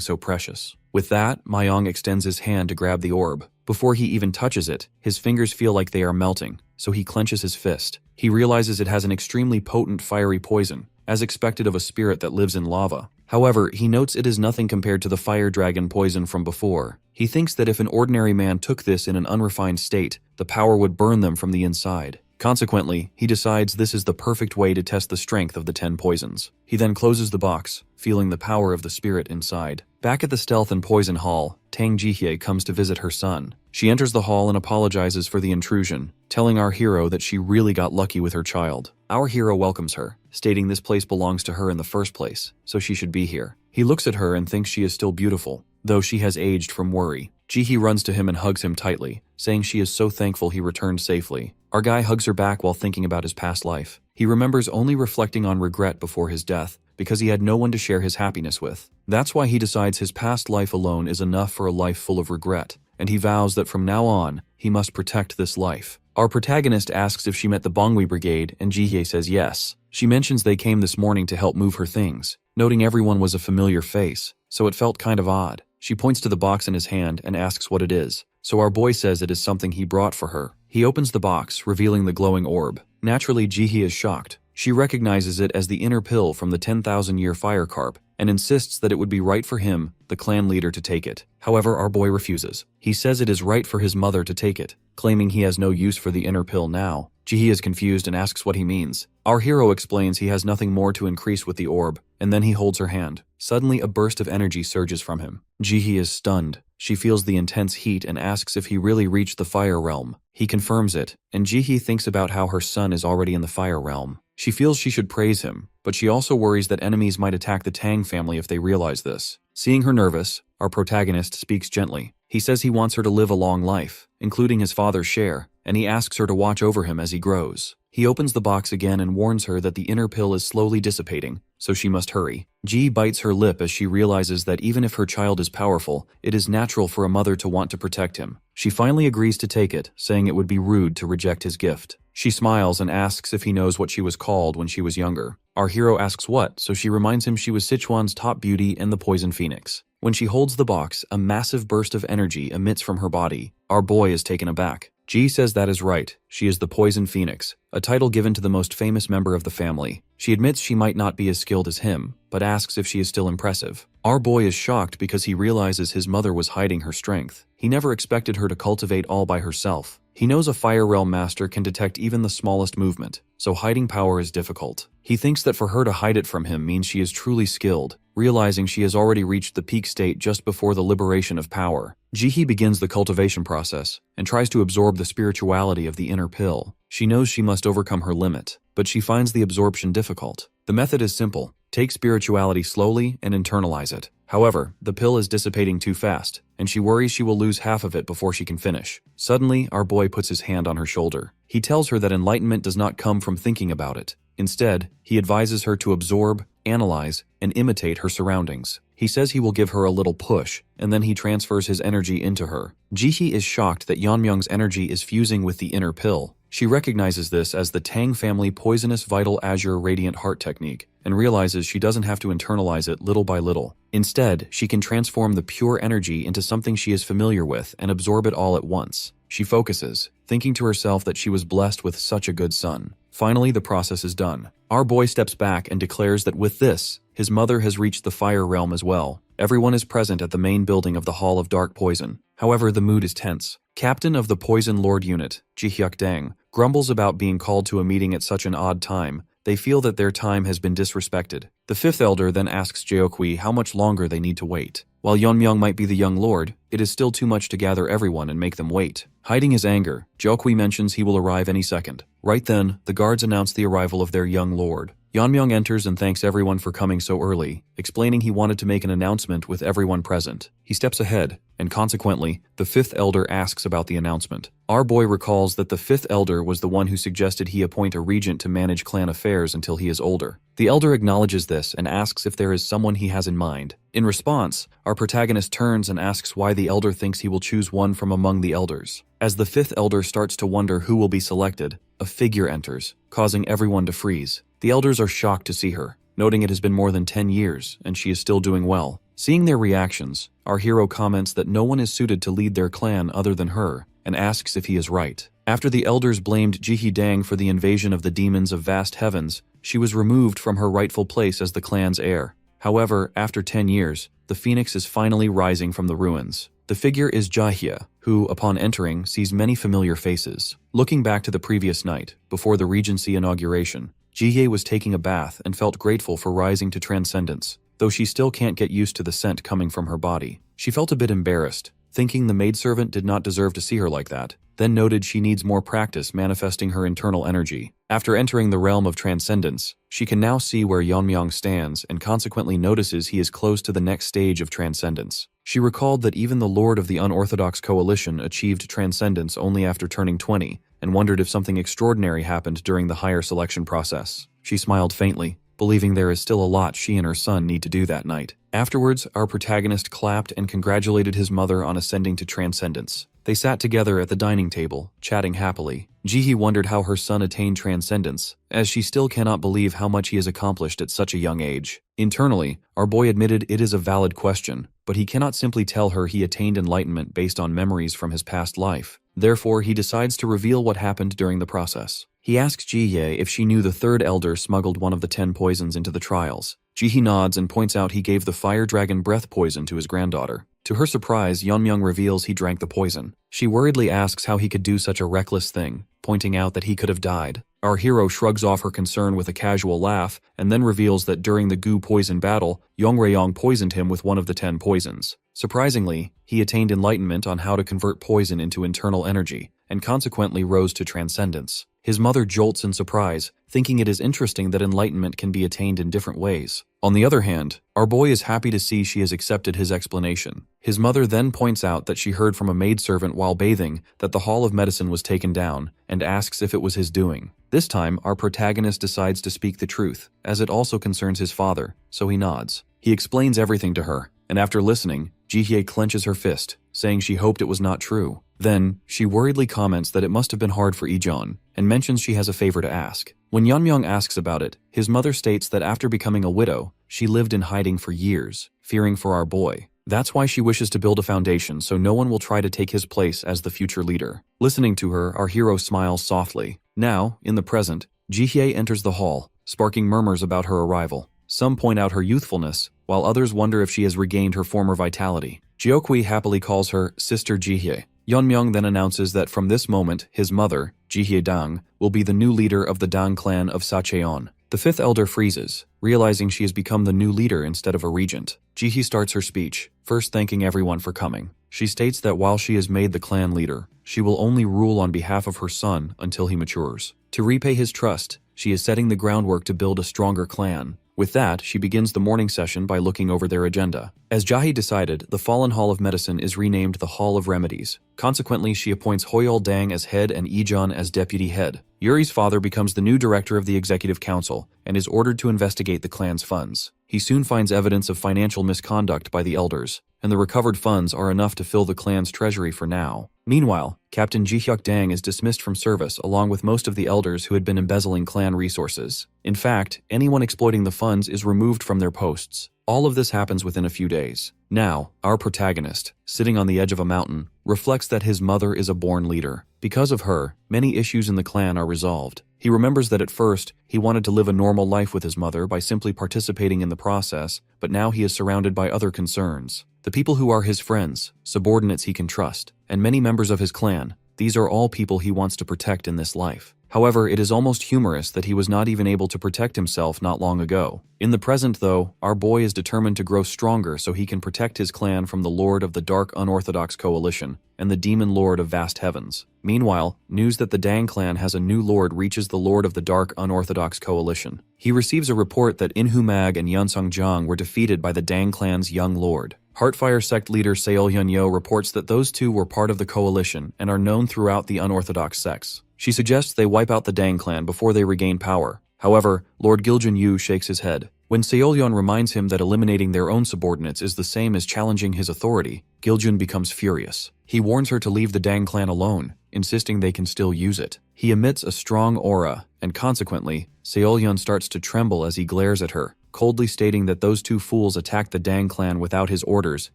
so precious. With that, Mayong extends his hand to grab the orb. Before he even touches it, his fingers feel like they are melting, so he clenches his fist. He realizes it has an extremely potent fiery poison, as expected of a spirit that lives in lava. However, he notes it is nothing compared to the fire dragon poison from before. He thinks that if an ordinary man took this in an unrefined state, the power would burn them from the inside. Consequently, he decides this is the perfect way to test the strength of the 10 poisons. He then closes the box, feeling the power of the spirit inside. Back at the Stealth and Poison Hall, Tang Jihye comes to visit her son. She enters the hall and apologizes for the intrusion, telling our hero that she really got lucky with her child. Our hero welcomes her, stating this place belongs to her in the first place, so she should be here. He looks at her and thinks she is still beautiful, though she has aged from worry. Jihye runs to him and hugs him tightly, saying she is so thankful he returned safely. Our guy hugs her back while thinking about his past life. He remembers only reflecting on regret before his death, because he had no one to share his happiness with. That's why he decides his past life alone is enough for a life full of regret, and he vows that from now on, he must protect this life. Our protagonist asks if she met the Bongui Brigade, and Jihye says yes. She mentions they came this morning to help move her things, noting everyone was a familiar face, so it felt kind of odd. She points to the box in his hand and asks what it is, so our boy says it is something he brought for her. He opens the box, revealing the glowing orb. Naturally, Jihye is shocked. She recognizes it as the inner pill from the 10,000-year fire carp, and insists that it would be right for him, the clan leader, to take it. However, our boy refuses. He says it is right for his mother to take it, claiming he has no use for the inner pill now. Jihye is confused and asks what he means. Our hero explains he has nothing more to increase with the orb, and then he holds her hand. Suddenly, a burst of energy surges from him. Jihye is stunned. She feels the intense heat and asks if he really reached the fire realm. He confirms it, and Jihye thinks about how her son is already in the fire realm. She feels she should praise him, but she also worries that enemies might attack the Tang family if they realize this. Seeing her nervous, our protagonist speaks gently. He says he wants her to live a long life, including his father's share, and he asks her to watch over him as he grows. He opens the box again and warns her that the inner pill is slowly dissipating, so she must hurry. Ji bites her lip as she realizes that even if her child is powerful, it is natural for a mother to want to protect him. She finally agrees to take it, saying it would be rude to reject his gift. She smiles and asks if he knows what she was called when she was younger. Our hero asks what, so she reminds him she was Sichuan's top beauty and the poison phoenix. When she holds the box, a massive burst of energy emits from her body. Our boy is taken aback. Ji says that is right. She is the Poison Phoenix, a title given to the most famous member of the family. She admits she might not be as skilled as him, but asks if she is still impressive. Our boy is shocked because he realizes his mother was hiding her strength. He never expected her to cultivate all by herself. He knows a Fire Realm master can detect even the smallest movement, so hiding power is difficult. He thinks that for her to hide it from him means she is truly skilled, realizing she has already reached the peak state just before the liberation of power. Jihye begins the cultivation process and tries to absorb the spirituality of the inner pill. She knows she must overcome her limit, but she finds the absorption difficult. The method is simple. Take spirituality slowly and internalize it. However, the pill is dissipating too fast, and she worries she will lose half of it before she can finish. Suddenly, our boy puts his hand on her shoulder. He tells her that enlightenment does not come from thinking about it. Instead, he advises her to absorb, analyze, and imitate her surroundings. He says he will give her a little push, and then he transfers his energy into her. Jihye is shocked that Yeonmyeong's energy is fusing with the inner pill. She recognizes this as the Tang family poisonous vital azure radiant heart technique, and realizes she doesn't have to internalize it little by little. Instead, she can transform the pure energy into something she is familiar with and absorb it all at once. She focuses, thinking to herself that she was blessed with such a good son. Finally, the process is done. Our boy steps back and declares that with this, his mother has reached the fire realm as well. Everyone is present at the main building of the Hall of Dark Poison. However, the mood is tense. Captain of the Poison Lord Unit, Ji Hyuk Dang, grumbles about being called to a meeting at such an odd time. They feel that their time has been disrespected. The fifth elder then asks Jeokwi how much longer they need to wait. While Yeonmyeong might be the young lord, it is still too much to gather everyone and make them wait. Hiding his anger, Jeokwi mentions he will arrive any second. Right then, the guards announce the arrival of their young lord. Yeonmyeong enters and thanks everyone for coming so early, explaining he wanted to make an announcement with everyone present. He steps ahead, and consequently, the fifth elder asks about the announcement. Our boy recalls that the fifth elder was the one who suggested he appoint a regent to manage clan affairs until he is older. The elder acknowledges this and asks if there is someone he has in mind. In response, our protagonist turns and asks why the elder thinks he will choose one from among the elders. As the fifth elder starts to wonder who will be selected, a figure enters, causing everyone to freeze. The elders are shocked to see her, noting it has been more than 10 years and she is still doing well. Seeing their reactions, our hero comments that no one is suited to lead their clan other than her, and asks if he is right. After the elders blamed Jihi Dang for the invasion of the demons of vast heavens, she was removed from her rightful place as the clan's heir. However, after 10 years, the phoenix is finally rising from the ruins. The figure is Jahye, who, upon entering, sees many familiar faces. Looking back to the previous night, before the regency inauguration, Jihye was taking a bath and felt grateful for rising to transcendence, though she still can't get used to the scent coming from her body. She felt a bit embarrassed, thinking the maidservant did not deserve to see her like that, then noted she needs more practice manifesting her internal energy. After entering the realm of transcendence, she can now see where Yeonmyeong stands and consequently notices he is close to the next stage of transcendence. She recalled that even the Lord of the Unorthodox Coalition achieved transcendence only after turning 20, and wondered if something extraordinary happened during the higher selection process. She smiled faintly, believing there is still a lot she and her son need to do that night. Afterwards, our protagonist clapped and congratulated his mother on ascending to transcendence. They sat together at the dining table, chatting happily. Jihye wondered how her son attained transcendence, as she still cannot believe how much he has accomplished at such a young age. Internally, our boy admitted it is a valid question, but he cannot simply tell her he attained enlightenment based on memories from his past life. Therefore, he decides to reveal what happened during the process. He asks Jihye if she knew the third elder smuggled one of the 10 poisons into the trials. Jihye nods and points out he gave the fire dragon breath poison to his granddaughter. To her surprise, Yeonmyeong reveals he drank the poison. She worriedly asks how he could do such a reckless thing, pointing out that he could have died. Our hero shrugs off her concern with a casual laugh, and then reveals that during the goo poison battle, Yongrayong poisoned him with one of the 10 poisons. Surprisingly, he attained enlightenment on how to convert poison into internal energy, and consequently rose to transcendence. His mother jolts in surprise, thinking it is interesting that enlightenment can be attained in different ways. On the other hand, our boy is happy to see she has accepted his explanation. His mother then points out that she heard from a maidservant while bathing that the Hall of Medicine was taken down, and asks if it was his doing. This time, our protagonist decides to speak the truth, as it also concerns his father, so he nods. He explains everything to her, and after listening, Jihye clenches her fist, saying she hoped it was not true. Then, she worriedly comments that it must have been hard for Ijeon, and mentions she has a favor to ask. When Yeonmyeong asks about it, his mother states that after becoming a widow, she lived in hiding for years, fearing for our boy. That's why she wishes to build a foundation so no one will try to take his place as the future leader. Listening to her, our hero smiles softly. Now, in the present, Jihye enters the hall, sparking murmurs about her arrival. Some point out her youthfulness, while others wonder if she has regained her former vitality. Jeokwi happily calls her Sister Jihye. Yeonmyeong then announces that from this moment, his mother, Jihye Dang, will be the new leader of the Dang clan of Sacheon. The fifth elder freezes, realizing she has become the new leader instead of a regent. Jihye starts her speech, first thanking everyone for coming. She states that while she is made the clan leader, she will only rule on behalf of her son until he matures. To repay his trust, she is setting the groundwork to build a stronger clan. With that, she begins the morning session by looking over their agenda. As Jahi decided, the Fallen Hall of Medicine is renamed the Hall of Remedies. Consequently, she appoints Hoyol Dang as head and Ijeon as deputy head. Yuri's father becomes the new director of the Executive Council and is ordered to investigate the clan's funds. He soon finds evidence of financial misconduct by the elders, and the recovered funds are enough to fill the clan's treasury for now. Meanwhile, Captain Jihyuk Dang is dismissed from service along with most of the elders who had been embezzling clan resources. In fact, anyone exploiting the funds is removed from their posts. All of this happens within a few days. Now, our protagonist, sitting on the edge of a mountain, reflects that his mother is a born leader. Because of her, many issues in the clan are resolved. He remembers that at first, he wanted to live a normal life with his mother by simply participating in the process, but now he is surrounded by other concerns. The people who are his friends, subordinates he can trust, and many members of his clan. These are all people he wants to protect in this life. However, it is almost humorous that he was not even able to protect himself not long ago. In the present, though, our boy is determined to grow stronger so he can protect his clan from the Lord of the Dark Unorthodox Coalition and the Demon Lord of Vast Heavens. Meanwhile, news that the Dang clan has a new lord reaches the Lord of the Dark Unorthodox Coalition. He receives a report that Inhu Mag and Yunsung Jiang were defeated by the Dang clan's young lord. Heartfire sect leader Seol Yunyo reports that those two were part of the coalition and are known throughout the unorthodox sects. She suggests they wipe out the Dang clan before they regain power. However, Lord Giljun Yu shakes his head. When Seolyeon reminds him that eliminating their own subordinates is the same as challenging his authority, Giljun becomes furious. He warns her to leave the Dang clan alone, insisting they can still use it. He emits a strong aura, and consequently, Seolyeon starts to tremble as he glares at her, coldly stating that those two fools attacked the Dang clan without his orders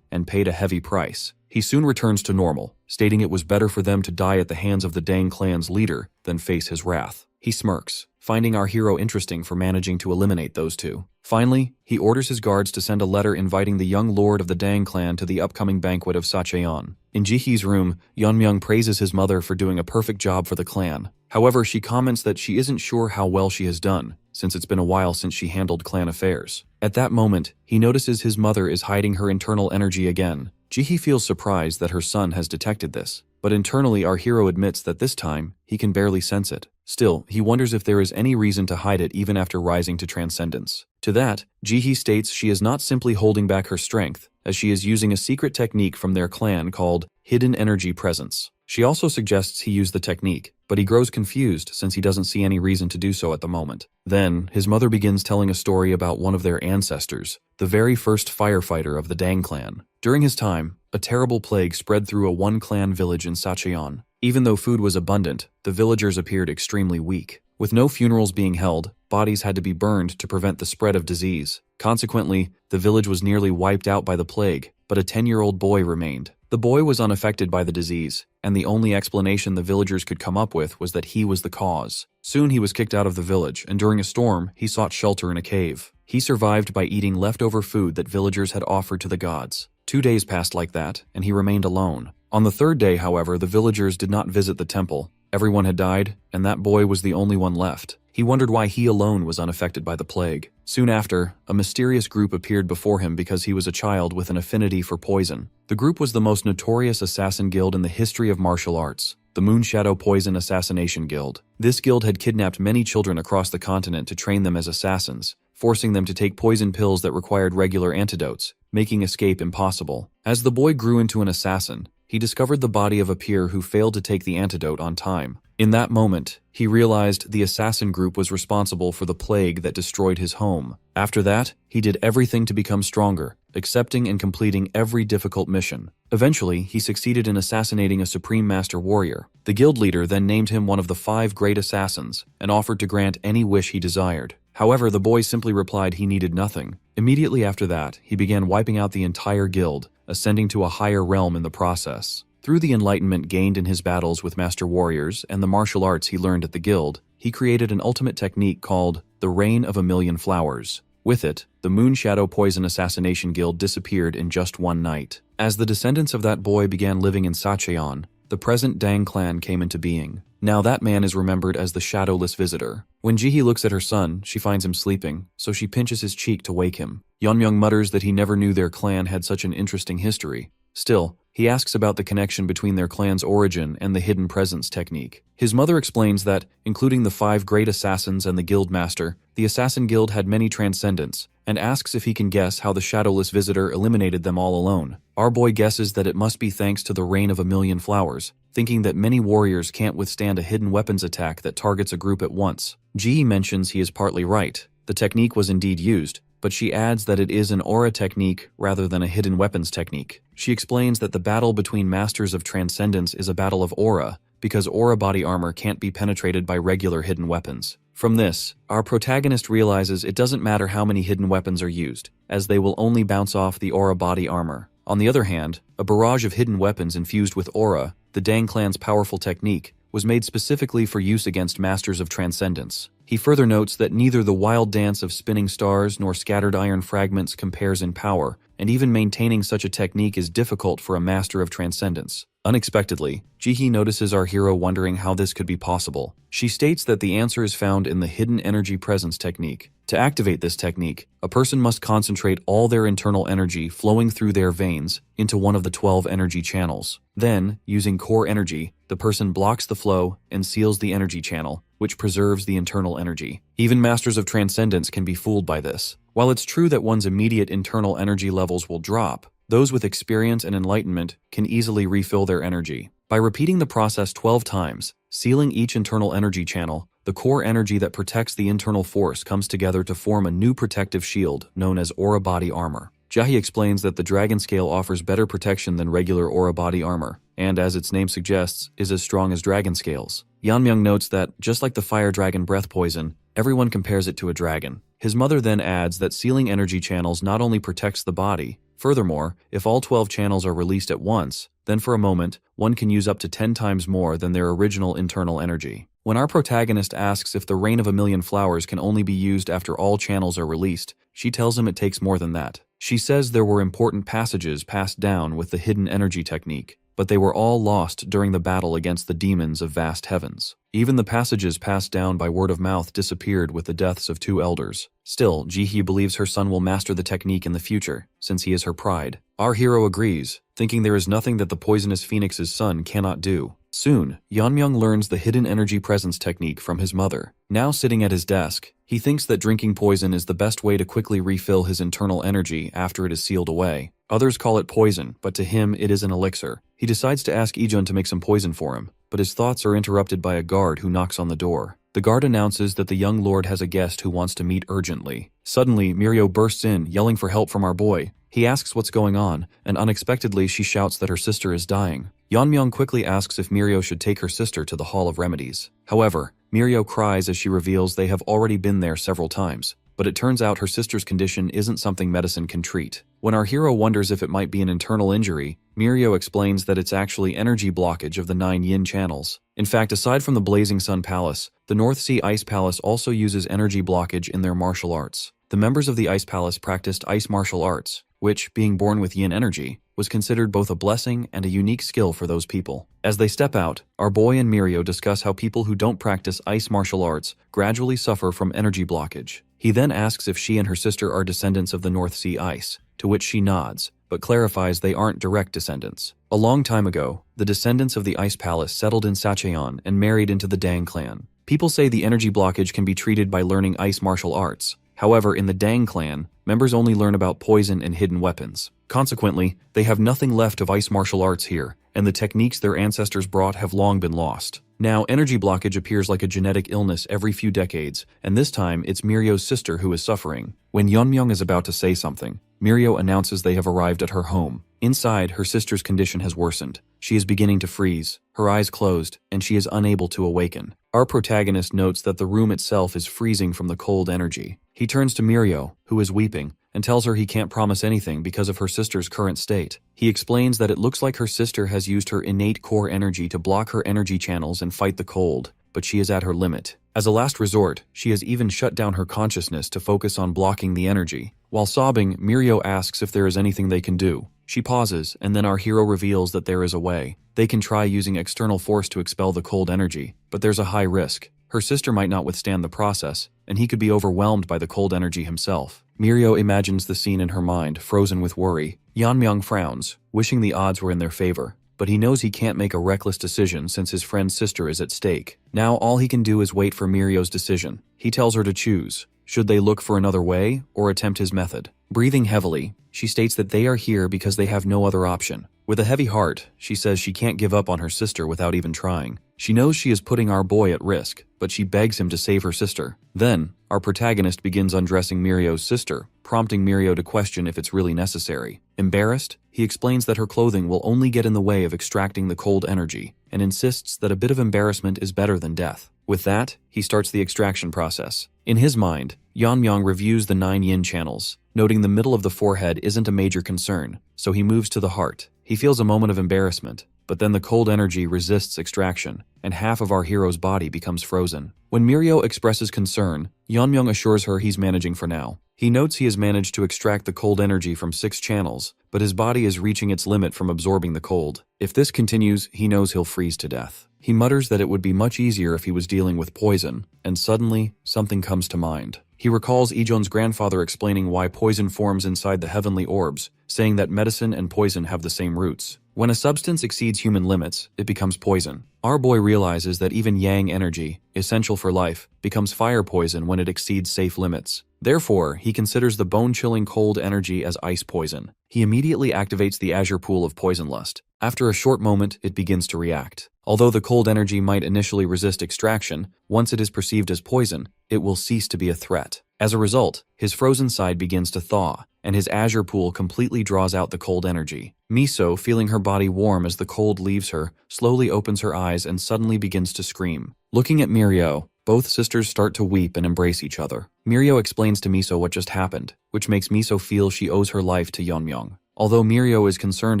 and paid a heavy price. He soon returns to normal, stating it was better for them to die at the hands of the Dang clan's leader than face his wrath. He smirks, finding our hero interesting for managing to eliminate those two. Finally, he orders his guards to send a letter inviting the young lord of the Dang clan to the upcoming banquet of Sacheon. In Jihee's room, Yeonmyoung praises his mother for doing a perfect job for the clan. However, she comments that she isn't sure how well she has done, since it's been a while since she handled clan affairs. At that moment, he notices his mother is hiding her internal energy again. Jihee feels surprised that her son has detected this, but internally our hero admits that this time, he can barely sense it. Still, he wonders if there is any reason to hide it even after rising to transcendence. To that, Jihee states she is not simply holding back her strength, as she is using a secret technique from their clan called Hidden Energy Presence. She also suggests he use the technique, but he grows confused since he doesn't see any reason to do so at the moment. Then, his mother begins telling a story about one of their ancestors, the very first firefighter of the Dang clan. During his time, a terrible plague spread through a one-clan village in Sacheon. Even though food was abundant, the villagers appeared extremely weak. With no funerals being held, bodies had to be burned to prevent the spread of disease. Consequently, the village was nearly wiped out by the plague, but a 10-year-old boy remained. The boy was unaffected by the disease, and the only explanation the villagers could come up with was that he was the cause. Soon he was kicked out of the village, and during a storm, he sought shelter in a cave. He survived by eating leftover food that villagers had offered to the gods. 2 days passed like that, and he remained alone. On the third day, however, the villagers did not visit the temple. Everyone had died, and that boy was the only one left. He wondered why he alone was unaffected by the plague. Soon after, a mysterious group appeared before him because he was a child with an affinity for poison. The group was the most notorious assassin guild in the history of martial arts, the Moonshadow Poison Assassination Guild. This guild had kidnapped many children across the continent to train them as assassins, forcing them to take poison pills that required regular antidotes, making escape impossible. As the boy grew into an assassin, he discovered the body of a peer who failed to take the antidote on time. In that moment, he realized the assassin group was responsible for the plague that destroyed his home. After that, he did everything to become stronger, accepting and completing every difficult mission. Eventually, he succeeded in assassinating a Supreme Master Warrior. The guild leader then named him one of the 5 great assassins and offered to grant any wish he desired. However, the boy simply replied he needed nothing. Immediately after that, he began wiping out the entire guild, ascending to a higher realm in the process. Through the enlightenment gained in his battles with master warriors and the martial arts he learned at the guild, he created an ultimate technique called the Rain of a Million Flowers. With it, the Moonshadow Poison Assassination Guild disappeared in just one night. As the descendants of that boy began living in Sacheon, the present Dang clan came into being. Now that man is remembered as the Shadowless Visitor. When Jihee looks at her son, she finds him sleeping, so she pinches his cheek to wake him. Yeonmyoung mutters that he never knew their clan had such an interesting history. Still, he asks about the connection between their clan's origin and the hidden presence technique. His mother explains that, including the 5 great assassins and the guild master, the assassin guild had many transcendents, and asks if he can guess how the Shadowless Visitor eliminated them all alone. Our boy guesses that it must be thanks to the Rain of a Million Flowers, thinking that many warriors can't withstand a hidden weapons attack that targets a group at once. Ji mentions he is partly right. The technique was indeed used, but she adds that it is an aura technique rather than a hidden weapons technique. She explains that the battle between Masters of Transcendence is a battle of aura, because aura body armor can't be penetrated by regular hidden weapons. From this, our protagonist realizes it doesn't matter how many hidden weapons are used, as they will only bounce off the aura body armor. On the other hand, a barrage of hidden weapons infused with aura, the Dang clan's powerful technique, was made specifically for use against Masters of Transcendence. He further notes that neither the wild dance of spinning stars nor scattered iron fragments compares in power, and even maintaining such a technique is difficult for a Master of Transcendence. Unexpectedly, Jihee notices our hero wondering how this could be possible. She states that the answer is found in the hidden energy presence technique. To activate this technique, a person must concentrate all their internal energy flowing through their veins into one of the 12 energy channels. Then, using core energy, the person blocks the flow and seals the energy channel, which preserves the internal energy. Even masters of transcendence can be fooled by this. While it's true that one's immediate internal energy levels will drop, those with experience and enlightenment can easily refill their energy. By repeating the process 12 times, sealing each internal energy channel, the core energy that protects the internal force comes together to form a new protective shield known as aura body armor. Jihee explains that the dragon scale offers better protection than regular aura body armor, and as its name suggests, is as strong as dragon scales. Yeonmyoung notes that, just like the fire dragon breath poison, everyone compares it to a dragon. His mother then adds that sealing energy channels not only protects the body, furthermore, if all 12 channels are released at once, then for a moment, one can use up to 10 times more than their original internal energy. When our protagonist asks if the rain of a million flowers can only be used after all channels are released, she tells him it takes more than that. She says there were important passages passed down with the hidden energy technique, but they were all lost during the battle against the demons of vast heavens. Even the passages passed down by word of mouth disappeared with the deaths of 2 elders. Still, Jihee believes her son will master the technique in the future, since he is her pride. Our hero agrees, thinking there is nothing that the poisonous phoenix's son cannot do. Soon, Yeonmyoung learns the hidden energy presence technique from his mother. Now sitting at his desk, he thinks that drinking poison is the best way to quickly refill his internal energy after it is sealed away. Others call it poison, but to him it is an elixir. He decides to ask Ijun to make some poison for him, but his thoughts are interrupted by a guard who knocks on the door. The guard announces that the young lord has a guest who wants to meet urgently. Suddenly, Mirio bursts in, yelling for help from our boy. He asks what's going on, and unexpectedly she shouts that her sister is dying. Yeonmyoung quickly asks if Mirio should take her sister to the Hall of Remedies. However, Mirio cries as she reveals they have already been there several times, but it turns out her sister's condition isn't something medicine can treat. When our hero wonders if it might be an internal injury, Mirio explains that it's actually energy blockage of the 9 yin channels. In fact, aside from the Blazing Sun Palace, the North Sea Ice Palace also uses energy blockage in their martial arts. The members of the Ice Palace practiced ice martial arts, which, being born with yin energy, was considered both a blessing and a unique skill for those people. As they step out, our boy and Mirio discuss how people who don't practice ice martial arts gradually suffer from energy blockage. He then asks if she and her sister are descendants of the North Sea Ice, to which she nods, but clarifies they aren't direct descendants. A long time ago, the descendants of the Ice Palace settled in Sacheon and married into the Dang clan. People say the energy blockage can be treated by learning ice martial arts. However, in the Dang clan, members only learn about poison and hidden weapons. Consequently, they have nothing left of ice martial arts here, and the techniques their ancestors brought have long been lost. Now, energy blockage appears like a genetic illness every few decades, and this time it's Mirio's sister who is suffering. When Yeonmyoung is about to say something, Mirio announces they have arrived at her home. Inside, her sister's condition has worsened. She is beginning to freeze, her eyes closed, and she is unable to awaken. Our protagonist notes that the room itself is freezing from the cold energy. He turns to Mirio, who is weeping, and tells her he can't promise anything because of her sister's current state. He explains that it looks like her sister has used her innate core energy to block her energy channels and fight the cold, but she is at her limit. As a last resort, she has even shut down her consciousness to focus on blocking the energy. While sobbing, Mirio asks if there is anything they can do. She pauses, and then our hero reveals that there is a way. They can try using external force to expel the cold energy, but there's a high risk. Her sister might not withstand the process, and he could be overwhelmed by the cold energy himself. Mirio imagines the scene in her mind, frozen with worry. Yeonmyoung frowns, wishing the odds were in their favor, but he knows he can't make a reckless decision since his friend's sister is at stake. Now all he can do is wait for Mirio's decision. He tells her to choose. Should they look for another way, or attempt his method? Breathing heavily, she states that they are here because they have no other option. With a heavy heart, she says she can't give up on her sister without even trying. She knows she is putting our boy at risk, but she begs him to save her sister. Then, our protagonist begins undressing Mirio's sister, prompting Mirio to question if it's really necessary. Embarrassed, he explains that her clothing will only get in the way of extracting the cold energy, and insists that a bit of embarrassment is better than death. With that, he starts the extraction process. In his mind, Yeonmyoung reviews the 9 yin channels, noting the middle of the forehead isn't a major concern, so he moves to the heart. He feels a moment of embarrassment, but then the cold energy resists extraction, and half of our hero's body becomes frozen. When Mirio expresses concern, Yeonmyoung assures her he's managing for now. He notes he has managed to extract the cold energy from 6 channels, but his body is reaching its limit from absorbing the cold. If this continues, he knows he'll freeze to death. He mutters that it would be much easier if he was dealing with poison, and suddenly, something comes to mind. He recalls Ijon's grandfather explaining why poison forms inside the heavenly orbs, saying that medicine and poison have the same roots. When a substance exceeds human limits, it becomes poison. Our boy realizes that even yang energy, essential for life, becomes fire poison when it exceeds safe limits. Therefore, he considers the bone-chilling cold energy as ice poison. He immediately activates the azure pool of poison lust. After a short moment, it begins to react. Although the cold energy might initially resist extraction, once it is perceived as poison, it will cease to be a threat. As a result, his frozen side begins to thaw, and his azure pool completely draws out the cold energy. Miso, feeling her body warm as the cold leaves her, slowly opens her eyes and suddenly begins to scream. Looking at Mirio, both sisters start to weep and embrace each other. Mirio explains to Miso what just happened, which makes Miso feel she owes her life to Yeonmyoung. Although Mirio is concerned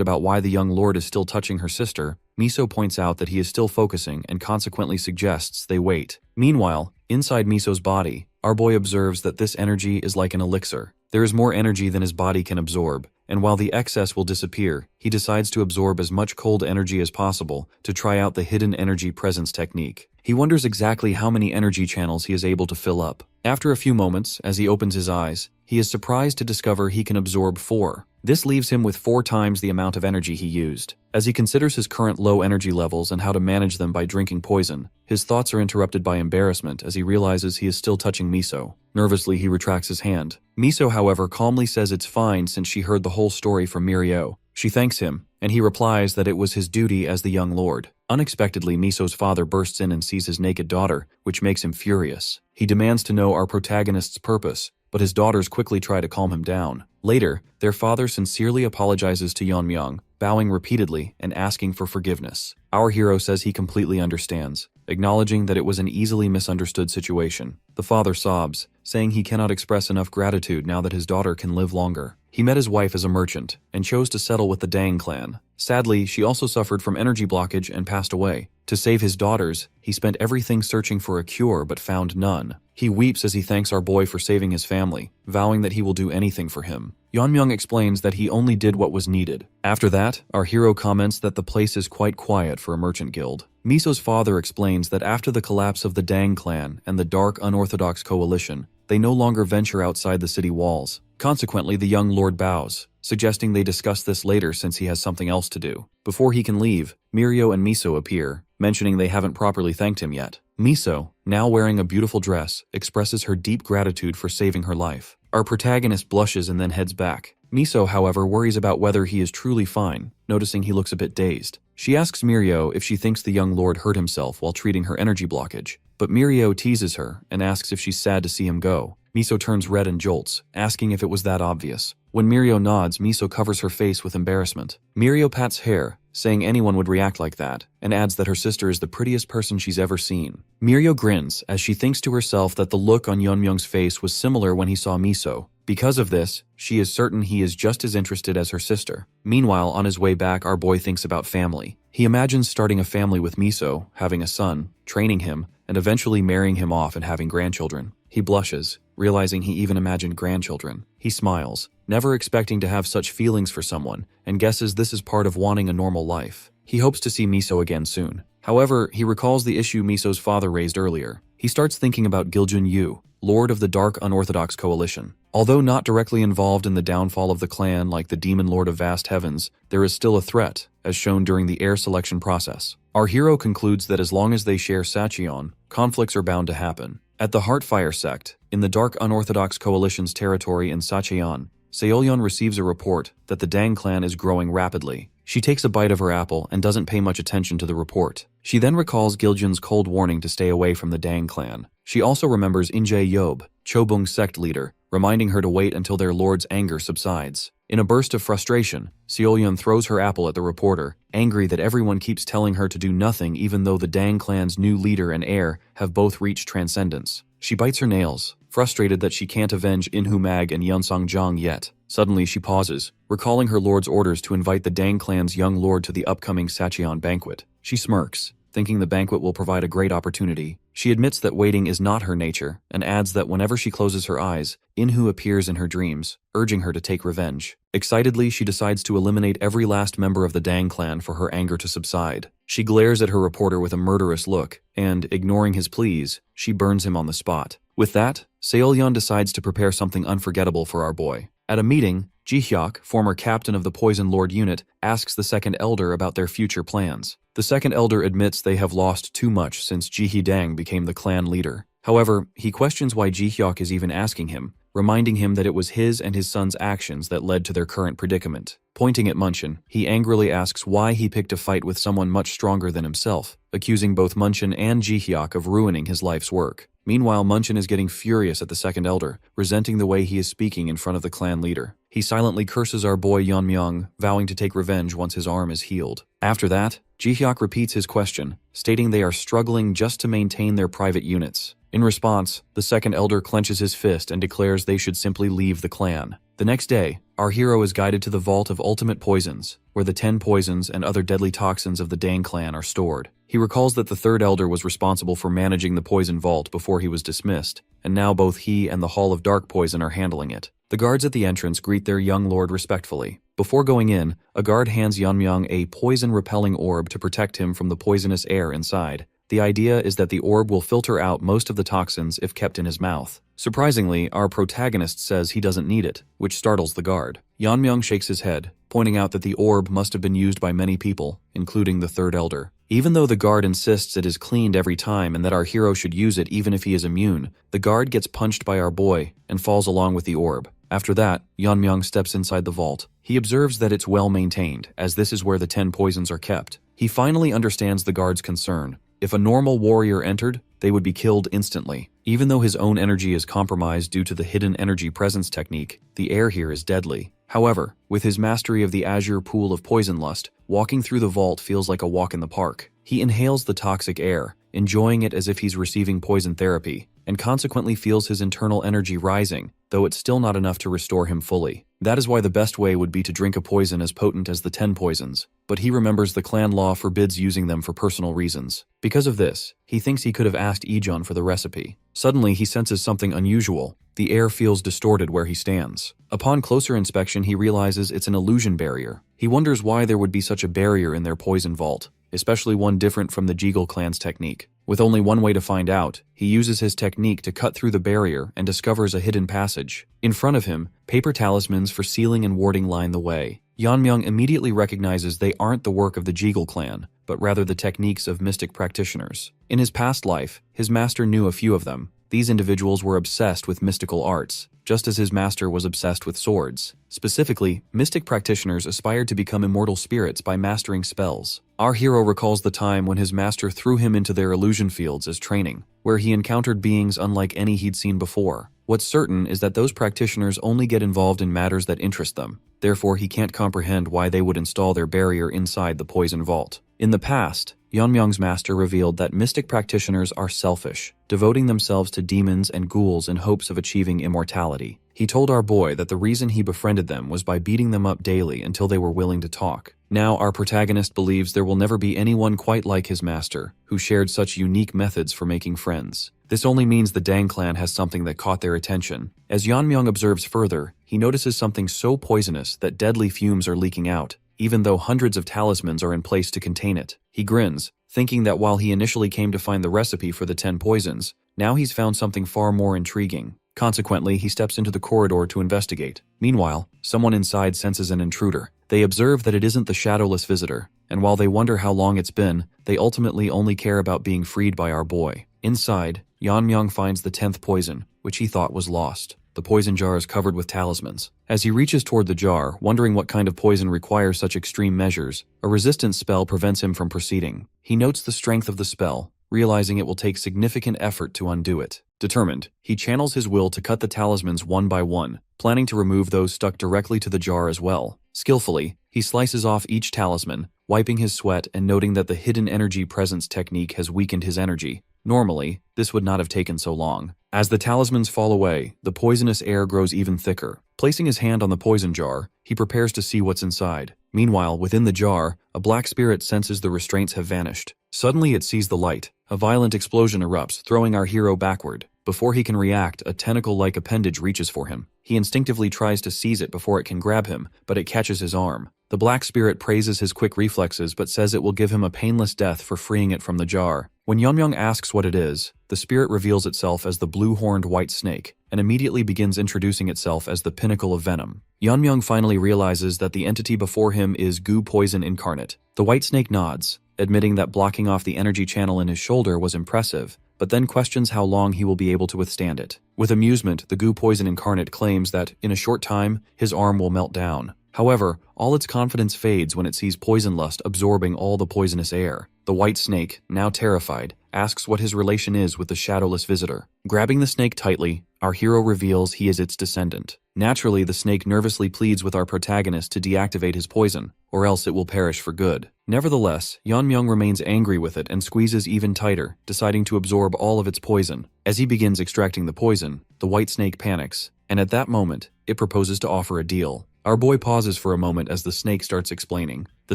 about why the young lord is still touching her sister, Miso points out that he is still focusing and consequently suggests they wait. Meanwhile, inside Miso's body, our boy observes that this energy is like an elixir. There is more energy than his body can absorb, and while the excess will disappear, he decides to absorb as much cold energy as possible to try out the hidden energy presence technique. He wonders exactly how many energy channels he is able to fill up. After a few moments, as he opens his eyes, he is surprised to discover he can absorb 4. This leaves him with 4 times the amount of energy he used. As he considers his current low energy levels and how to manage them by drinking poison, his thoughts are interrupted by embarrassment as he realizes he is still touching Miso. Nervously, he retracts his hand. Miso, however, calmly says it's fine since she heard the whole story from Mirio. She thanks him, and he replies that it was his duty as the young lord. Unexpectedly, Miso's father bursts in and sees his naked daughter, which makes him furious. He demands to know our protagonist's purpose, but his daughters quickly try to calm him down. Later, their father sincerely apologizes to Yeonmyoung, bowing repeatedly and asking for forgiveness. Our hero says he completely understands, acknowledging that it was an easily misunderstood situation. The father sobs, saying he cannot express enough gratitude now that his daughter can live longer. He met his wife as a merchant and chose to settle with the Dang clan. Sadly, she also suffered from energy blockage and passed away. To save his daughters, he spent everything searching for a cure but found none. He weeps as he thanks our boy for saving his family, vowing that he will do anything for him. Yeonmyoung explains that he only did what was needed. After that, our hero comments that the place is quite quiet for a merchant guild. Miso's father explains that after the collapse of the Dang clan and the Dark Unorthodox Coalition, they no longer venture outside the city walls. Consequently, the young lord bows, suggesting they discuss this later since he has something else to do. Before he can leave, Mirio and Miso appear, mentioning they haven't properly thanked him yet. Miso, now wearing a beautiful dress, expresses her deep gratitude for saving her life. Our protagonist blushes and then heads back. Miso, however, worries about whether he is truly fine, noticing he looks a bit dazed. She asks Mirio if she thinks the young lord hurt himself while treating her energy blockage, but Mirio teases her and asks if she's sad to see him go. Miso turns red and jolts, asking if it was that obvious. When Mirio nods, Miso covers her face with embarrassment. Mirio pats hair, saying anyone would react like that, and adds that her sister is the prettiest person she's ever seen. Mirio grins as she thinks to herself that the look on Yeonmyoung's face was similar when he saw Miso. Because of this, she is certain he is just as interested as her sister. Meanwhile, on his way back, our boy thinks about family. He imagines starting a family with Miso, having a son, training him, and eventually marrying him off and having grandchildren. He blushes, realizing he even imagined grandchildren. He smiles, never expecting to have such feelings for someone, and guesses this is part of wanting a normal life. He hopes to see Miso again soon. However, he recalls the issue Miso's father raised earlier. He starts thinking about Giljun Yu, Lord of the Dark Unorthodox Coalition. Although not directly involved in the downfall of the clan like the Demon Lord of Vast Heavens, there is still a threat, as shown during the heir selection process. Our hero concludes that as long as they share Sacheon, conflicts are bound to happen. At the Heartfire sect, in the Dark Unorthodox Coalition's territory in Sacheon, Seolyeon receives a report that the Dang clan is growing rapidly. She takes a bite of her apple and doesn't pay much attention to the report. She then recalls Giljun's cold warning to stay away from the Dang clan. She also remembers Injae Yob, Chobung's sect leader, reminding her to wait until their lord's anger subsides. In a burst of frustration, Seolyeon throws her apple at the reporter, angry that everyone keeps telling her to do nothing even though the Dang clan's new leader and heir have both reached transcendence. She bites her nails, frustrated that she can't avenge Inhu Mag and Yunsong Jiang yet. Suddenly she pauses, recalling her lord's orders to invite the Dang clan's young lord to the upcoming Sacheon banquet. She smirks, thinking the banquet will provide a great opportunity. She admits that waiting is not her nature, and adds that whenever she closes her eyes, Inhu appears in her dreams, urging her to take revenge. Excitedly, she decides to eliminate every last member of the Dang clan for her anger to subside. She glares at her reporter with a murderous look, and, ignoring his pleas, she burns him on the spot. With that, Seolyeon decides to prepare something unforgettable for our boy. At a meeting, Ji-hyuk, former captain of the Poison Lord unit, asks the second elder about their future plans. The second elder admits they have lost too much since Ji-hee-dang became the clan leader. However, he questions why Ji-hyuk is even asking him, reminding him that it was his and his son's actions that led to their current predicament. Pointing at Munchin, he angrily asks why he picked a fight with someone much stronger than himself, accusing both Munchin and Ji-hyuk of ruining his life's work. Meanwhile, Munchin is getting furious at the second elder, resenting the way he is speaking in front of the clan leader. He silently curses our boy Yeonmyeong, vowing to take revenge once his arm is healed. After that, Ji-hyuk repeats his question, stating they are struggling just to maintain their private units. In response, the second elder clenches his fist and declares they should simply leave the clan. The next day, our hero is guided to the Vault of Ultimate Poisons, where the 10 poisons and other deadly toxins of the Dang clan are stored. He recalls that the third elder was responsible for managing the poison vault before he was dismissed, and now both he and the Hall of Dark Poison are handling it. The guards at the entrance greet their young lord respectfully. Before going in, a guard hands Yeonmyeong a poison-repelling orb to protect him from the poisonous air inside. The idea is that the orb will filter out most of the toxins if kept in his mouth. Surprisingly, our protagonist says he doesn't need it, which startles the guard. Yeonmyeong shakes his head, pointing out that the orb must have been used by many people, including the third elder. Even though the guard insists it is cleaned every time and that our hero should use it even if he is immune, the guard gets punched by our boy and falls along with the orb. After that, Yeonmyeong steps inside the vault. He observes that it's well maintained, as this is where the 10 poisons are kept. He finally understands the guard's concern. If a normal warrior entered, they would be killed instantly. Even though his own energy is compromised due to the hidden energy presence technique, the air here is deadly. However, with his mastery of the azure pool of poison lust, walking through the vault feels like a walk in the park. He inhales the toxic air, enjoying it as if he's receiving poison therapy, and consequently feels his internal energy rising, though it's still not enough to restore him fully. That is why the best way would be to drink a poison as potent as the 10 poisons, but he remembers the clan law forbids using them for personal reasons. Because of this, he thinks he could have asked Ijeon for the recipe. Suddenly, he senses something unusual. The air feels distorted where he stands. Upon closer inspection, he realizes it's an illusion barrier. He wonders why there would be such a barrier in their poison vault, especially one different from the Jeagle clan's technique. With only one way to find out, he uses his technique to cut through the barrier and discovers a hidden passage. In front of him, paper talismans for sealing and warding line the way. Yeonmyeong immediately recognizes they aren't the work of the Jeagle clan, but rather the techniques of mystic practitioners. In his past life, his master knew a few of them. These individuals were obsessed with mystical arts, just as his master was obsessed with swords. Specifically, mystic practitioners aspired to become immortal spirits by mastering spells. Our hero recalls the time when his master threw him into their illusion fields as training, where he encountered beings unlike any he'd seen before. What's certain is that those practitioners only get involved in matters that interest them. Therefore, he can't comprehend why they would install their barrier inside the poison vault. In the past, Yeonmyeong's master revealed that mystic practitioners are selfish, devoting themselves to demons and ghouls in hopes of achieving immortality. He told our boy that the reason he befriended them was by beating them up daily until they were willing to talk. Now, our protagonist believes there will never be anyone quite like his master, who shared such unique methods for making friends. This only means the Dang clan has something that caught their attention. As Yeonmyeong observes further, he notices something so poisonous that deadly fumes are leaking out, even though hundreds of talismans are in place to contain it. He grins, thinking that while he initially came to find the recipe for the 10 poisons, now he's found something far more intriguing. Consequently, he steps into the corridor to investigate. Meanwhile, someone inside senses an intruder. They observe that it isn't the shadowless visitor, and while they wonder how long it's been, they ultimately only care about being freed by our boy. Inside, Yeonmyeong finds the 10th poison, which he thought was lost. The poison jar is covered with talismans. As he reaches toward the jar, wondering what kind of poison requires such extreme measures, a resistance spell prevents him from proceeding. He notes the strength of the spell, realizing it will take significant effort to undo it. Determined, he channels his will to cut the talismans one by one, planning to remove those stuck directly to the jar as well. Skillfully, he slices off each talisman, wiping his sweat and noting that the hidden energy presence technique has weakened his energy. Normally, this would not have taken so long. As the talismans fall away, the poisonous air grows even thicker. Placing his hand on the poison jar, he prepares to see what's inside. Meanwhile, within the jar, a black spirit senses the restraints have vanished. Suddenly it sees the light. A violent explosion erupts, throwing our hero backward. Before he can react, a tentacle-like appendage reaches for him. He instinctively tries to seize it before it can grab him, but it catches his arm. The black spirit praises his quick reflexes but says it will give him a painless death for freeing it from the jar. When Yeonmyoung asks what it is, the spirit reveals itself as the blue-horned white snake, and immediately begins introducing itself as the pinnacle of venom. Yeonmyoung finally realizes that the entity before him is goo poison incarnate. The white snake nods, admitting that blocking off the energy channel in his shoulder was impressive, but then questions how long he will be able to withstand it. With amusement, the goo poison incarnate claims that, in a short time, his arm will melt down. However, all its confidence fades when it sees poison lust absorbing all the poisonous air. The white snake, now terrified, asks what his relation is with the shadowless visitor. Grabbing the snake tightly, our hero reveals he is its descendant. Naturally, the snake nervously pleads with our protagonist to deactivate his poison, or else it will perish for good. Nevertheless, Yeonmyoung remains angry with it and squeezes even tighter, deciding to absorb all of its poison. As he begins extracting the poison, the white snake panics, and at that moment, it proposes to offer a deal. Our boy pauses for a moment as the snake starts explaining. The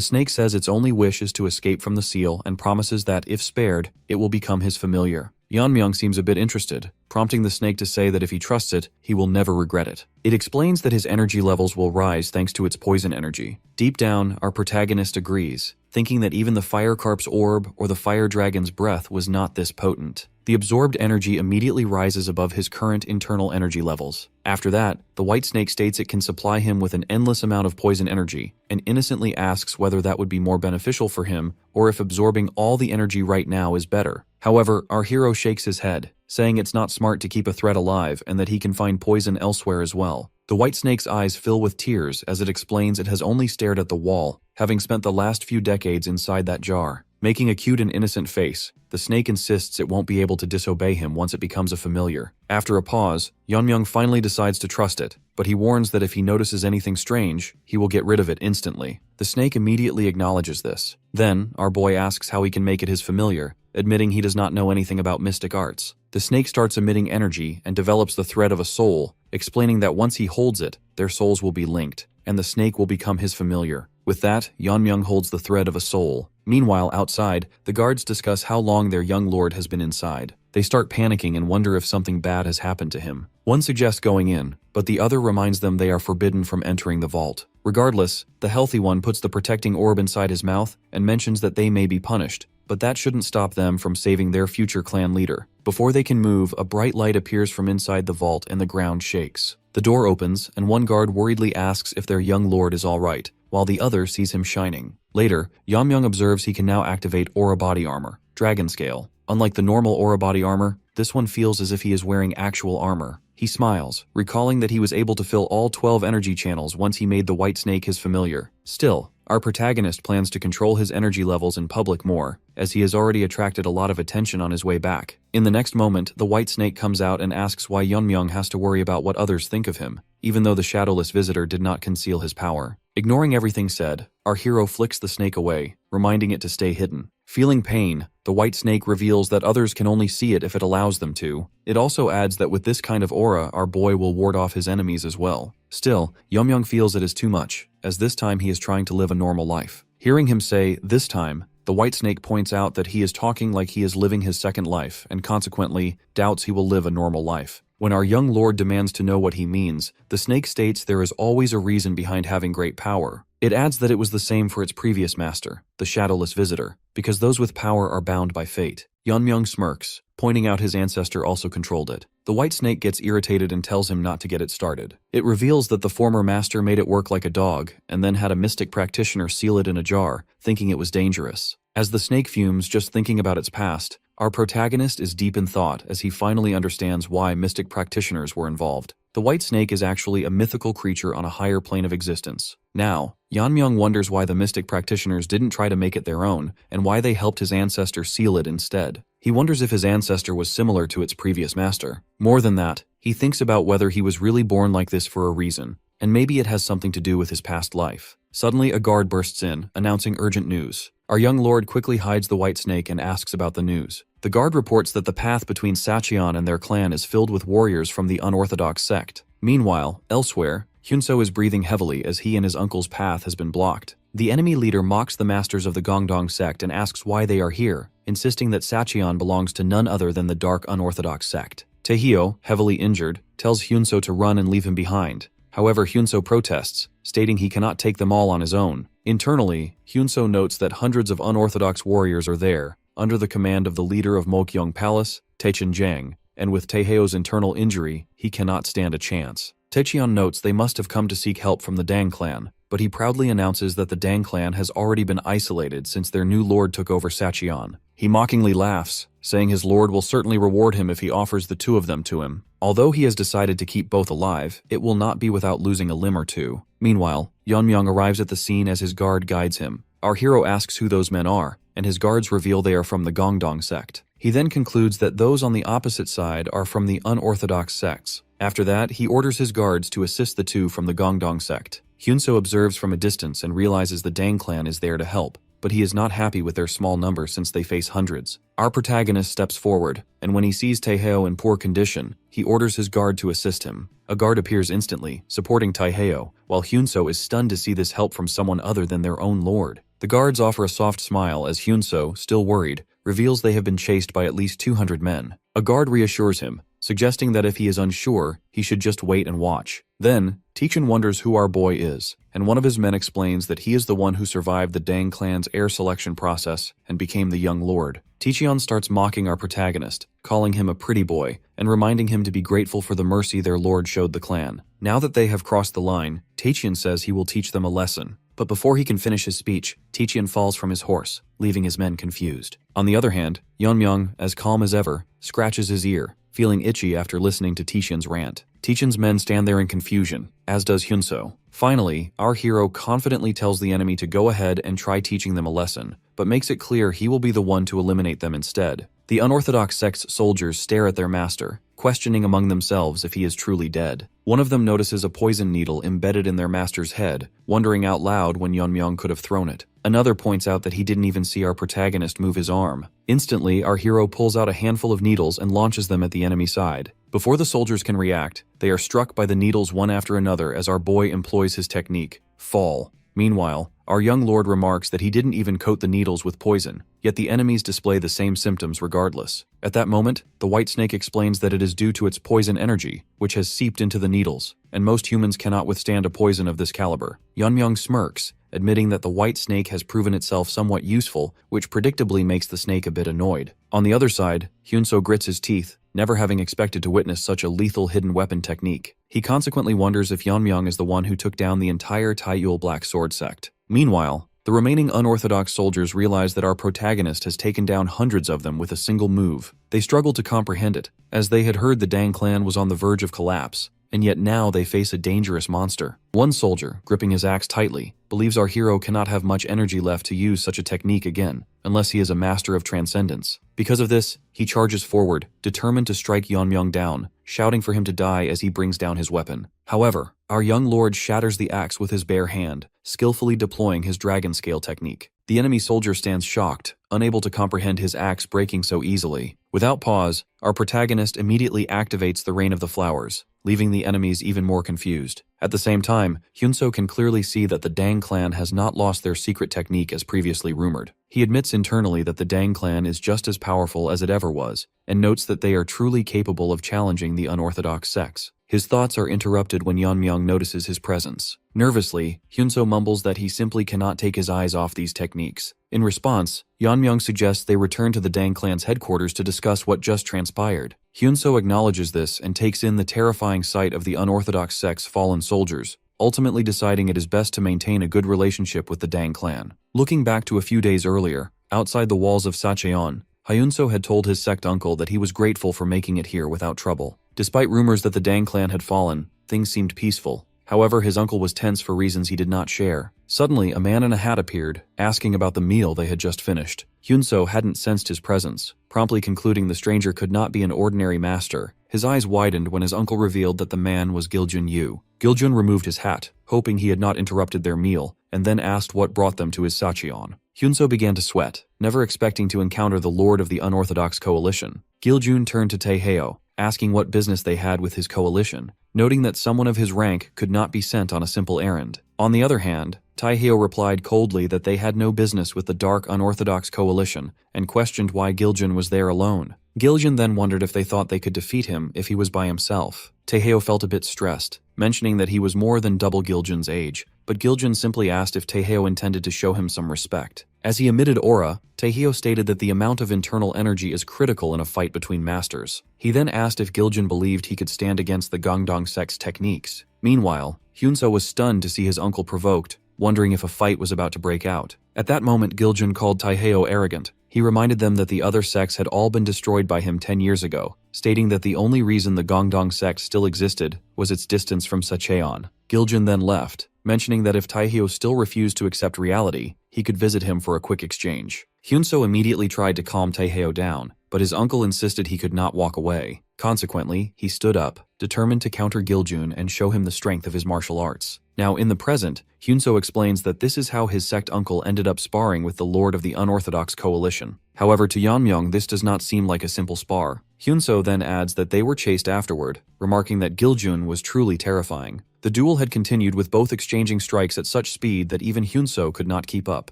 snake says its only wish is to escape from the seal and promises that, if spared, it will become his familiar. Yeonmyoung seems a bit interested, prompting the snake to say that if he trusts it, he will never regret it. It explains that his energy levels will rise thanks to its poison energy. Deep down, our protagonist agrees, thinking that even the fire carp's orb or the fire dragon's breath was not this potent. The absorbed energy immediately rises above his current internal energy levels. After that, the white snake states it can supply him with an endless amount of poison energy, and innocently asks whether that would be more beneficial for him or if absorbing all the energy right now is better. However, our hero shakes his head, saying it's not smart to keep a threat alive and that he can find poison elsewhere as well. The white snake's eyes fill with tears as it explains it has only stared at the wall, having spent the last few decades inside that jar. Making a cute and innocent face, the snake insists it won't be able to disobey him once it becomes a familiar. After a pause, Yeonmyoung finally decides to trust it, but he warns that if he notices anything strange, he will get rid of it instantly. The snake immediately acknowledges this. Then, our boy asks how he can make it his familiar, admitting he does not know anything about mystic arts. The snake starts emitting energy and develops the thread of a soul, explaining that once he holds it, their souls will be linked, and the snake will become his familiar. With that, Yeonmyoung holds the thread of a soul. Meanwhile, outside, the guards discuss how long their young lord has been inside. They start panicking and wonder if something bad has happened to him. One suggests going in, but the other reminds them they are forbidden from entering the vault. Regardless, the healthy one puts the protecting orb inside his mouth and mentions that they may be punished, but that shouldn't stop them from saving their future clan leader. Before they can move, a bright light appears from inside the vault and the ground shakes. The door opens, and one guard worriedly asks if their young lord is alright, while the other sees him shining. Later, Yeonmyoung observes he can now activate aura body armor, dragon scale. Unlike the normal aura body armor, this one feels as if he is wearing actual armor. He smiles, recalling that he was able to fill all 12 energy channels once he made the white snake his familiar. Still, our protagonist plans to control his energy levels in public more, as he has already attracted a lot of attention on his way back. In the next moment, the white snake comes out and asks why Yeonmyoung has to worry about what others think of him, even though the shadowless visitor did not conceal his power. Ignoring everything said, our hero flicks the snake away, reminding it to stay hidden. Feeling pain, the white snake reveals that others can only see it if it allows them to. It also adds that with this kind of aura, our boy will ward off his enemies as well. Still, Yeonmyoung feels it is too much, as this time he is trying to live a normal life. Hearing him say, "this time," the white snake points out that he is talking like he is living his second life, and consequently, doubts he will live a normal life. When our young lord demands to know what he means, the snake states there is always a reason behind having great power. It adds that it was the same for its previous master, the shadowless visitor, because those with power are bound by fate. Yeonmyoung smirks, pointing out his ancestor also controlled it. The white snake gets irritated and tells him not to get it started. It reveals that the former master made it work like a dog, and then had a mystic practitioner seal it in a jar, thinking it was dangerous. As the snake fumes just thinking about its past, our protagonist is deep in thought as he finally understands why mystic practitioners were involved. The white snake is actually a mythical creature on a higher plane of existence. Now, Yeonmyoung wonders why the mystic practitioners didn't try to make it their own, and why they helped his ancestor seal it instead. He wonders if his ancestor was similar to its previous master. More than that, he thinks about whether he was really born like this for a reason, and maybe it has something to do with his past life. Suddenly, a guard bursts in, announcing urgent news. Our young lord quickly hides the white snake and asks about the news. The guard reports that the path between Sacheon and their clan is filled with warriors from the unorthodox sect. Meanwhile, elsewhere, Hyunso is breathing heavily as he and his uncle's path has been blocked. The enemy leader mocks the masters of the Gongdong sect and asks why they are here, insisting that Sacheon belongs to none other than the dark unorthodox sect. Taehyo, heavily injured, tells Hyunso to run and leave him behind. However, Hyunso protests, stating he cannot take them all on his own. Internally, Hyunso notes that hundreds of unorthodox warriors are there, under the command of the leader of Mokyeong Palace, Taechin Jang, and with Taehyo's internal injury, he cannot stand a chance. Taecheon notes they must have come to seek help from the Dang clan, but he proudly announces that the Dang clan has already been isolated since their new lord took over Sacheon. He mockingly laughs, saying his lord will certainly reward him if he offers the two of them to him. Although he has decided to keep both alive, it will not be without losing a limb or two. Meanwhile, Yeonmyeong arrives at the scene as his guard guides him. Our hero asks who those men are, and his guards reveal they are from the Gongdong sect. He then concludes that those on the opposite side are from the unorthodox sects. After that, he orders his guards to assist the two from the Gongdong sect. Hyunso observes from a distance and realizes the Dang clan is there to help, but he is not happy with their small number since they face hundreds. Our protagonist steps forward, and when he sees Taehyo in poor condition, he orders his guard to assist him. A guard appears instantly, supporting Taehyo, while Hyunso is stunned to see this help from someone other than their own lord. The guards offer a soft smile as Hyunso, still worried, reveals they have been chased by at least 200 men. A guard reassures him, suggesting that if he is unsure, he should just wait and watch. Then, Taechin wonders who our boy is, and one of his men explains that he is the one who survived the Dang clan's heir selection process and became the young lord. Taecheon starts mocking our protagonist, calling him a pretty boy, and reminding him to be grateful for the mercy their lord showed the clan. Now that they have crossed the line, Taecheon says he will teach them a lesson. But before he can finish his speech, Taecheon falls from his horse, leaving his men confused. On the other hand, Yeonmyeong, as calm as ever, scratches his ear, feeling itchy after listening to Taechen's rant. Taechen's men stand there in confusion, as does Hyunso. Finally, our hero confidently tells the enemy to go ahead and try teaching them a lesson, but makes it clear he will be the one to eliminate them instead. The unorthodox sect's soldiers stare at their master, questioning among themselves if he is truly dead. One of them notices a poison needle embedded in their master's head, wondering out loud when Yeonmyeong could have thrown it. Another points out that he didn't even see our protagonist move his arm. Instantly, our hero pulls out a handful of needles and launches them at the enemy side. Before the soldiers can react, they are struck by the needles one after another as our boy employs his technique, fall. Meanwhile, our young lord remarks that he didn't even coat the needles with poison, yet the enemies display the same symptoms regardless. At that moment, the white snake explains that it is due to its poison energy, which has seeped into the needles, and most humans cannot withstand a poison of this caliber. Yeonmyeong smirks, admitting that the white snake has proven itself somewhat useful, which predictably makes the snake a bit annoyed. On the other side, Hyunso grits his teeth, never having expected to witness such a lethal hidden weapon technique. He consequently wonders if Yeonmyeong is the one who took down the entire Taeyul Black Sword sect. Meanwhile, the remaining unorthodox soldiers realize that our protagonist has taken down hundreds of them with a single move. They struggle to comprehend it, as they had heard the Dang clan was on the verge of collapse, and yet now they face a dangerous monster. One soldier, gripping his axe tightly, believes our hero cannot have much energy left to use such a technique again, unless he is a master of transcendence. Because of this, he charges forward, determined to strike Yeonmyeong down, shouting for him to die as he brings down his weapon. However, our young lord shatters the axe with his bare hand, skillfully deploying his dragon scale technique. The enemy soldier stands shocked, unable to comprehend his axe breaking so easily. Without pause, our protagonist immediately activates the Rain of the Flowers, leaving the enemies even more confused. At the same time, Hyunso can clearly see that the Dang clan has not lost their secret technique as previously rumored. He admits internally that the Dang clan is just as powerful as it ever was, and notes that they are truly capable of challenging the unorthodox sects. His thoughts are interrupted when Yeonmyeong notices his presence. Nervously, Hyunso mumbles that he simply cannot take his eyes off these techniques. In response, Yeonmyeong suggests they return to the Dang clan's headquarters to discuss what just transpired. Hyunso acknowledges this and takes in the terrifying sight of the unorthodox sect's fallen soldiers, ultimately deciding it is best to maintain a good relationship with the Dang clan. Looking back to a few days earlier, outside the walls of Sacheon, Hyunso had told his sect uncle that he was grateful for making it here without trouble. Despite rumors that the Dang clan had fallen, things seemed peaceful. However, his uncle was tense for reasons he did not share. Suddenly, a man in a hat appeared, asking about the meal they had just finished. Hyunso hadn't sensed his presence, promptly concluding the stranger could not be an ordinary master, His eyes widened when his uncle revealed that the man was Giljun Yu. Giljun removed his hat, hoping he had not interrupted their meal, and then asked what brought them to his Sacheon. Hyunso began to sweat, never expecting to encounter the lord of the unorthodox coalition. Giljun turned to Taeheo, asking what business they had with his coalition, noting that someone of his rank could not be sent on a simple errand. On the other hand, Taeheo replied coldly that they had no business with the dark unorthodox coalition and questioned why Giljun was there alone. Giljun then wondered if they thought they could defeat him if he was by himself. Taeheo felt a bit stressed, mentioning that he was more than double Giljun's age, but Giljun simply asked if Taeheo intended to show him some respect. As he emitted aura, Taeheo stated that the amount of internal energy is critical in a fight between masters. He then asked if Giljun believed he could stand against the Gangdong sect's techniques. Meanwhile, Hyunso was stunned to see his uncle provoked, wondering if a fight was about to break out. At that moment, Giljun called Taeheo arrogant. He reminded them that the other sects had all been destroyed by him 10 years ago, stating that the only reason the Gangdong sect still existed was its distance from Sacheon. Giljun then left, mentioning that if Taeheo still refused to accept reality, he could visit him for a quick exchange. Hyunso immediately tried to calm Taeheo down, but his uncle insisted he could not walk away. Consequently, he stood up, determined to counter Giljun and show him the strength of his martial arts. Now, in the present, Hyunso explains that this is how his sect uncle ended up sparring with the lord of the unorthodox coalition. However, to Yeonmyeong, this does not seem like a simple spar. Hyunso then adds that they were chased afterward, remarking that Giljun was truly terrifying. The duel had continued with both exchanging strikes at such speed that even Hyunso could not keep up.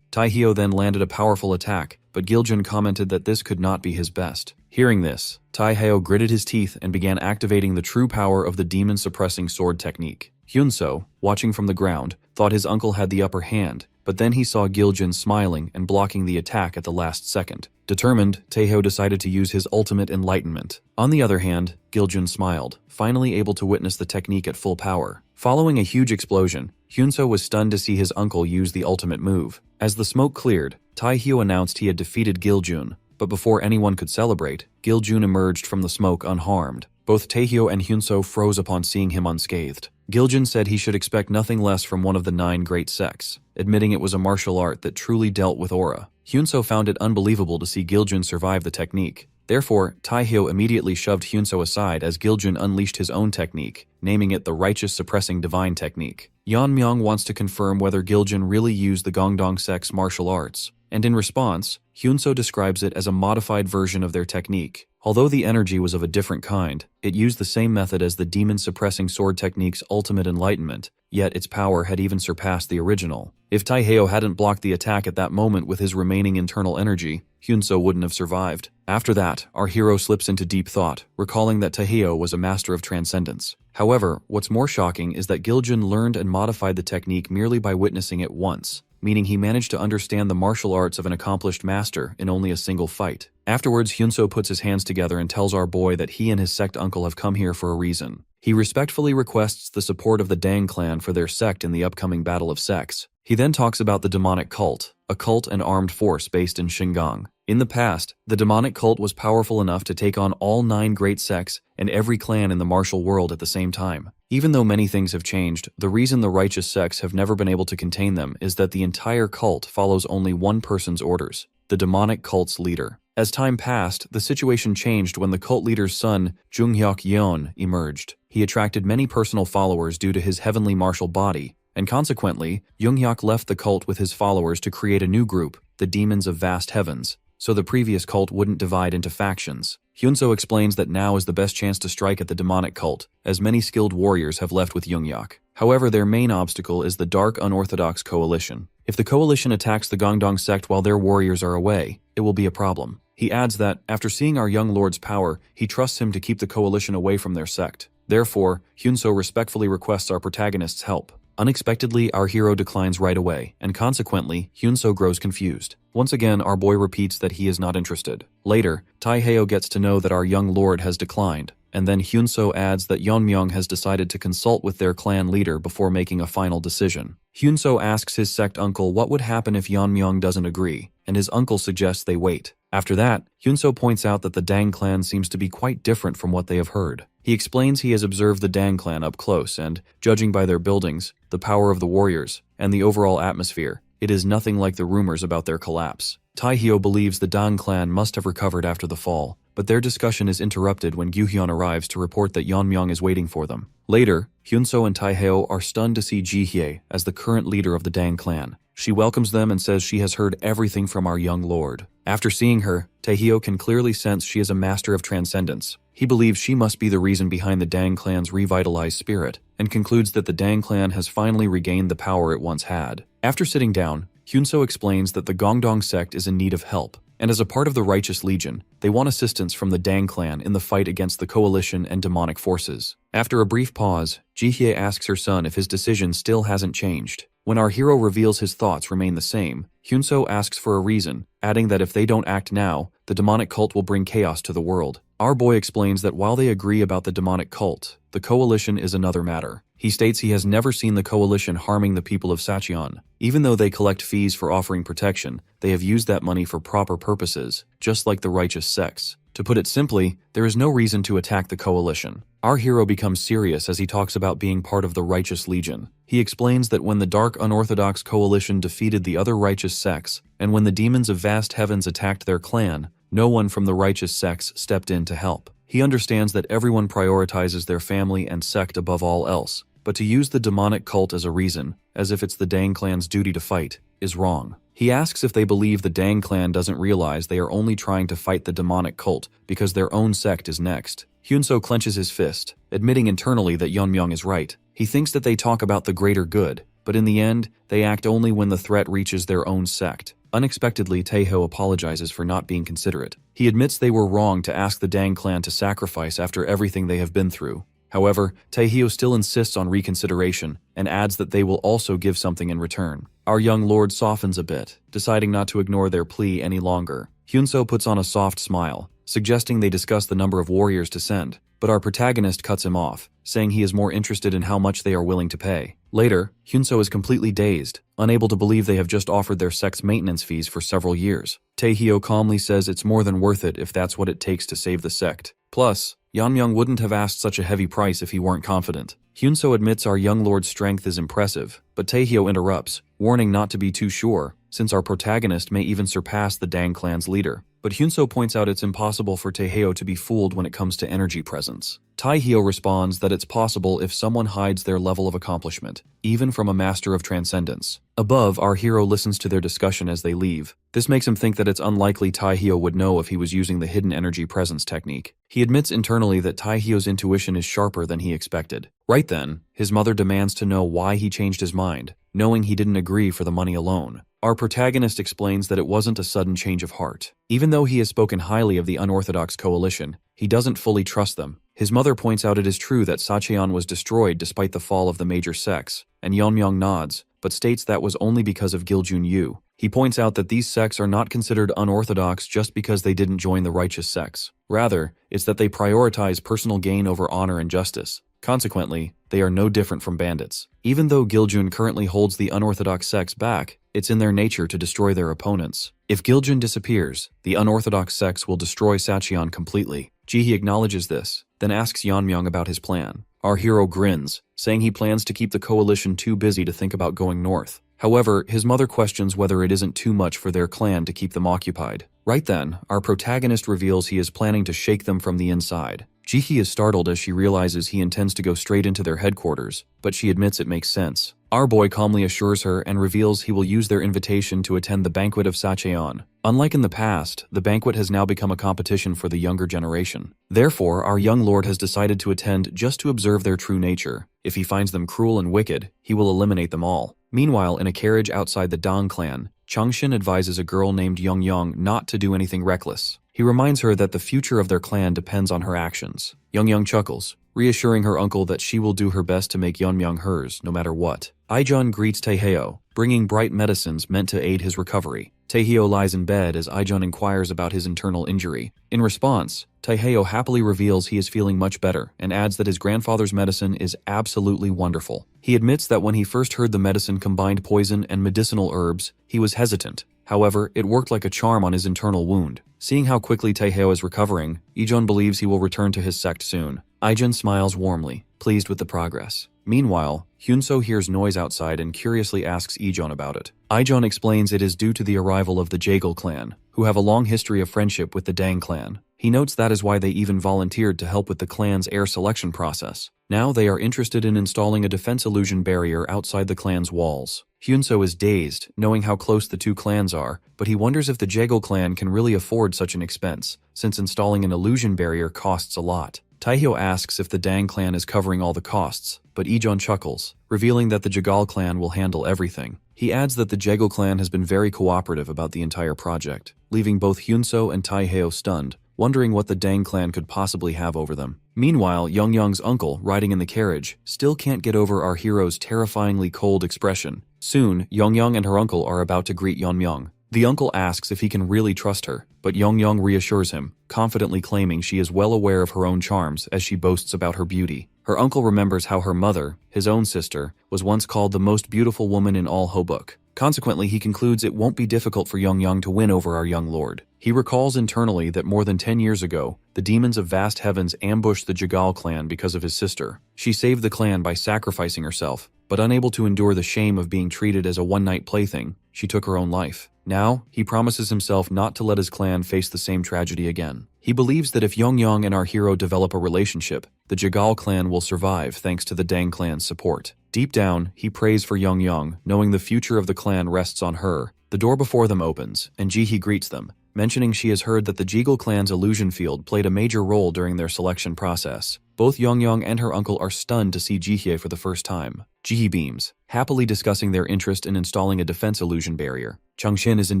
Taeheo then landed a powerful attack, but Giljun commented that this could not be his best. Hearing this, Taeheo gritted his teeth and began activating the true power of the demon-suppressing sword technique. Hyunso, watching from the ground, thought his uncle had the upper hand, but then he saw Giljun smiling and blocking the attack at the last second. Determined, Taeheo decided to use his ultimate enlightenment. On the other hand, Giljun smiled, finally able to witness the technique at full power. Following a huge explosion, Hyunso was stunned to see his uncle use the ultimate move. As the smoke cleared, Taeheo announced he had defeated Giljun, but before anyone could celebrate, Giljun emerged from the smoke unharmed. Both Taeheo and Hyunso froze upon seeing him unscathed. Giljun said he should expect nothing less from one of the 9 great sects, admitting it was a martial art that truly dealt with aura. Hyunso found it unbelievable to see Giljun survive the technique. Therefore, Taeheo immediately shoved Hyunso aside as Giljun unleashed his own technique, naming it the Righteous Suppressing Divine Technique. Yeonmyeong wants to confirm whether Giljun really used the Gangdong sect's martial arts, and in response, Hyunso describes it as a modified version of their technique. Although the energy was of a different kind, it used the same method as the demon-suppressing sword technique's ultimate enlightenment, yet its power had even surpassed the original. If Taeheo hadn't blocked the attack at that moment with his remaining internal energy, Hyunso wouldn't have survived. After that, our hero slips into deep thought, recalling that Taeheo was a master of transcendence. However, what's more shocking is that Giljun learned and modified the technique merely by witnessing it once, meaning he managed to understand the martial arts of an accomplished master in only a single fight. Afterwards, Hyunso puts his hands together and tells our boy that he and his sect uncle have come here for a reason. He respectfully requests the support of the Dang clan for their sect in the upcoming Battle of Sects. He then talks about the demonic cult, a cult and armed force based in Shingang. In the past, the demonic cult was powerful enough to take on all 9 great sects and every clan in the martial world at the same time. Even though many things have changed, the reason the righteous sects have never been able to contain them is that the entire cult follows only one person's orders, the demonic cult's leader. As time passed, the situation changed when the cult leader's son, Junghyuk Yeon, emerged. He attracted many personal followers due to his heavenly martial body, and consequently, Junghyuk left the cult with his followers to create a new group, the Demons of Vast Heavens, so the previous cult wouldn't divide into factions. Hyunso explains that now is the best chance to strike at the demonic cult, as many skilled warriors have left with Junghyuk. However, their main obstacle is the dark unorthodox coalition. If the coalition attacks the Gangdong sect while their warriors are away, it will be a problem. He adds that, after seeing our young lord's power, he trusts him to keep the coalition away from their sect. Therefore, Hyunso respectfully requests our protagonist's help. Unexpectedly, our hero declines right away, and consequently, Hyunso grows confused. Once again, our boy repeats that he is not interested. Later, Taeheo gets to know that our young lord has declined, and then Hyunso adds that Yeonmyeong has decided to consult with their clan leader before making a final decision. Hyunso asks his sect uncle what would happen if Yeonmyeong doesn't agree, and his uncle suggests they wait. After that, Hyunso points out that the Dang clan seems to be quite different from what they have heard. He explains he has observed the Dang clan up close and, judging by their buildings, the power of the warriors, and the overall atmosphere, it is nothing like the rumors about their collapse. Taeheo believes the Dang clan must have recovered after the fall, but their discussion is interrupted when Gyuhyun arrives to report that Yeonmyung is waiting for them. Later, Hyunseo and Taehyo are stunned to see Jihye as the current leader of the Dang clan. She welcomes them and says she has heard everything from our young lord. After seeing her, Taehyo can clearly sense she is a master of transcendence. He believes she must be the reason behind the Dang clan's revitalized spirit, and concludes that the Dang clan has finally regained the power it once had. After sitting down, Hyunseo explains that the Gongdong sect is in need of help, and as a part of the Righteous Legion, they want assistance from the Dang clan in the fight against the coalition and demonic forces. After a brief pause, Jihye asks her son if his decision still hasn't changed. When our hero reveals his thoughts remain the same, Hyunseo asks for a reason, adding that if they don't act now, the demonic cult will bring chaos to the world. Our boy explains that while they agree about the demonic cult, the coalition is another matter. He states he has never seen the coalition harming the people of Sacheon. Even though they collect fees for offering protection, they have used that money for proper purposes, just like the righteous sects. To put it simply, there is no reason to attack the coalition. Our hero becomes serious as he talks about being part of the Righteous Legion. He explains that when the Dark Unorthodox Coalition defeated the other righteous sects, and when the demons of vast heavens attacked their clan, no one from the righteous sects stepped in to help. He understands that everyone prioritizes their family and sect above all else, but to use the demonic cult as a reason, as if it's the Dang clan's duty to fight, is wrong. He asks if they believe the Dang clan doesn't realize they are only trying to fight the demonic cult because their own sect is next. Hyunseo clenches his fist, admitting internally that Yeonmyung is right. He thinks that they talk about the greater good, but in the end, they act only when the threat reaches their own sect. Unexpectedly, Taehyo apologizes for not being considerate. He admits they were wrong to ask the Dang clan to sacrifice after everything they have been through. However, Taehyo still insists on reconsideration and adds that they will also give something in return. Our young lord softens a bit, deciding not to ignore their plea any longer. Hyunseo puts on a soft smile, suggesting they discuss the number of warriors to send, but our protagonist cuts him off, saying he is more interested in how much they are willing to pay. Later, Hyunseo is completely dazed, unable to believe they have just offered their sect's maintenance fees for several years. Taehyo calmly says it's more than worth it if that's what it takes to save the sect. Plus, Yeonmyung wouldn't have asked such a heavy price if he weren't confident. Hyunseo admits our young lord's strength is impressive, but Taehyo interrupts, warning not to be too sure, since our protagonist may even surpass the Dang clan's leader. But Hyunseo points out it's impossible for Taehyo to be fooled when it comes to energy presence. Taehyo responds that it's possible if someone hides their level of accomplishment, even from a master of transcendence. Above, our hero listens to their discussion as they leave. This makes him think that it's unlikely Taehyo would know if he was using the hidden energy presence technique. He admits internally that Taehyo's intuition is sharper than he expected. Right then, his mother demands to know why he changed his mind, knowing he didn't agree for the money alone. Our protagonist explains that it wasn't a sudden change of heart. Even though he has spoken highly of the unorthodox coalition, he doesn't fully trust them. His mother points out it is true that Sacheon was destroyed despite the fall of the major sects, and Yeonmyung nods, but states that was only because of Giljun-yu. He points out that these sects are not considered unorthodox just because they didn't join the righteous sects. Rather, it's that they prioritize personal gain over honor and justice. Consequently, they are no different from bandits. Even though Giljun currently holds the unorthodox sects back, it's in their nature to destroy their opponents. If Giljun disappears, the unorthodox sects will destroy Sacheon completely. Jihye acknowledges this, then asks Yeonmyung about his plan. Our hero grins, saying he plans to keep the coalition too busy to think about going north. However, his mother questions whether it isn't too much for their clan to keep them occupied. Right then, our protagonist reveals he is planning to shake them from the inside. Jihye is startled as she realizes he intends to go straight into their headquarters, but she admits it makes sense. Our boy calmly assures her and reveals he will use their invitation to attend the banquet of Sacheon. Unlike in the past, the banquet has now become a competition for the younger generation. Therefore, our young lord has decided to attend just to observe their true nature. If he finds them cruel and wicked, he will eliminate them all. Meanwhile, in a carriage outside the Dong clan, Changshin advises a girl named Yeongyung not to do anything reckless. He reminds her that the future of their clan depends on her actions. Yeongyung chuckles, reassuring her uncle that she will do her best to make Yeonmyung hers, no matter what. Ijeon greets Taehyo, bringing bright medicines meant to aid his recovery. Taehyo lies in bed as Ijeon inquires about his internal injury. In response, Taehyo happily reveals he is feeling much better and adds that his grandfather's medicine is absolutely wonderful. He admits that when he first heard the medicine combined poison and medicinal herbs, he was hesitant. However, it worked like a charm on his internal wound. Seeing how quickly Taehyo is recovering, Ijeon believes he will return to his sect soon. Ijeon smiles warmly, pleased with the progress. Meanwhile, Hyunseo hears noise outside and curiously asks Ijeon about it. Ijeon explains it is due to the arrival of the Jaegul clan, who have a long history of friendship with the Dang clan. He notes that is why they even volunteered to help with the clan's heir selection process. Now they are interested in installing a defense illusion barrier outside the clan's walls. Hyunso is dazed, knowing how close the two clans are, but he wonders if the Jegal clan can really afford such an expense, since installing an illusion barrier costs a lot. Taehyo asks if the Dang clan is covering all the costs, but Ijeon chuckles, revealing that the Jegal clan will handle everything. He adds that the Jegal clan has been very cooperative about the entire project, leaving both Hyunso and Taehyo stunned, wondering what the Dang clan could possibly have over them. Meanwhile, Youngyoung's uncle, riding in the carriage, still can't get over our hero's terrifyingly cold expression. Soon, Youngyoung and her uncle are about to greet Yeonmyeong. The uncle asks if he can really trust her, but Youngyoung reassures him, confidently claiming she is well aware of her own charms as she boasts about her beauty. Her uncle remembers how her mother, his own sister, was once called the most beautiful woman in all Hobuk. Consequently, he concludes it won't be difficult for Youngyoung to win over our young lord. He recalls internally that more than 10 years ago, the demons of vast heavens ambushed the Jegal clan because of his sister. She saved the clan by sacrificing herself, but unable to endure the shame of being treated as a one-night plaything, she took her own life. Now, he promises himself not to let his clan face the same tragedy again. He believes that if Youngyoung and our hero develop a relationship, the Jegal clan will survive thanks to the Dang clan's support. Deep down, he prays for Youngyoung, knowing the future of the clan rests on her. The door before them opens, and Jihee greets them, mentioning she has heard that the Jegal clan's illusion field played a major role during their selection process. Both Youngyoung and her uncle are stunned to see Jihee for the first time. Jihee beams, happily discussing their interest in installing a defense illusion barrier. Changshin is in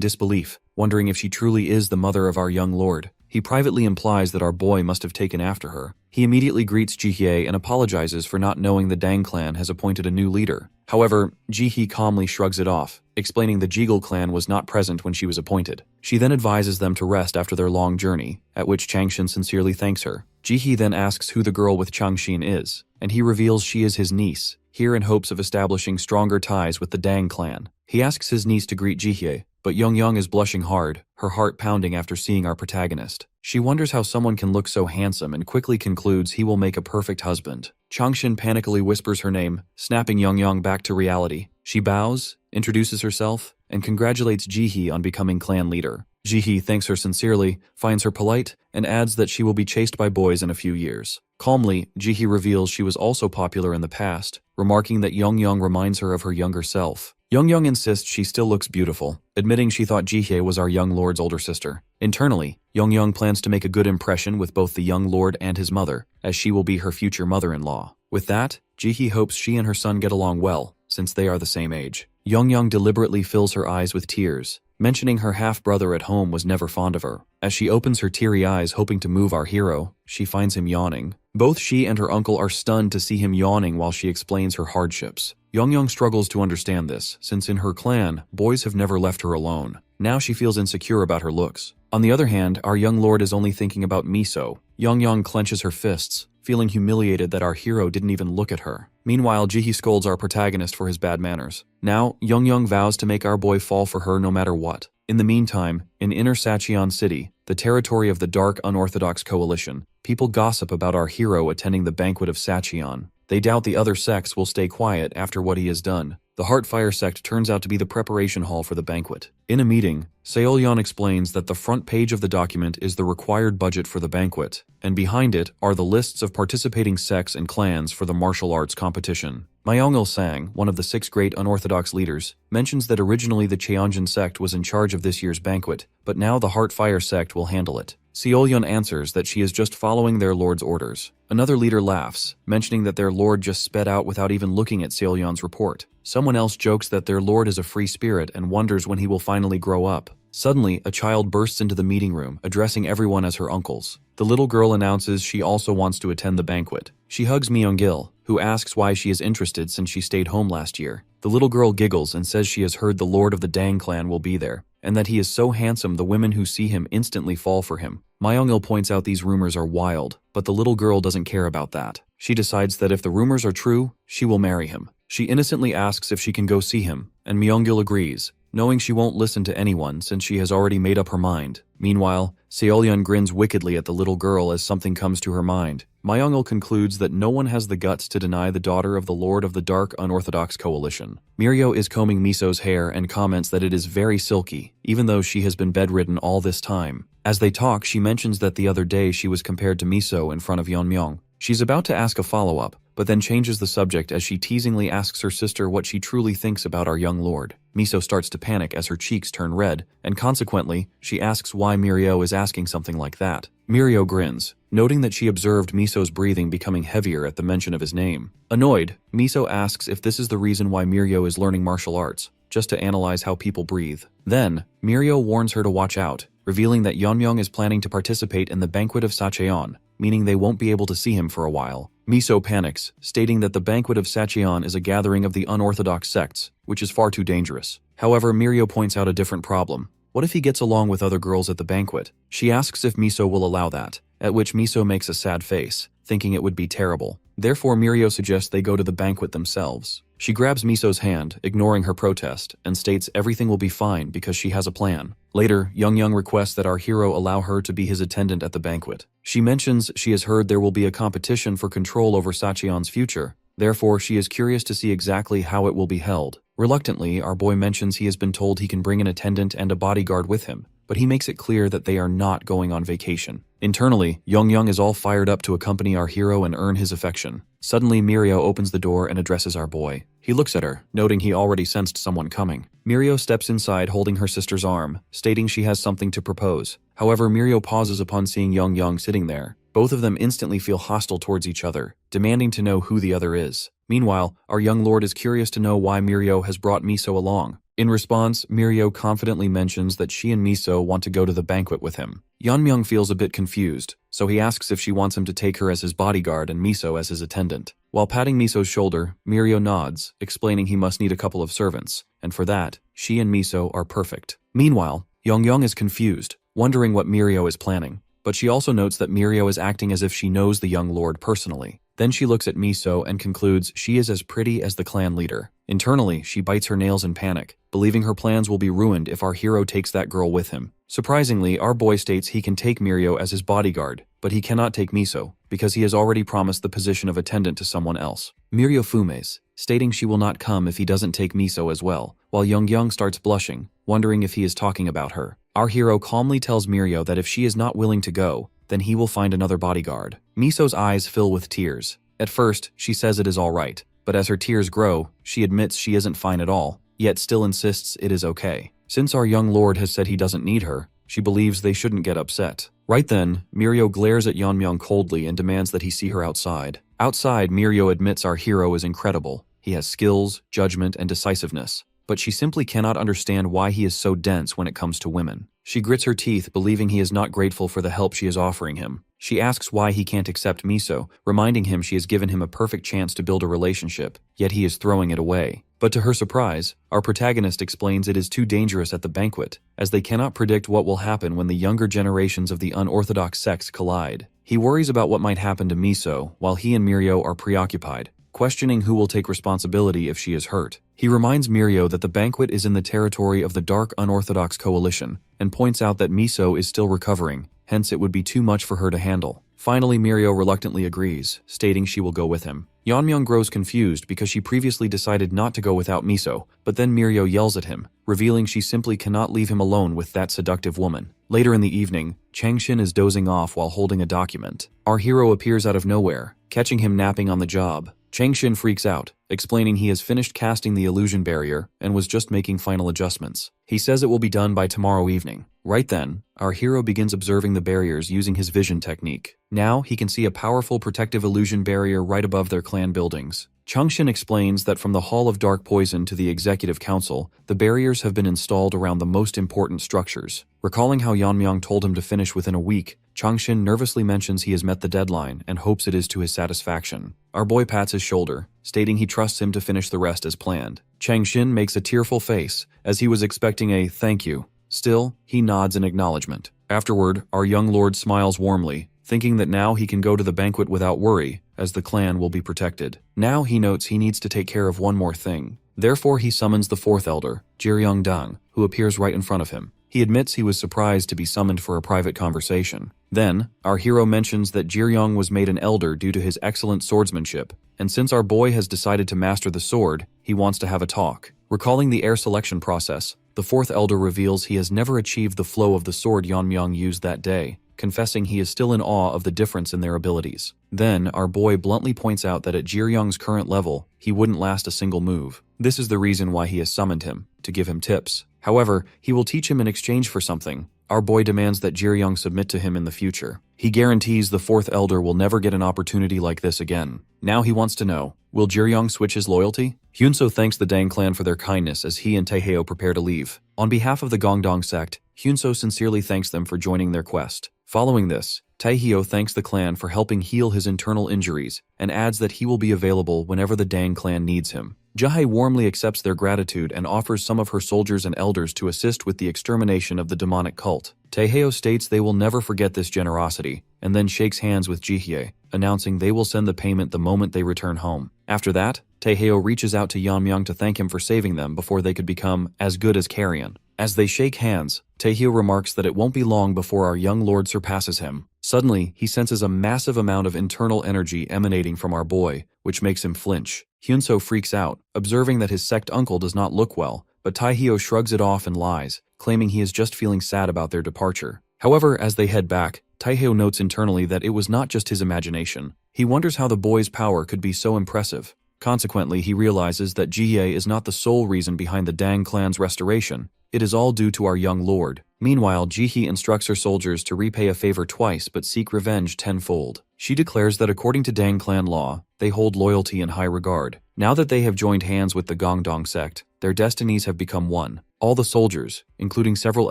disbelief, wondering if she truly is the mother of our young lord. He privately implies that our boy must have taken after her. He immediately greets Jihee and apologizes for not knowing the Dang clan has appointed a new leader. However, Jihee calmly shrugs it off, explaining the Jegal clan was not present when she was appointed. She then advises them to rest after their long journey, at which Changshin sincerely thanks her. Jihee then asks who the girl with Changshin is, and he reveals she is his niece, here in hopes of establishing stronger ties with the Dang clan. He asks his niece to greet Jihee, but Youngyoung is blushing hard, her heart pounding after seeing our protagonist. She wonders how someone can look so handsome and quickly concludes he will make a perfect husband. Changshin panically whispers her name, snapping Youngyoung back to reality. She bows, introduces herself, and congratulates Jihee on becoming clan leader. Jihee thanks her sincerely, finds her polite, and adds that she will be chased by boys in a few years. Calmly, Jihee reveals she was also popular in the past, remarking that Youngyoung reminds her of her younger self. Youngyoung insists she still looks beautiful, admitting she thought Jihee was our young lord's older sister. Internally, Youngyoung plans to make a good impression with both the young lord and his mother, as she will be her future mother-in-law. With that, Jihee hopes she and her son get along well, since they are the same age. Youngyoung deliberately fills her eyes with tears, mentioning her half-brother at home was never fond of her. As she opens her teary eyes hoping to move our hero, she finds him yawning. Both she and her uncle are stunned to see him yawning while she explains her hardships. Youngyoung struggles to understand this, since in her clan, boys have never left her alone. Now she feels insecure about her looks. On the other hand, our young lord is only thinking about Miso. Youngyoung clenches her fists, feeling humiliated that our hero didn't even look at her. Meanwhile, Jihee scolds our protagonist for his bad manners. Now, Youngyoung vows to make our boy fall for her no matter what. In the meantime, in Inner Sacheon City, the territory of the Dark Unorthodox Coalition, people gossip about our hero attending the banquet of Sacheon. They doubt the other sects will stay quiet after what he has done. The Heartfire sect turns out to be the preparation hall for the banquet. In a meeting, Seolyeon explains that the front page of the document is the required budget for the banquet, and behind it are the lists of participating sects and clans for the martial arts competition. Myung-il Sang, one of the 6 great unorthodox leaders, mentions that originally the Cheonjin sect was in charge of this year's banquet, but now the Heartfire sect will handle it. Seolyeon answers that she is just following their lord's orders. Another leader laughs, mentioning that their lord just sped out without even looking at Seolyeon's report. Someone else jokes that their lord is a free spirit and wonders when he will finally grow up. Suddenly, a child bursts into the meeting room, addressing everyone as her uncles. The little girl announces she also wants to attend the banquet. She hugs Myung-il, who asks why she is interested since she stayed home last year. The little girl giggles and says she has heard the lord of the Dang clan will be there, and that he is so handsome the women who see him instantly fall for him. Myung-il points out these rumors are wild, but the little girl doesn't care about that. She decides that if the rumors are true, she will marry him. She innocently asks if she can go see him, and Myung-il agrees, knowing she won't listen to anyone since she has already made up her mind. Meanwhile, Seolyeon grins wickedly at the little girl as something comes to her mind. Myungil concludes that no one has the guts to deny the daughter of the Lord of the Dark Unorthodox Coalition. Mirio is combing Miso's hair and comments that it is very silky, even though she has been bedridden all this time. As they talk, she mentions that the other day she was compared to Miso in front of Yeonmyeong. She's about to ask a follow-up, but then changes the subject as she teasingly asks her sister what she truly thinks about our young lord. Miso starts to panic as her cheeks turn red, and consequently, she asks why Mirio is asking something like that. Mirio grins, noting that she observed Miso's breathing becoming heavier at the mention of his name. Annoyed, Miso asks if this is the reason why Mirio is learning martial arts, just to analyze how people breathe. Then, Mirio warns her to watch out, revealing that Yeonmyeong is planning to participate in the banquet of Sacheon, meaning they won't be able to see him for a while. Miso panics, stating that the banquet of Sacheon is a gathering of the unorthodox sects, which is far too dangerous. However, Mirio points out a different problem. What if he gets along with other girls at the banquet? She asks if Miso will allow that, at which Miso makes a sad face, thinking it would be terrible. Therefore, Mirio suggests they go to the banquet themselves. She grabs Miso's hand, ignoring her protest, and states everything will be fine because she has a plan. Later, Yeonmyeong requests that our hero allow her to be his attendant at the banquet. She mentions she has heard there will be a competition for control over Sacheon's future. Therefore, she is curious to see exactly how it will be held. Reluctantly, our boy mentions he has been told he can bring an attendant and a bodyguard with him, but he makes it clear that they are not going on vacation. Internally, Yeonmyeong is all fired up to accompany our hero and earn his affection. Suddenly, Mirio opens the door and addresses our boy. He looks at her, noting he already sensed someone coming. Mirio steps inside holding her sister's arm, stating she has something to propose. However, Mirio pauses upon seeing Yeonmyeong sitting there. Both of them instantly feel hostile towards each other, demanding to know who the other is. Meanwhile, our young lord is curious to know why Mirio has brought Miso along. In response, Mirio confidently mentions that she and Miso want to go to the banquet with him. Yeonmyeong feels a bit confused, so he asks if she wants him to take her as his bodyguard and Miso as his attendant. While patting Miso's shoulder, Mirio nods, explaining he must need a couple of servants, and for that, she and Miso are perfect. Meanwhile, Yeonmyeong is confused, wondering what Mirio is planning, but she also notes that Mirio is acting as if she knows the young lord personally. Then she looks at Miso and concludes she is as pretty as the clan leader. Internally, she bites her nails in panic, believing her plans will be ruined if our hero takes that girl with him. Surprisingly, our boy states he can take Mirio as his bodyguard, but he cannot take Miso, because he has already promised the position of attendant to someone else. Mirio fumes, stating she will not come if he doesn't take Miso as well, while Yeonmyeong starts blushing, wondering if he is talking about her. Our hero calmly tells Mirio that if she is not willing to go, then he will find another bodyguard. Miso's eyes fill with tears. At first, she says it is all right, but as her tears grow, she admits she isn't fine at all, yet still insists it is okay. Since our young lord has said he doesn't need her, she believes they shouldn't get upset. Right then, Mirio glares at Yeonmyeong coldly and demands that he see her outside. Outside, Mirio admits our hero is incredible. He has skills, judgment, and decisiveness, but she simply cannot understand why he is so dense when it comes to women. She grits her teeth, believing he is not grateful for the help she is offering him. She asks why he can't accept Miso, reminding him she has given him a perfect chance to build a relationship, yet he is throwing it away. But to her surprise, our protagonist explains it is too dangerous at the banquet, as they cannot predict what will happen when the younger generations of the unorthodox sects collide. He worries about what might happen to Miso, while he and Mirio are preoccupied, questioning who will take responsibility if she is hurt. He reminds Mirio that the banquet is in the territory of the Dark Unorthodox Coalition, and points out that Miso is still recovering, hence it would be too much for her to handle. Finally, Mirio reluctantly agrees, stating she will go with him. Yeonmyeong grows confused because she previously decided not to go without Miso, but then Mirio yells at him, revealing she simply cannot leave him alone with that seductive woman. Later in the evening, Changshin is dozing off while holding a document. Our hero appears out of nowhere, catching him napping on the job. Changshin freaks out, explaining he has finished casting the illusion barrier and was just making final adjustments. He says it will be done by tomorrow evening. Right then, our hero begins observing the barriers using his vision technique. Now, he can see a powerful protective illusion barrier right above their clan buildings. Changshin explains that from the Hall of Dark Poison to the Executive Council, the barriers have been installed around the most important structures. Recalling how Yeonmyeong told him to finish within a week, Changshin nervously mentions he has met the deadline and hopes it is to his satisfaction. Our boy pats his shoulder, stating he trusts him to finish the rest as planned. Changshin makes a tearful face, as he was expecting a thank you. Still, he nods in acknowledgement. Afterward, our young lord smiles warmly, thinking that now he can go to the banquet without worry, as the clan will be protected. Now he notes he needs to take care of one more thing. Therefore, he summons the fourth elder, Jiryong-dang, who appears right in front of him. He admits he was surprised to be summoned for a private conversation. Then, our hero mentions that Jiryong was made an elder due to his excellent swordsmanship, and since our boy has decided to master the sword, he wants to have a talk. Recalling the heir selection process, the fourth elder reveals he has never achieved the flow of the sword Yeonmyeong used that day, confessing he is still in awe of the difference in their abilities. Then, our boy bluntly points out that at Jiryong's current level, he wouldn't last a single move. This is the reason why he has summoned him, to give him tips. However, he will teach him in exchange for something. Our boy demands that Jiryong submit to him in the future. He guarantees the fourth elder will never get an opportunity like this again. Now he wants to know, will Jiryong switch his loyalty? Hyunso thanks the Dang clan for their kindness as he and Taehyo prepare to leave. On behalf of the Gongdong sect, Hyunso sincerely thanks them for joining their quest. Following this, Taehyo thanks the clan for helping heal his internal injuries and adds that he will be available whenever the Dang clan needs him. Jae warmly accepts their gratitude and offers some of her soldiers and elders to assist with the extermination of the demonic cult. Taehyo states they will never forget this generosity, and then shakes hands with Jihye, announcing they will send the payment the moment they return home. After that, Taehyo reaches out to Yeonmyeong to thank him for saving them before they could become as good as Carrion. As they shake hands, Taehyo remarks that it won't be long before our young lord surpasses him. Suddenly, he senses a massive amount of internal energy emanating from our boy, which makes him flinch. Hyunso freaks out, observing that his sect uncle does not look well, but Taehyo shrugs it off and lies, claiming he is just feeling sad about their departure. However, as they head back, Taehyo notes internally that it was not just his imagination. He wonders how the boy's power could be so impressive. Consequently, he realizes that Jihye is not the sole reason behind the Dang clan's restoration. It is all due to our young lord. Meanwhile, Jihye instructs her soldiers to repay a favor twice but seek revenge tenfold. She declares that according to Dang clan law, they hold loyalty in high regard. Now that they have joined hands with the Gongdong sect, their destinies have become one. All the soldiers, including several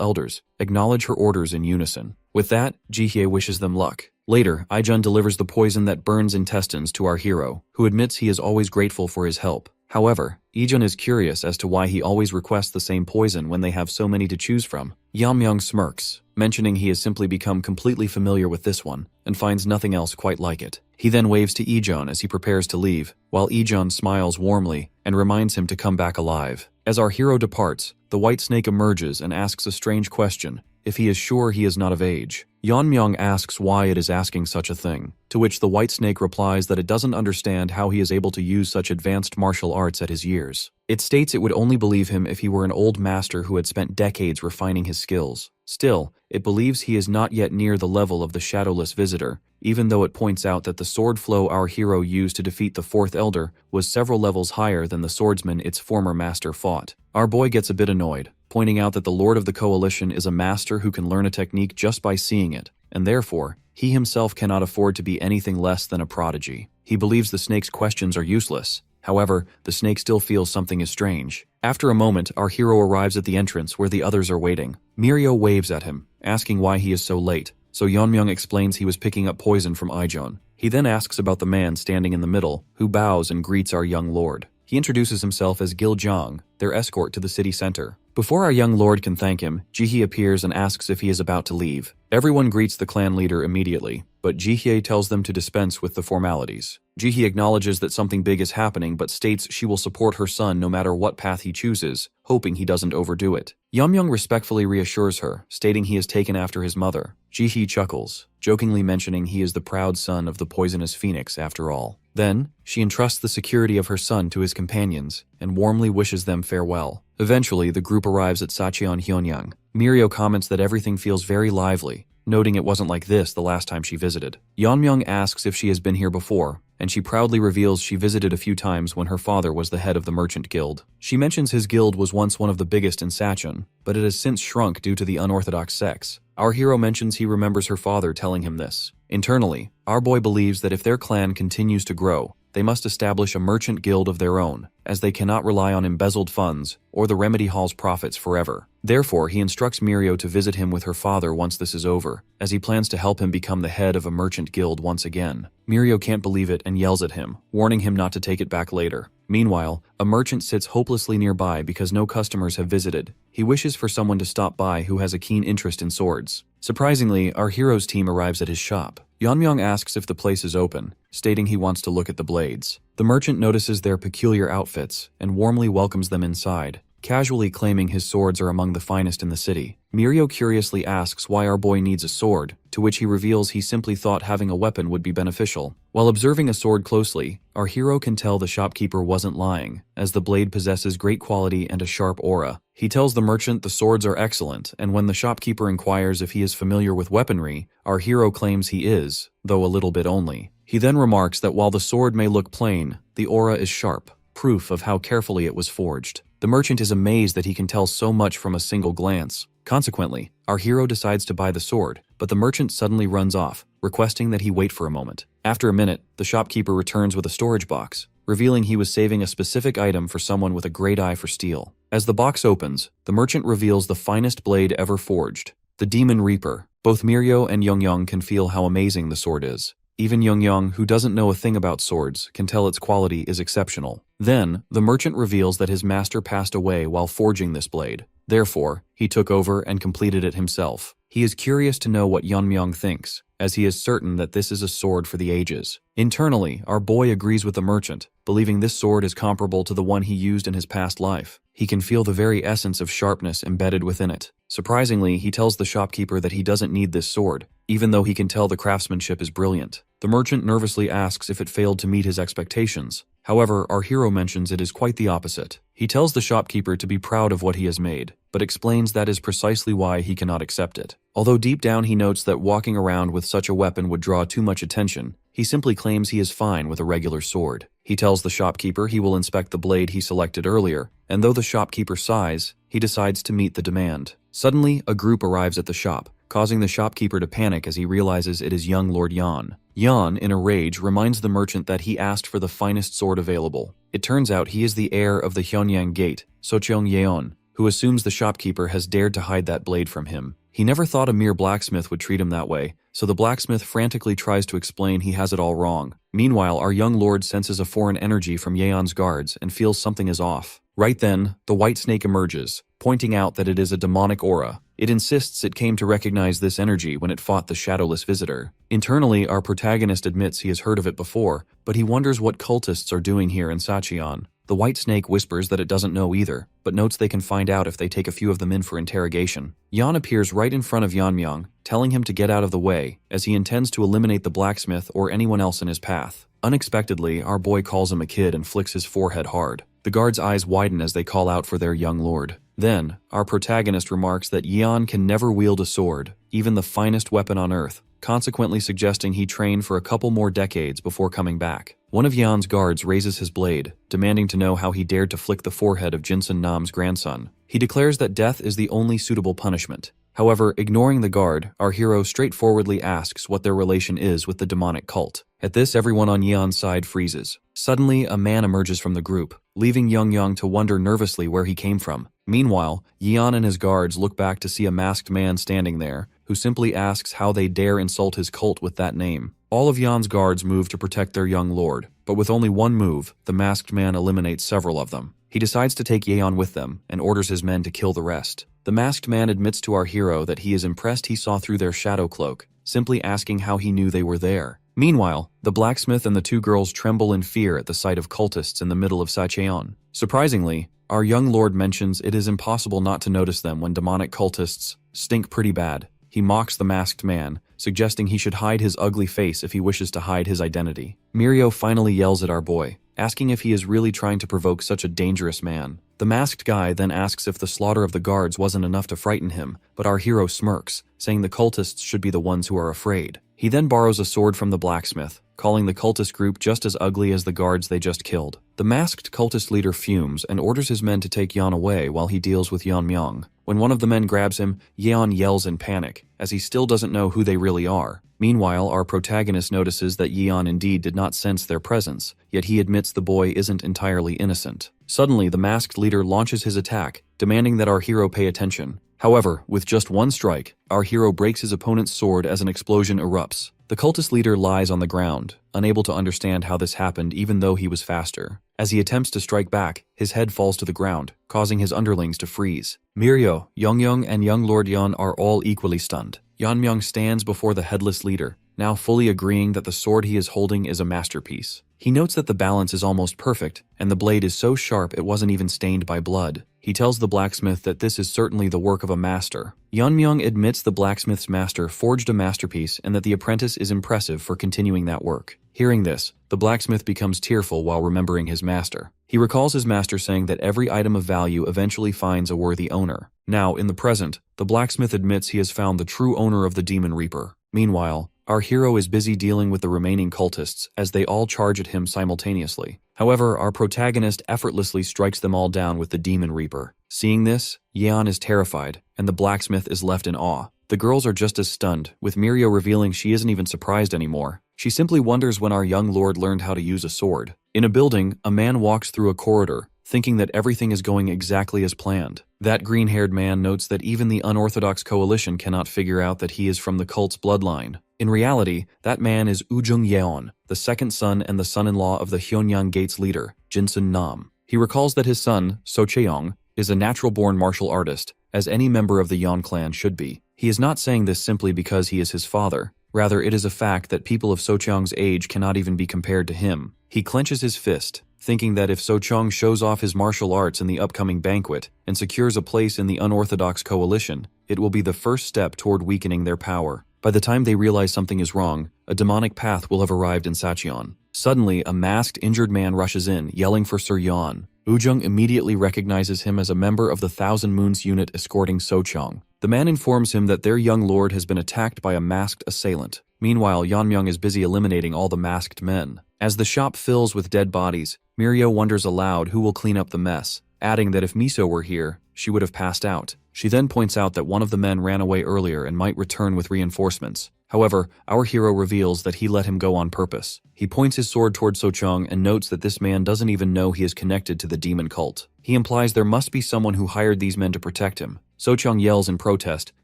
elders, acknowledge her orders in unison. With that, Jihye wishes them luck. Later, Aijun delivers the poison that burns intestines to our hero, who admits he is always grateful for his help. However, Aijun is curious as to why he always requests the same poison when they have so many to choose from. Yeonmyeong smirks, mentioning he has simply become completely familiar with this one, and finds nothing else quite like it. He then waves to Aijun as he prepares to leave, while Aijun smiles warmly and reminds him to come back alive. As our hero departs, the white snake emerges and asks a strange question, if he is sure he is not of age. Yeonmyeong asks why it is asking such a thing, to which the white snake replies that it doesn't understand how he is able to use such advanced martial arts at his years. It states it would only believe him if he were an old master who had spent decades refining his skills. Still, it believes he is not yet near the level of the shadowless visitor, even though it points out that the sword flow our hero used to defeat the fourth elder was several levels higher than the swordsman its former master fought. Our boy gets a bit annoyed, pointing out that the Lord of the Coalition is a master who can learn a technique just by seeing it, and therefore, he himself cannot afford to be anything less than a prodigy. He believes the snake's questions are useless. However, the snake still feels something is strange. After a moment, our hero arrives at the entrance where the others are waiting. Mirio waves at him, asking why he is so late, so Yeonmyeong explains he was picking up poison from Aijun. He then asks about the man standing in the middle, who bows and greets our young lord. He introduces himself as Gil Jong, their escort to the city center. Before our young lord can thank him, Jihye appears and asks if he is about to leave. Everyone greets the clan leader immediately, but Jihye tells them to dispense with the formalities. Jihye acknowledges that something big is happening but states she will support her son no matter what path he chooses, hoping he doesn't overdo it. Yeonmyeong respectfully reassures her, stating he is taken after his mother. Jihye chuckles, jokingly mentioning he is the proud son of the poisonous phoenix after all. Then, she entrusts the security of her son to his companions and warmly wishes them farewell. Eventually, the group arrives at Sacheon Hyonyang. Mirio comments that everything feels very lively, noting it wasn't like this the last time she visited. Yeonmyeong asks if she has been here before, and she proudly reveals she visited a few times when her father was the head of the merchant guild. She mentions his guild was once one of the biggest in Sacheon, but it has since shrunk due to the unorthodox sects. Our hero mentions he remembers her father telling him this. Internally, our boy believes that if their clan continues to grow, they must establish a merchant guild of their own, as they cannot rely on embezzled funds or the remedy hall's profits forever. Therefore, he instructs Mirio to visit him with her father once this is over, as he plans to help him become the head of a merchant guild once again. Mirio can't believe it and yells at him, warning him not to take it back later. Meanwhile, a merchant sits hopelessly nearby because no customers have visited. He wishes for someone to stop by who has a keen interest in swords. Surprisingly, our hero's team arrives at his shop. Yeonmyeong asks if the place is open, stating he wants to look at the blades. The merchant notices their peculiar outfits and warmly welcomes them inside, casually claiming his swords are among the finest in the city. Mirio curiously asks why our boy needs a sword, to which he reveals he simply thought having a weapon would be beneficial. While observing a sword closely, our hero can tell the shopkeeper wasn't lying, as the blade possesses great quality and a sharp aura. He tells the merchant the swords are excellent, and when the shopkeeper inquires if he is familiar with weaponry, our hero claims he is, though a little bit only. He then remarks that while the sword may look plain, the aura is sharp, proof of how carefully it was forged. The merchant is amazed that he can tell so much from a single glance. Consequently, our hero decides to buy the sword, but the merchant suddenly runs off, requesting that he wait for a moment. After a minute, the shopkeeper returns with a storage box, revealing he was saving a specific item for someone with a great eye for steel. As the box opens, the merchant reveals the finest blade ever forged, the Demon Reaper. Both Mirio and Young can feel how amazing the sword is. Even Young, who doesn't know a thing about swords, can tell its quality is exceptional. Then, the merchant reveals that his master passed away while forging this blade. Therefore, he took over and completed it himself. He is curious to know what Young thinks, as he is certain that this is a sword for the ages. Internally, our boy agrees with the merchant, believing this sword is comparable to the one he used in his past life. He can feel the very essence of sharpness embedded within it. Surprisingly, he tells the shopkeeper that he doesn't need this sword, even though he can tell the craftsmanship is brilliant. The merchant nervously asks if it failed to meet his expectations. However, our hero mentions it is quite the opposite. He tells the shopkeeper to be proud of what he has made, but explains that is precisely why he cannot accept it. Although deep down he notes that walking around with such a weapon would draw too much attention, he simply claims he is fine with a regular sword. He tells the shopkeeper he will inspect the blade he selected earlier, and though the shopkeeper sighs, he decides to meet the demand. Suddenly, a group arrives at the shop, causing the shopkeeper to panic as he realizes it is young Lord Yan. Yan, in a rage, reminds the merchant that he asked for the finest sword available. It turns out he is the heir of the Hyonyang Gate, Socheong Yeon, who assumes the shopkeeper has dared to hide that blade from him. He never thought a mere blacksmith would treat him that way, so the blacksmith frantically tries to explain he has it all wrong. Meanwhile, our young lord senses a foreign energy from Yeon's guards and feels something is off. Right then, the white snake emerges, pointing out that it is a demonic aura. It insists it came to recognize this energy when it fought the shadowless visitor. Internally, our protagonist admits he has heard of it before, but he wonders what cultists are doing here in Sacheon. The white snake whispers that it doesn't know either, but notes they can find out if they take a few of them in for interrogation. Yan appears right in front of Yeonmyeong, telling him to get out of the way, as he intends to eliminate the blacksmith or anyone else in his path. Unexpectedly, our boy calls him a kid and flicks his forehead hard. The guards' eyes widen as they call out for their young lord. Then, our protagonist remarks that Yeon can never wield a sword, even the finest weapon on earth, consequently suggesting he train for a couple more decades before coming back. One of Yeon's guards raises his blade, demanding to know how he dared to flick the forehead of Jinsun Nam's grandson. He declares that death is the only suitable punishment. However, ignoring the guard, our hero straightforwardly asks what their relation is with the demonic cult. At this, everyone on Yeon's side freezes. Suddenly, a man emerges from the group, leaving Young to wonder nervously where he came from. Meanwhile, Yeon and his guards look back to see a masked man standing there, who simply asks how they dare insult his cult with that name. All of Yeon's guards move to protect their young lord, but with only one move, the masked man eliminates several of them. He decides to take Yeon with them, and orders his men to kill the rest. The masked man admits to our hero that he is impressed he saw through their shadow cloak, simply asking how he knew they were there. Meanwhile, the blacksmith and the two girls tremble in fear at the sight of cultists in the middle of Sacheon. Surprisingly, our young lord mentions it is impossible not to notice them when demonic cultists stink pretty bad. He mocks the masked man, suggesting he should hide his ugly face if he wishes to hide his identity. Mirio finally yells at our boy, asking if he is really trying to provoke such a dangerous man. The masked guy then asks if the slaughter of the guards wasn't enough to frighten him, but our hero smirks, saying the cultists should be the ones who are afraid. He then borrows a sword from the blacksmith, calling the cultist group just as ugly as the guards they just killed. The masked cultist leader fumes and orders his men to take Yeon away while he deals with Yeonmyeong. When one of the men grabs him, Yeon yells in panic, as he still doesn't know who they really are. Meanwhile, our protagonist notices that Yeon indeed did not sense their presence, yet he admits the boy isn't entirely innocent. Suddenly, the masked leader launches his attack, demanding that our hero pay attention. However, with just one strike, our hero breaks his opponent's sword as an explosion erupts. The cultist leader lies on the ground, unable to understand how this happened even though he was faster. As he attempts to strike back, his head falls to the ground, causing his underlings to freeze. Mirio, Young and young Lord Yeon are all equally stunned. Yeonmyeong stands before the headless leader, now fully agreeing that the sword he is holding is a masterpiece. He notes that the balance is almost perfect, and the blade is so sharp it wasn't even stained by blood. He tells the blacksmith that this is certainly the work of a master. Yeonmyoung admits the blacksmith's master forged a masterpiece and that the apprentice is impressive for continuing that work. Hearing this, the blacksmith becomes tearful while remembering his master. He recalls his master saying that every item of value eventually finds a worthy owner. Now, in the present, the blacksmith admits he has found the true owner of the Demon Reaper. Meanwhile, our hero is busy dealing with the remaining cultists as they all charge at him simultaneously. However, our protagonist effortlessly strikes them all down with the Demon Reaper. Seeing this, Yeon is terrified, and the blacksmith is left in awe. The girls are just as stunned, with Mirio revealing she isn't even surprised anymore. She simply wonders when our young lord learned how to use a sword. In a building, a man walks through a corridor, thinking that everything is going exactly as planned. That green-haired man notes that even the unorthodox coalition cannot figure out that he is from the cult's bloodline. In reality, that man is Ujung Yeon, the second son and the son-in-law of the Hyonyang Gate's leader, Jinsun Nam. He recalls that his son, So Cheong, is a natural-born martial artist, as any member of the Yeon clan should be. He is not saying this simply because he is his father. Rather, it is a fact that people of So Cheong's age cannot even be compared to him. He clenches his fist, thinking that if So Cheong shows off his martial arts in the upcoming banquet and secures a place in the unorthodox coalition, it will be the first step toward weakening their power. By the time they realize something is wrong, a demonic path will have arrived in Sacheon. Suddenly, a masked, injured man rushes in, yelling for Sir Yeon. Ujung immediately recognizes him as a member of the Thousand Moons unit escorting So Cheong. The man informs him that their young lord has been attacked by a masked assailant. Meanwhile, Yeonmyoung is busy eliminating all the masked men. As the shop fills with dead bodies, Mirio wonders aloud who will clean up the mess, adding that if Miso were here, she would have passed out. She then points out that one of the men ran away earlier and might return with reinforcements. However, our hero reveals that he let him go on purpose. He points his sword toward So Cheong and notes that this man doesn't even know he is connected to the demon cult. He implies there must be someone who hired these men to protect him. So Cheong yells in protest,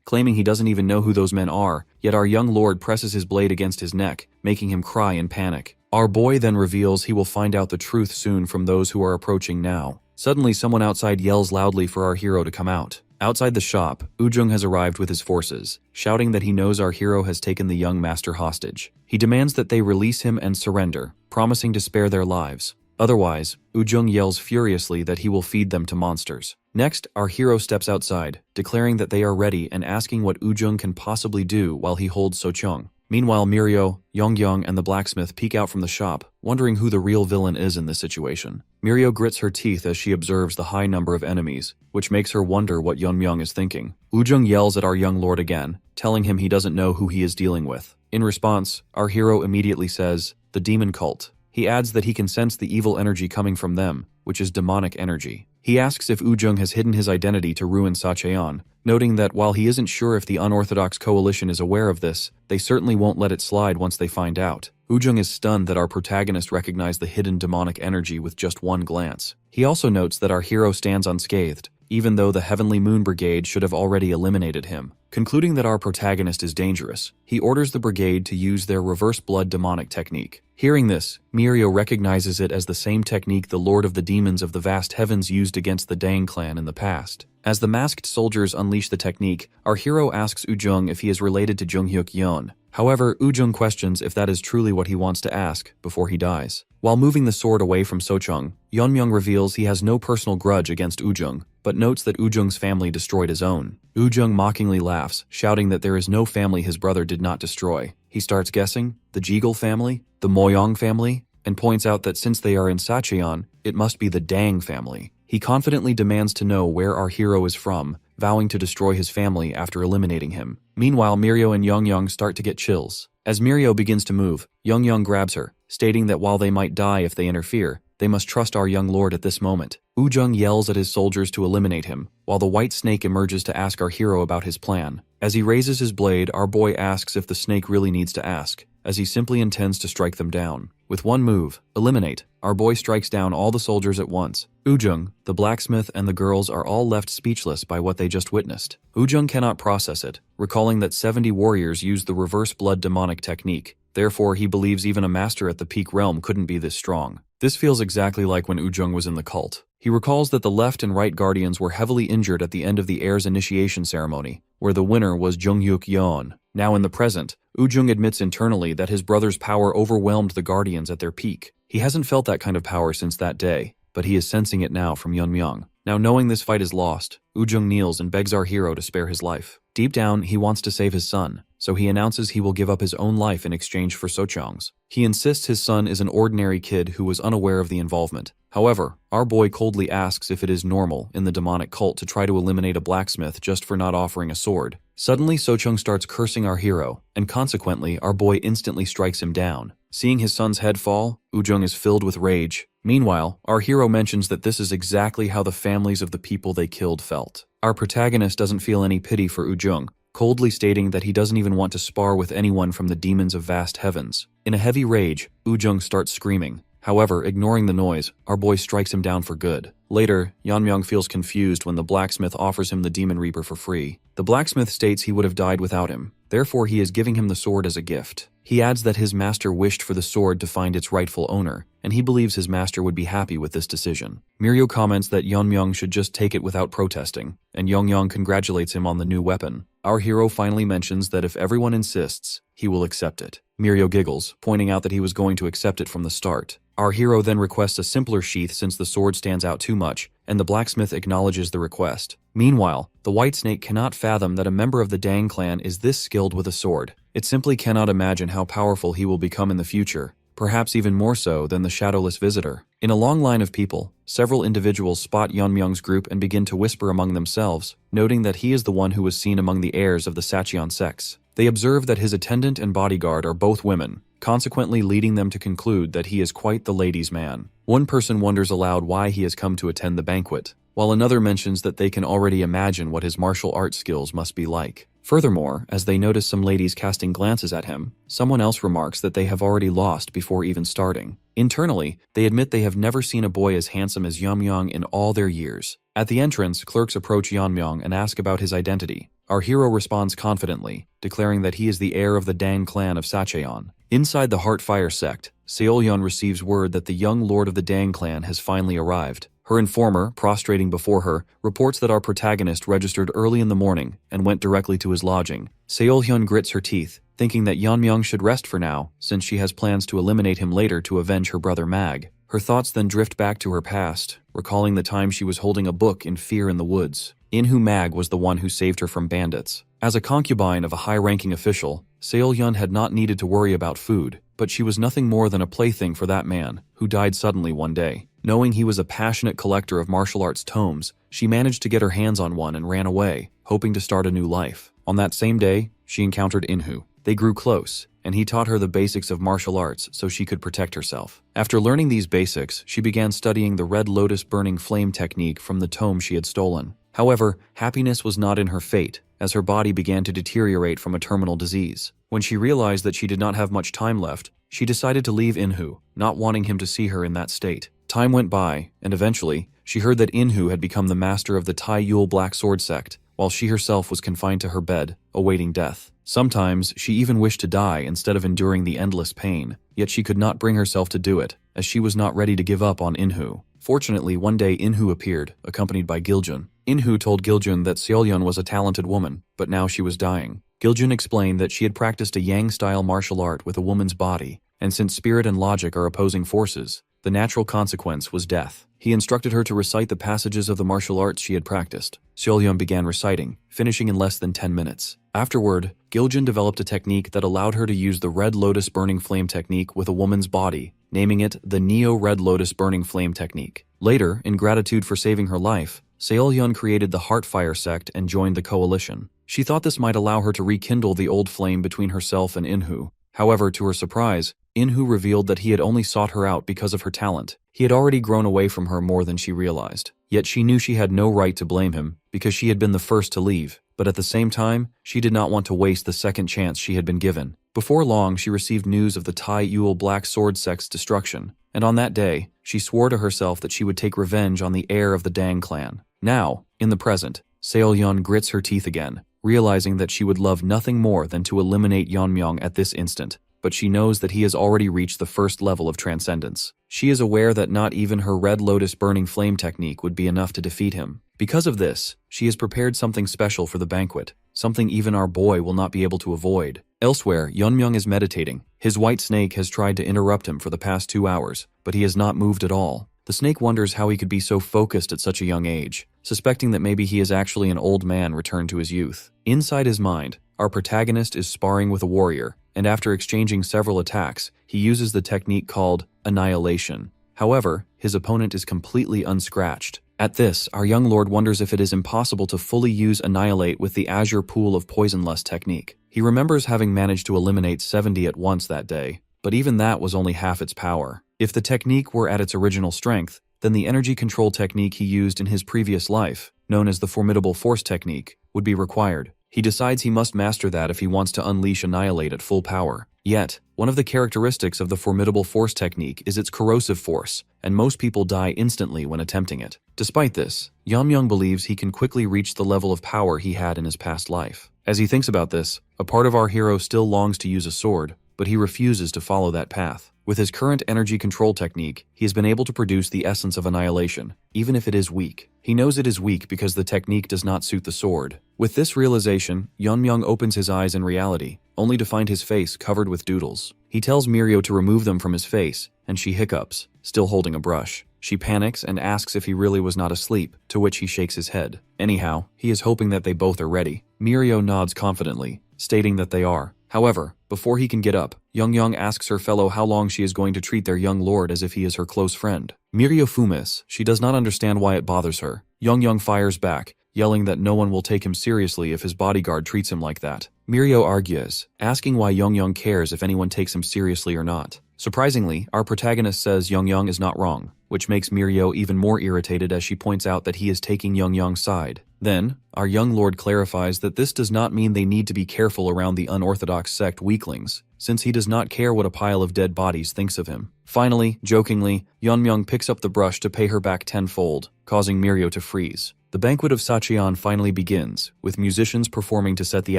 claiming he doesn't even know who those men are, yet our young lord presses his blade against his neck, making him cry in panic. Our boy then reveals he will find out the truth soon from those who are approaching now. Suddenly, someone outside yells loudly for our hero to come out. Outside the shop, Ujung has arrived with his forces, shouting that he knows our hero has taken the young master hostage. He demands that they release him and surrender, promising to spare their lives. Otherwise, Ujung yells furiously that he will feed them to monsters. Next, our hero steps outside, declaring that they are ready and asking what Ujung can possibly do while he holds So Cheong. Meanwhile, Mirio, Yongyong, and the blacksmith peek out from the shop, wondering who the real villain is in this situation. Mirio grits her teeth as she observes the high number of enemies, which makes her wonder what Yeonmyoung is thinking. Ujung yells at our young lord again, telling him he doesn't know who he is dealing with. In response, our hero immediately says, "The demon cult." He adds that he can sense the evil energy coming from them, which is demonic energy. He asks if Ujung has hidden his identity to ruin Sacheon, noting that while he isn't sure if the unorthodox coalition is aware of this, they certainly won't let it slide once they find out. Ujung is stunned that our protagonist recognized the hidden demonic energy with just one glance. He also notes that our hero stands unscathed, even though the Heavenly Moon Brigade should have already eliminated him. Concluding that our protagonist is dangerous, he orders the brigade to use their reverse blood demonic technique. Hearing this, Mirio recognizes it as the same technique the Lord of the Demons of the Vast Heavens used against the Dang clan in the past. As the masked soldiers unleash the technique, our hero asks Ujung if he is related to Junghyuk Yeon. However, Ujung questions if that is truly what he wants to ask before he dies. While moving the sword away from So Cheong, Yeonmyoung reveals he has no personal grudge against Ujung, but notes that Ujung's family destroyed his own. Ujung mockingly laughs, shouting that there is no family his brother did not destroy. He starts guessing, the Jeagle family, the Moyong family, and points out that since they are in Sacheon, it must be the Dang family. He confidently demands to know where our hero is from, vowing to destroy his family after eliminating him. Meanwhile, Mirio and Yongyong start to get chills. As Mirio begins to move, Yongyong grabs her, stating that while they might die if they interfere, they must trust our young lord at this moment. Ujung yells at his soldiers to eliminate him, while the white snake emerges to ask our hero about his plan. As he raises his blade, our boy asks if the snake really needs to ask, as he simply intends to strike them down. With one move, eliminate, our boy strikes down all the soldiers at once. Ujung, the blacksmith, and the girls are all left speechless by what they just witnessed. Ujung cannot process it, recalling that 70 warriors used the reverse blood demonic technique. Therefore, he believes even a master at the peak realm couldn't be this strong. This feels exactly like when Ujung was in the cult. He recalls that the left and right guardians were heavily injured at the end of the heir's initiation ceremony, where the winner was Junghyuk Yeon. Now in the present, Ujung admits internally that his brother's power overwhelmed the guardians at their peak. He hasn't felt that kind of power since that day, but he is sensing it now from Yeonmyeong. Now knowing this fight is lost, Ujung kneels and begs our hero to spare his life. Deep down, he wants to save his son, so he announces he will give up his own life in exchange for Sochong's. He insists his son is an ordinary kid who was unaware of the involvement. However, our boy coldly asks if it is normal in the demonic cult to try to eliminate a blacksmith just for not offering a sword. Suddenly, Sochong starts cursing our hero, and consequently, our boy instantly strikes him down. Seeing his son's head fall, Ujung is filled with rage. Meanwhile, our hero mentions that this is exactly how the families of the people they killed felt. Our protagonist doesn't feel any pity for Ujung, coldly stating that he doesn't even want to spar with anyone from the demons of vast heavens. In a heavy rage, Ujung starts screaming. However, ignoring the noise, our boy strikes him down for good. Later, Yeonmyeong feels confused when the blacksmith offers him the Demon Reaper for free. The blacksmith states he would have died without him, therefore he is giving him the sword as a gift. He adds that his master wished for the sword to find its rightful owner, and he believes his master would be happy with this decision. Mirio comments that Yeonmyeong should just take it without protesting, and Yeonmyeong congratulates him on the new weapon. Our hero finally mentions that if everyone insists, he will accept it. Mirio giggles, pointing out that he was going to accept it from the start. Our hero then requests a simpler sheath since the sword stands out too much, and the blacksmith acknowledges the request. Meanwhile, the White Snake cannot fathom that a member of the Dang clan is this skilled with a sword. It simply cannot imagine how powerful he will become in the future, perhaps even more so than the shadowless visitor. In a long line of people, several individuals spot Yeonmyeong's group and begin to whisper among themselves, noting that he is the one who was seen among the heirs of the Sacheon sex. They observe that his attendant and bodyguard are both women, consequently leading them to conclude that he is quite the ladies' man. One person wonders aloud why he has come to attend the banquet, while another mentions that they can already imagine what his martial arts skills must be like. Furthermore, as they notice some ladies casting glances at him, someone else remarks that they have already lost before even starting. Internally, they admit they have never seen a boy as handsome as Yeonmyeong in all their years. At the entrance, clerks approach Yeonmyeong and ask about his identity. Our hero responds confidently, declaring that he is the heir of the Dang clan of Sacheon. Inside the Heartfire sect, Seolyeon receives word that the young lord of the Dang clan has finally arrived. Her informer, prostrating before her, reports that our protagonist registered early in the morning and went directly to his lodging. Seolhyun grits her teeth, thinking that Yeonmyeong should rest for now, since she has plans to eliminate him later to avenge her brother Mag. Her thoughts then drift back to her past, recalling the time she was holding a book in fear in the woods. Inhu Mag was the one who saved her from bandits. As a concubine of a high-ranking official, Seolhyun had not needed to worry about food, but she was nothing more than a plaything for that man, who died suddenly one day. Knowing he was a passionate collector of martial arts tomes, she managed to get her hands on one and ran away, hoping to start a new life. On that same day, she encountered Inhu. They grew close, and he taught her the basics of martial arts so she could protect herself. After learning these basics, she began studying the Red Lotus Burning Flame technique from the tome she had stolen. However, happiness was not in her fate, as her body began to deteriorate from a terminal disease. When she realized that she did not have much time left, she decided to leave Inhu, not wanting him to see her in that state. Time went by, and eventually, she heard that Inhu had become the master of the Tai Yul Black Sword sect, while she herself was confined to her bed, awaiting death. Sometimes, she even wished to die instead of enduring the endless pain, yet she could not bring herself to do it, as she was not ready to give up on Inhu. Fortunately, one day Inhu appeared, accompanied by Giljun. Inhu told Giljun that Seolyeon was a talented woman, but now she was dying. Giljun explained that she had practiced a Yang-style martial art with a woman's body, and since spirit and logic are opposing forces, the natural consequence was death. He instructed her to recite the passages of the martial arts she had practiced. Seolyeon began reciting, finishing in less than 10 minutes. Afterward, Giljun developed a technique that allowed her to use the Red Lotus Burning Flame technique with a woman's body, naming it the Neo Red Lotus Burning Flame technique. Later, in gratitude for saving her life, Seolyeon created the Heartfire sect and joined the coalition. She thought this might allow her to rekindle the old flame between herself and Inhu. However, to her surprise, Inhu revealed that he had only sought her out because of her talent. He had already grown away from her more than she realized. Yet she knew she had no right to blame him, because she had been the first to leave. But at the same time, she did not want to waste the second chance she had been given. Before long, she received news of the Tai Yul Black Sword sect's destruction, and on that day, she swore to herself that she would take revenge on the heir of the Dang clan. Now, in the present, Seolyeon grits her teeth again, realizing that she would love nothing more than to eliminate Yeonmyeong at this instant. but she knows that he has already reached the first level of transcendence. She is aware that not even her Red Lotus Burning Flame technique would be enough to defeat him. Because of this, she has prepared something special for the banquet, something even our boy will not be able to avoid. Elsewhere, Yeonmyoung is meditating. His white snake has tried to interrupt him for the past 2 hours, but he has not moved at all. The snake wonders how he could be so focused at such a young age, suspecting that maybe he is actually an old man returned to his youth. Inside his mind, our protagonist is sparring with a warrior, and after exchanging several attacks, he uses the technique called annihilation. However, his opponent is completely unscratched. At this, our young lord wonders if it is impossible to fully use annihilate with the Azure Pool of Poison Lust technique. He remembers having managed to eliminate 70 at once that day, but even that was only half its power. If the technique were at its original strength, then the energy control technique he used in his previous life, known as the Formidable Force technique, would be required. He decides he must master that if he wants to unleash Annihilate at full power. Yet, one of the characteristics of the Formidable Force technique is its corrosive force, and most people die instantly when attempting it. Despite this, Yeonmyoung believes he can quickly reach the level of power he had in his past life. As he thinks about this, a part of our hero still longs to use a sword, but he refuses to follow that path. With his current energy control technique, he has been able to produce the essence of annihilation, even if it is weak. He knows it is weak because the technique does not suit the sword. With this realization, Yeonmyoung opens his eyes in reality, only to find his face covered with doodles. He tells Mirio to remove them from his face, and she hiccups, still holding a brush. She panics and asks if he really was not asleep, to which he shakes his head. Anyhow, he is hoping that they both are ready. Mirio nods confidently, stating that they are. However, before he can get up, Yeonmyoung asks her fellow how long she is going to treat their young lord as if he is her close friend. Mirio fumes. She does not understand why it bothers her. Yeonmyoung fires back, yelling that no one will take him seriously if his bodyguard treats him like that. Mirio argues, asking why Yeonmyoung cares if anyone takes him seriously or not. Surprisingly, our protagonist says Yeonmyoung is not wrong, which makes Mirio even more irritated as she points out that he is taking Yeonmyoung's side. Then, our young lord clarifies that this does not mean they need to be careful around the unorthodox sect weaklings, since he does not care what a pile of dead bodies thinks of him. Finally, jokingly, Yeonmyoung picks up the brush to pay her back tenfold, causing Mirio to freeze. The banquet of Sacheon finally begins, with musicians performing to set the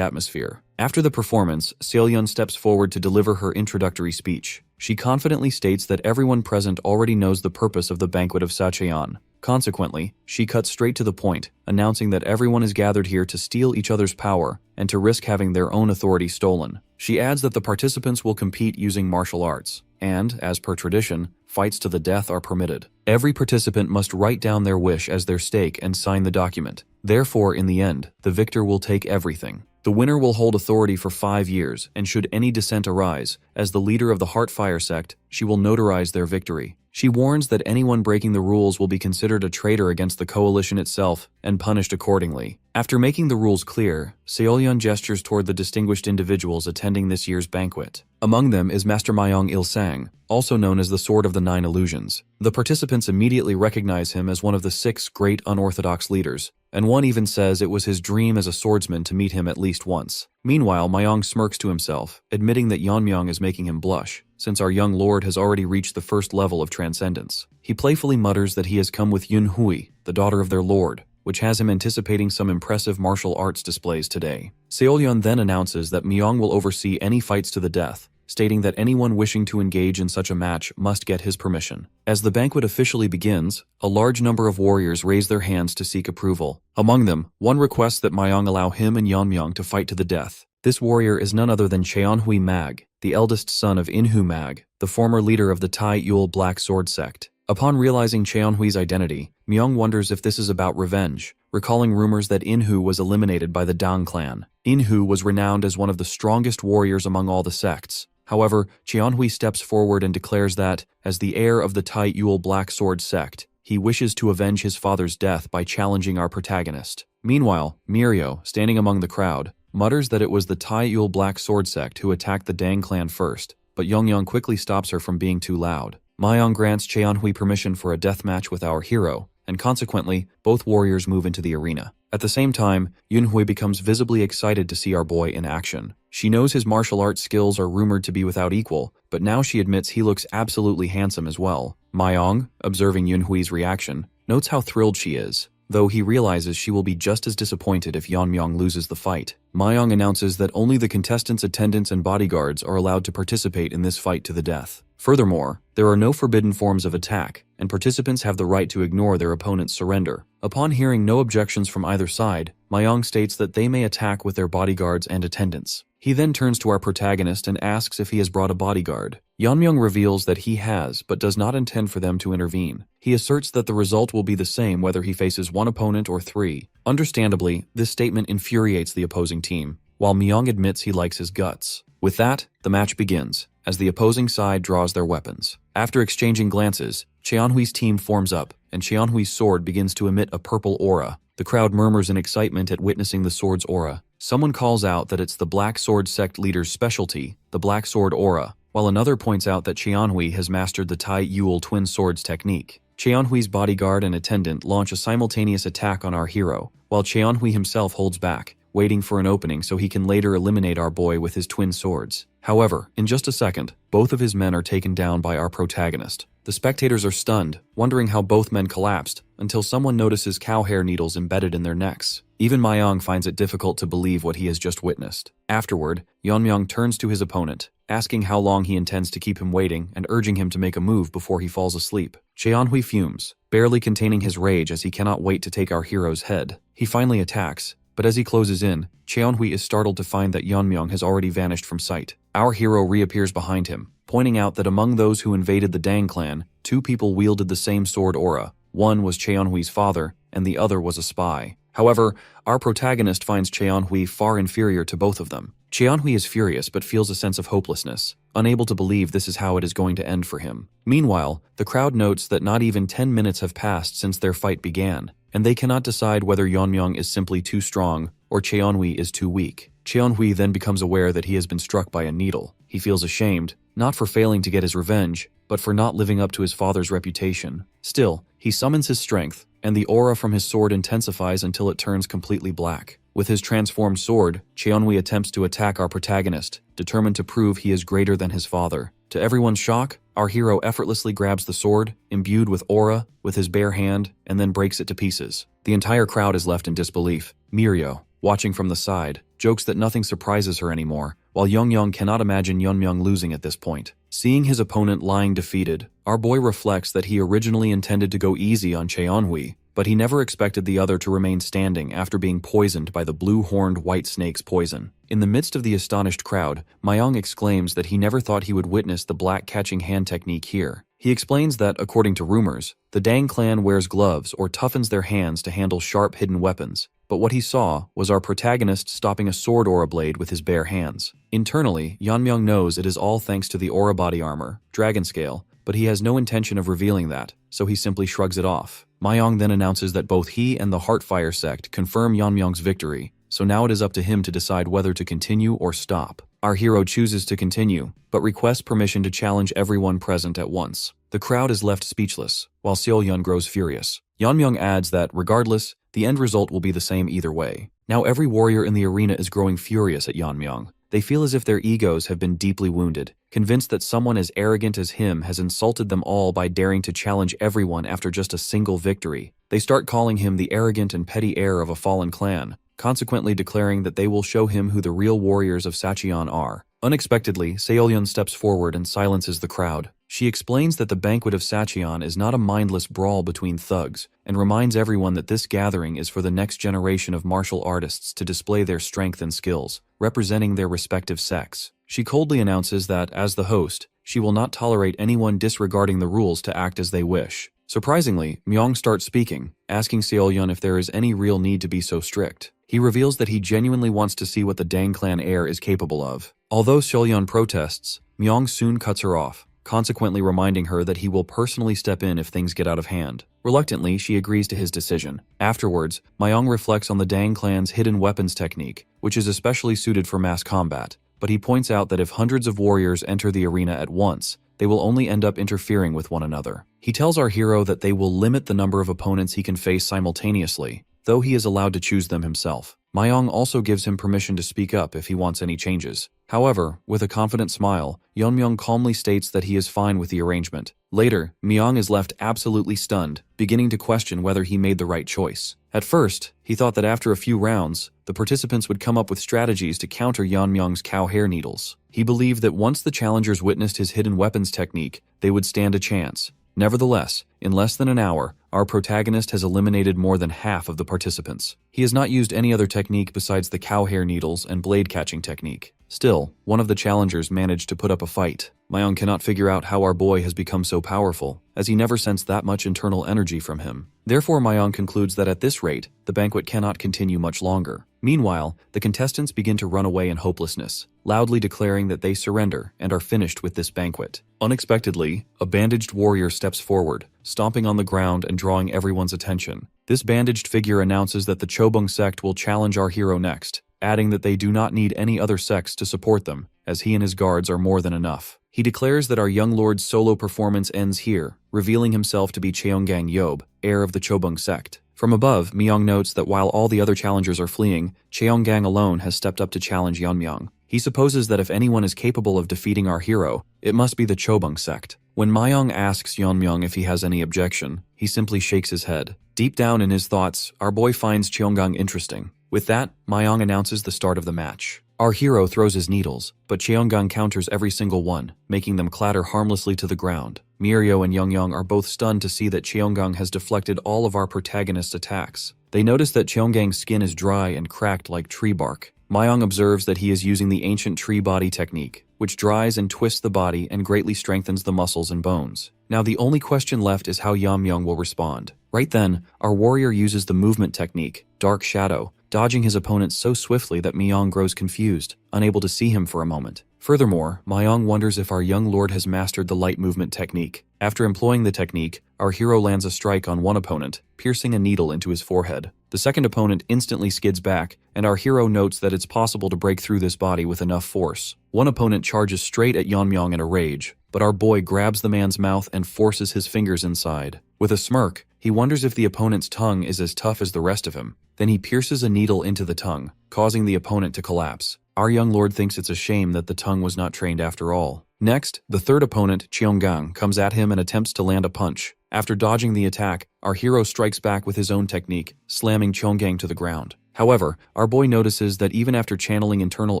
atmosphere. After the performance, Seolyeon steps forward to deliver her introductory speech. She confidently states that everyone present already knows the purpose of the banquet of Sacheon. Consequently, she cuts straight to the point, announcing that everyone is gathered here to steal each other's power and to risk having their own authority stolen. She adds that the participants will compete using martial arts, and, as per tradition, fights to the death are permitted. Every participant must write down their wish as their stake and sign the document. Therefore, in the end, the victor will take everything. The winner will hold authority for 5 years, and should any dissent arise, as the leader of the Heartfire sect, she will notarize their victory. She warns that anyone breaking the rules will be considered a traitor against the coalition itself and punished accordingly. After making the rules clear, Seolyeon gestures toward the distinguished individuals attending this year's banquet. Among them is Master Mayong Il-sang, also known as the Sword of the Nine Illusions. The participants immediately recognize him as one of the 6 great unorthodox leaders, and one even says it was his dream as a swordsman to meet him at least once. Meanwhile, Mayong smirks to himself, admitting that Yeonmyoung is making him blush, since our young lord has already reached the first level of transcendence. He playfully mutters that he has come with Yun Hui, the daughter of their lord, which has him anticipating some impressive martial arts displays today. Seolyeon then announces that Myong will oversee any fights to the death, stating that anyone wishing to engage in such a match must get his permission. As the banquet officially begins, a large number of warriors raise their hands to seek approval. Among them, one requests that Mayong allow him and Yeonmyoung to fight to the death. This warrior is none other than Cheonhui Mag, the eldest son of Inhu Mag, the former leader of the Tai Yul Black Sword sect. Upon realizing Cheonhui's identity, Myong wonders if this is about revenge, recalling rumors that Inhu was eliminated by the Dang clan. Inhu was renowned as one of the strongest warriors among all the sects. However, Cheonhui steps forward and declares that, as the heir of the Tai Yul Black Sword sect, he wishes to avenge his father's death by challenging our protagonist. Meanwhile, Mirio, standing among the crowd, mutters that it was the Tai Yul Black Sword sect who attacked the Dang clan first, but Yeonmyoung quickly stops her from being too loud. Mayong grants Cheonhui permission for a deathmatch with our hero, and consequently, both warriors move into the arena. At the same time, Yunhui becomes visibly excited to see our boy in action. She knows his martial arts skills are rumored to be without equal, but now she admits he looks absolutely handsome as well. Mayong, observing Yunhui's reaction, notes how thrilled she is. though he realizes she will be just as disappointed if Yeonmyeong loses the fight. Myung announces that only the contestants' attendants and bodyguards are allowed to participate in this fight to the death. Furthermore, there are no forbidden forms of attack, and participants have the right to ignore their opponent's surrender. Upon hearing no objections from either side, Myung states that they may attack with their bodyguards and attendants. He then turns to our protagonist and asks if he has brought a bodyguard. Yeonmyeong reveals that he has, but does not intend for them to intervene. He asserts that the result will be the same whether he faces one opponent or three. Understandably, this statement infuriates the opposing team, while Myung admits he likes his guts. With that, the match begins, as the opposing side draws their weapons. After exchanging glances, Cheonhui's team forms up, and Cheonhui's sword begins to emit a purple aura. The crowd murmurs in excitement at witnessing the sword's aura. Someone calls out that it's the Black Sword sect leader's specialty, the Black Sword aura, while another points out that Cheonhui has mastered the Tai Yul twin swords technique. Cheonhui's bodyguard and attendant launch a simultaneous attack on our hero, while Cheonhui himself holds back, waiting for an opening so he can later eliminate our boy with his twin swords. However, in just a second, both of his men are taken down by our protagonist. The spectators are stunned, wondering how both men collapsed, until someone notices cow hair needles embedded in their necks. Even Myung finds it difficult to believe what he has just witnessed. Afterward, Yeonmyeong turns to his opponent, asking how long he intends to keep him waiting and urging him to make a move before he falls asleep. Cheonhui fumes, barely containing his rage as he cannot wait to take our hero's head. He finally attacks, but as he closes in, Cheonhui is startled to find that Yeonmyeong has already vanished from sight. Our hero reappears behind him, pointing out that among those who invaded the Dang clan, two people wielded the same sword aura. One was Cheonhui's father, and the other was a spy. However, our protagonist finds Cheonhui far inferior to both of them. Cheonhui is furious but feels a sense of hopelessness, unable to believe this is how it is going to end for him. Meanwhile, the crowd notes that not even 10 minutes have passed since their fight began, and they cannot decide whether Yeonmyeong is simply too strong or Cheonhui is too weak. Cheonhui then becomes aware that he has been struck by a needle. He feels ashamed, not for failing to get his revenge, but for not living up to his father's reputation. Still, he summons his strength, and the aura from his sword intensifies until it turns completely black. With his transformed sword, Cheonhui attempts to attack our protagonist, determined to prove he is greater than his father. To everyone's shock, our hero effortlessly grabs the sword, imbued with aura, with his bare hand, and then breaks it to pieces. The entire crowd is left in disbelief. Mirio, watching from the side, jokes that nothing surprises her anymore, while Yeonmyeong cannot imagine Yeonmyeong losing at this point. Seeing his opponent lying defeated, our boy reflects that he originally intended to go easy on Cheonhui, but he never expected the other to remain standing after being poisoned by the blue-horned white snake's poison. In the midst of the astonished crowd, Myung exclaims that he never thought he would witness the black catching hand technique here. He explains that, according to rumors, the Dang clan wears gloves or toughens their hands to handle sharp hidden weapons, but what he saw was our protagonist stopping a sword aura blade with his bare hands. Internally, Yeonmyeong knows it is all thanks to the aura body armor, dragon scale, but he has no intention of revealing that, so he simply shrugs it off. Myung then announces that both he and the Heartfire sect confirm Yeonmyeong's victory, so now it is up to him to decide whether to continue or stop. Our hero chooses to continue, but requests permission to challenge everyone present at once. The crowd is left speechless, while Seolyun grows furious. Yeonmyeong adds that, regardless, the end result will be the same either way. Now every warrior in the arena is growing furious at Yeonmyeong. They feel as if their egos have been deeply wounded, convinced that someone as arrogant as him has insulted them all by daring to challenge everyone after just a single victory. They start calling him the arrogant and petty heir of a fallen clan, consequently declaring that they will show him who the real warriors of Sacheon are. Unexpectedly, Seolyun steps forward and silences the crowd. She explains that the banquet of Sacheon is not a mindless brawl between thugs, and reminds everyone that this gathering is for the next generation of martial artists to display their strength and skills, representing their respective sects. She coldly announces that, as the host, she will not tolerate anyone disregarding the rules to act as they wish. Surprisingly, Myung starts speaking, asking Seolyun if there is any real need to be so strict. He reveals that he genuinely wants to see what the Dang clan heir is capable of. Although Seolyun protests, Myung soon cuts her off, consequently reminding her that he will personally step in if things get out of hand. Reluctantly, she agrees to his decision. Afterwards, Myung reflects on the Dang clan's hidden weapons technique, which is especially suited for mass combat, but he points out that if hundreds of warriors enter the arena at once, they will only end up interfering with one another. He tells our hero that they will limit the number of opponents he can face simultaneously, though he is allowed to choose them himself. Mayong also gives him permission to speak up if he wants any changes. However, with a confident smile, Yeonmyeong calmly states that he is fine with the arrangement. Later, Myung is left absolutely stunned, beginning to question whether he made the right choice. At first, he thought that after a few rounds, the participants would come up with strategies to counter Yeonmyeong's cow hair needles. He believed that once the challengers witnessed his hidden weapons technique, they would stand a chance. Nevertheless, in less than an hour, our protagonist has eliminated more than half of the participants. He has not used any other technique besides the cow hair needles and blade catching technique. Still, one of the challengers managed to put up a fight. Myung cannot figure out how our boy has become so powerful, as he never sensed that much internal energy from him. Therefore, Myung concludes that at this rate, the banquet cannot continue much longer. Meanwhile, the contestants begin to run away in hopelessness, loudly declaring that they surrender and are finished with this banquet. Unexpectedly, a bandaged warrior steps forward, stomping on the ground and drawing everyone's attention. This bandaged figure announces that the Chobung sect will challenge our hero next, adding that they do not need any other sects to support them, as he and his guards are more than enough. He declares that our young lord's solo performance ends here, revealing himself to be Cheongang Yob, heir of the Chobung sect. From above, Myung notes that while all the other challengers are fleeing, Cheongang alone has stepped up to challenge Yeonmyeong. He supposes that if anyone is capable of defeating our hero, it must be the Chobung sect. When Myung asks Yeonmyeong if he has any objection, he simply shakes his head. Deep down in his thoughts, our boy finds Cheongang interesting. With that, Myung announces the start of the match. Our hero throws his needles, but Cheongang counters every single one, making them clatter harmlessly to the ground. Myeonyo and Yeonmyeong are both stunned to see that Cheongang has deflected all of our protagonist's attacks. They notice that Cheonggang's skin is dry and cracked like tree bark. Myung observes that he is using the ancient tree body technique, which dries and twists the body and greatly strengthens the muscles and bones. Now the only question left is how Yeonmyeong will respond. Right then, our warrior uses the movement technique, Dark Shadow, dodging his opponent so swiftly that Myung grows confused, unable to see him for a moment. Furthermore, Myung wonders if our young lord has mastered the light movement technique. After employing the technique, our hero lands a strike on one opponent, piercing a needle into his forehead. The second opponent instantly skids back, and our hero notes that it's possible to break through this body with enough force. One opponent charges straight at Yeonmyeong in a rage, but our boy grabs the man's mouth and forces his fingers inside. With a smirk, he wonders if the opponent's tongue is as tough as the rest of him. Then he pierces a needle into the tongue, causing the opponent to collapse. Our young lord thinks it's a shame that the tongue was not trained after all. Next, the third opponent, Cheongang, comes at him and attempts to land a punch. After dodging the attack, our hero strikes back with his own technique, slamming Cheongang to the ground. However, our boy notices that even after channeling internal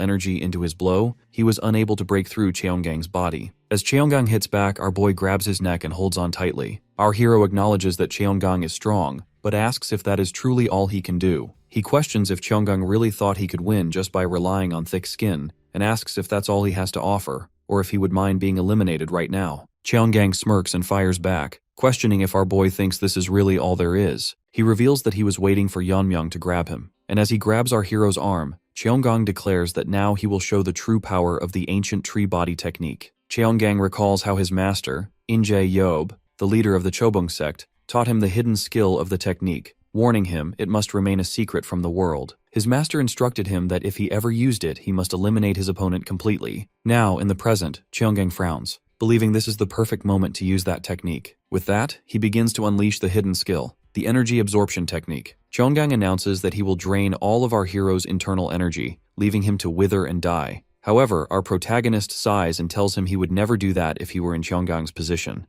energy into his blow, he was unable to break through Cheonggang's body. As Cheongang hits back, our boy grabs his neck and holds on tightly. Our hero acknowledges that Cheongang is strong, but asks if that is truly all he can do. He questions if Cheongang really thought he could win just by relying on thick skin, and asks if that's all he has to offer, or if he would mind being eliminated right now. Cheongang smirks and fires back, questioning if our boy thinks this is really all there is. He reveals that he was waiting for Yeonmyeong to grab him, and as he grabs our hero's arm, Cheongang declares that now he will show the true power of the ancient tree body technique. Cheongang recalls how his master, Injae Yob, the leader of the Chobung sect, taught him the hidden skill of the technique, warning him it must remain a secret from the world. His master instructed him that if he ever used it, he must eliminate his opponent completely. Now, in the present, Cheongang frowns, believing this is the perfect moment to use that technique. With that, he begins to unleash the hidden skill, the energy absorption technique. Cheongang announces that he will drain all of our hero's internal energy, leaving him to wither and die. However, our protagonist sighs and tells him he would never do that if he were in Cheonggang's position.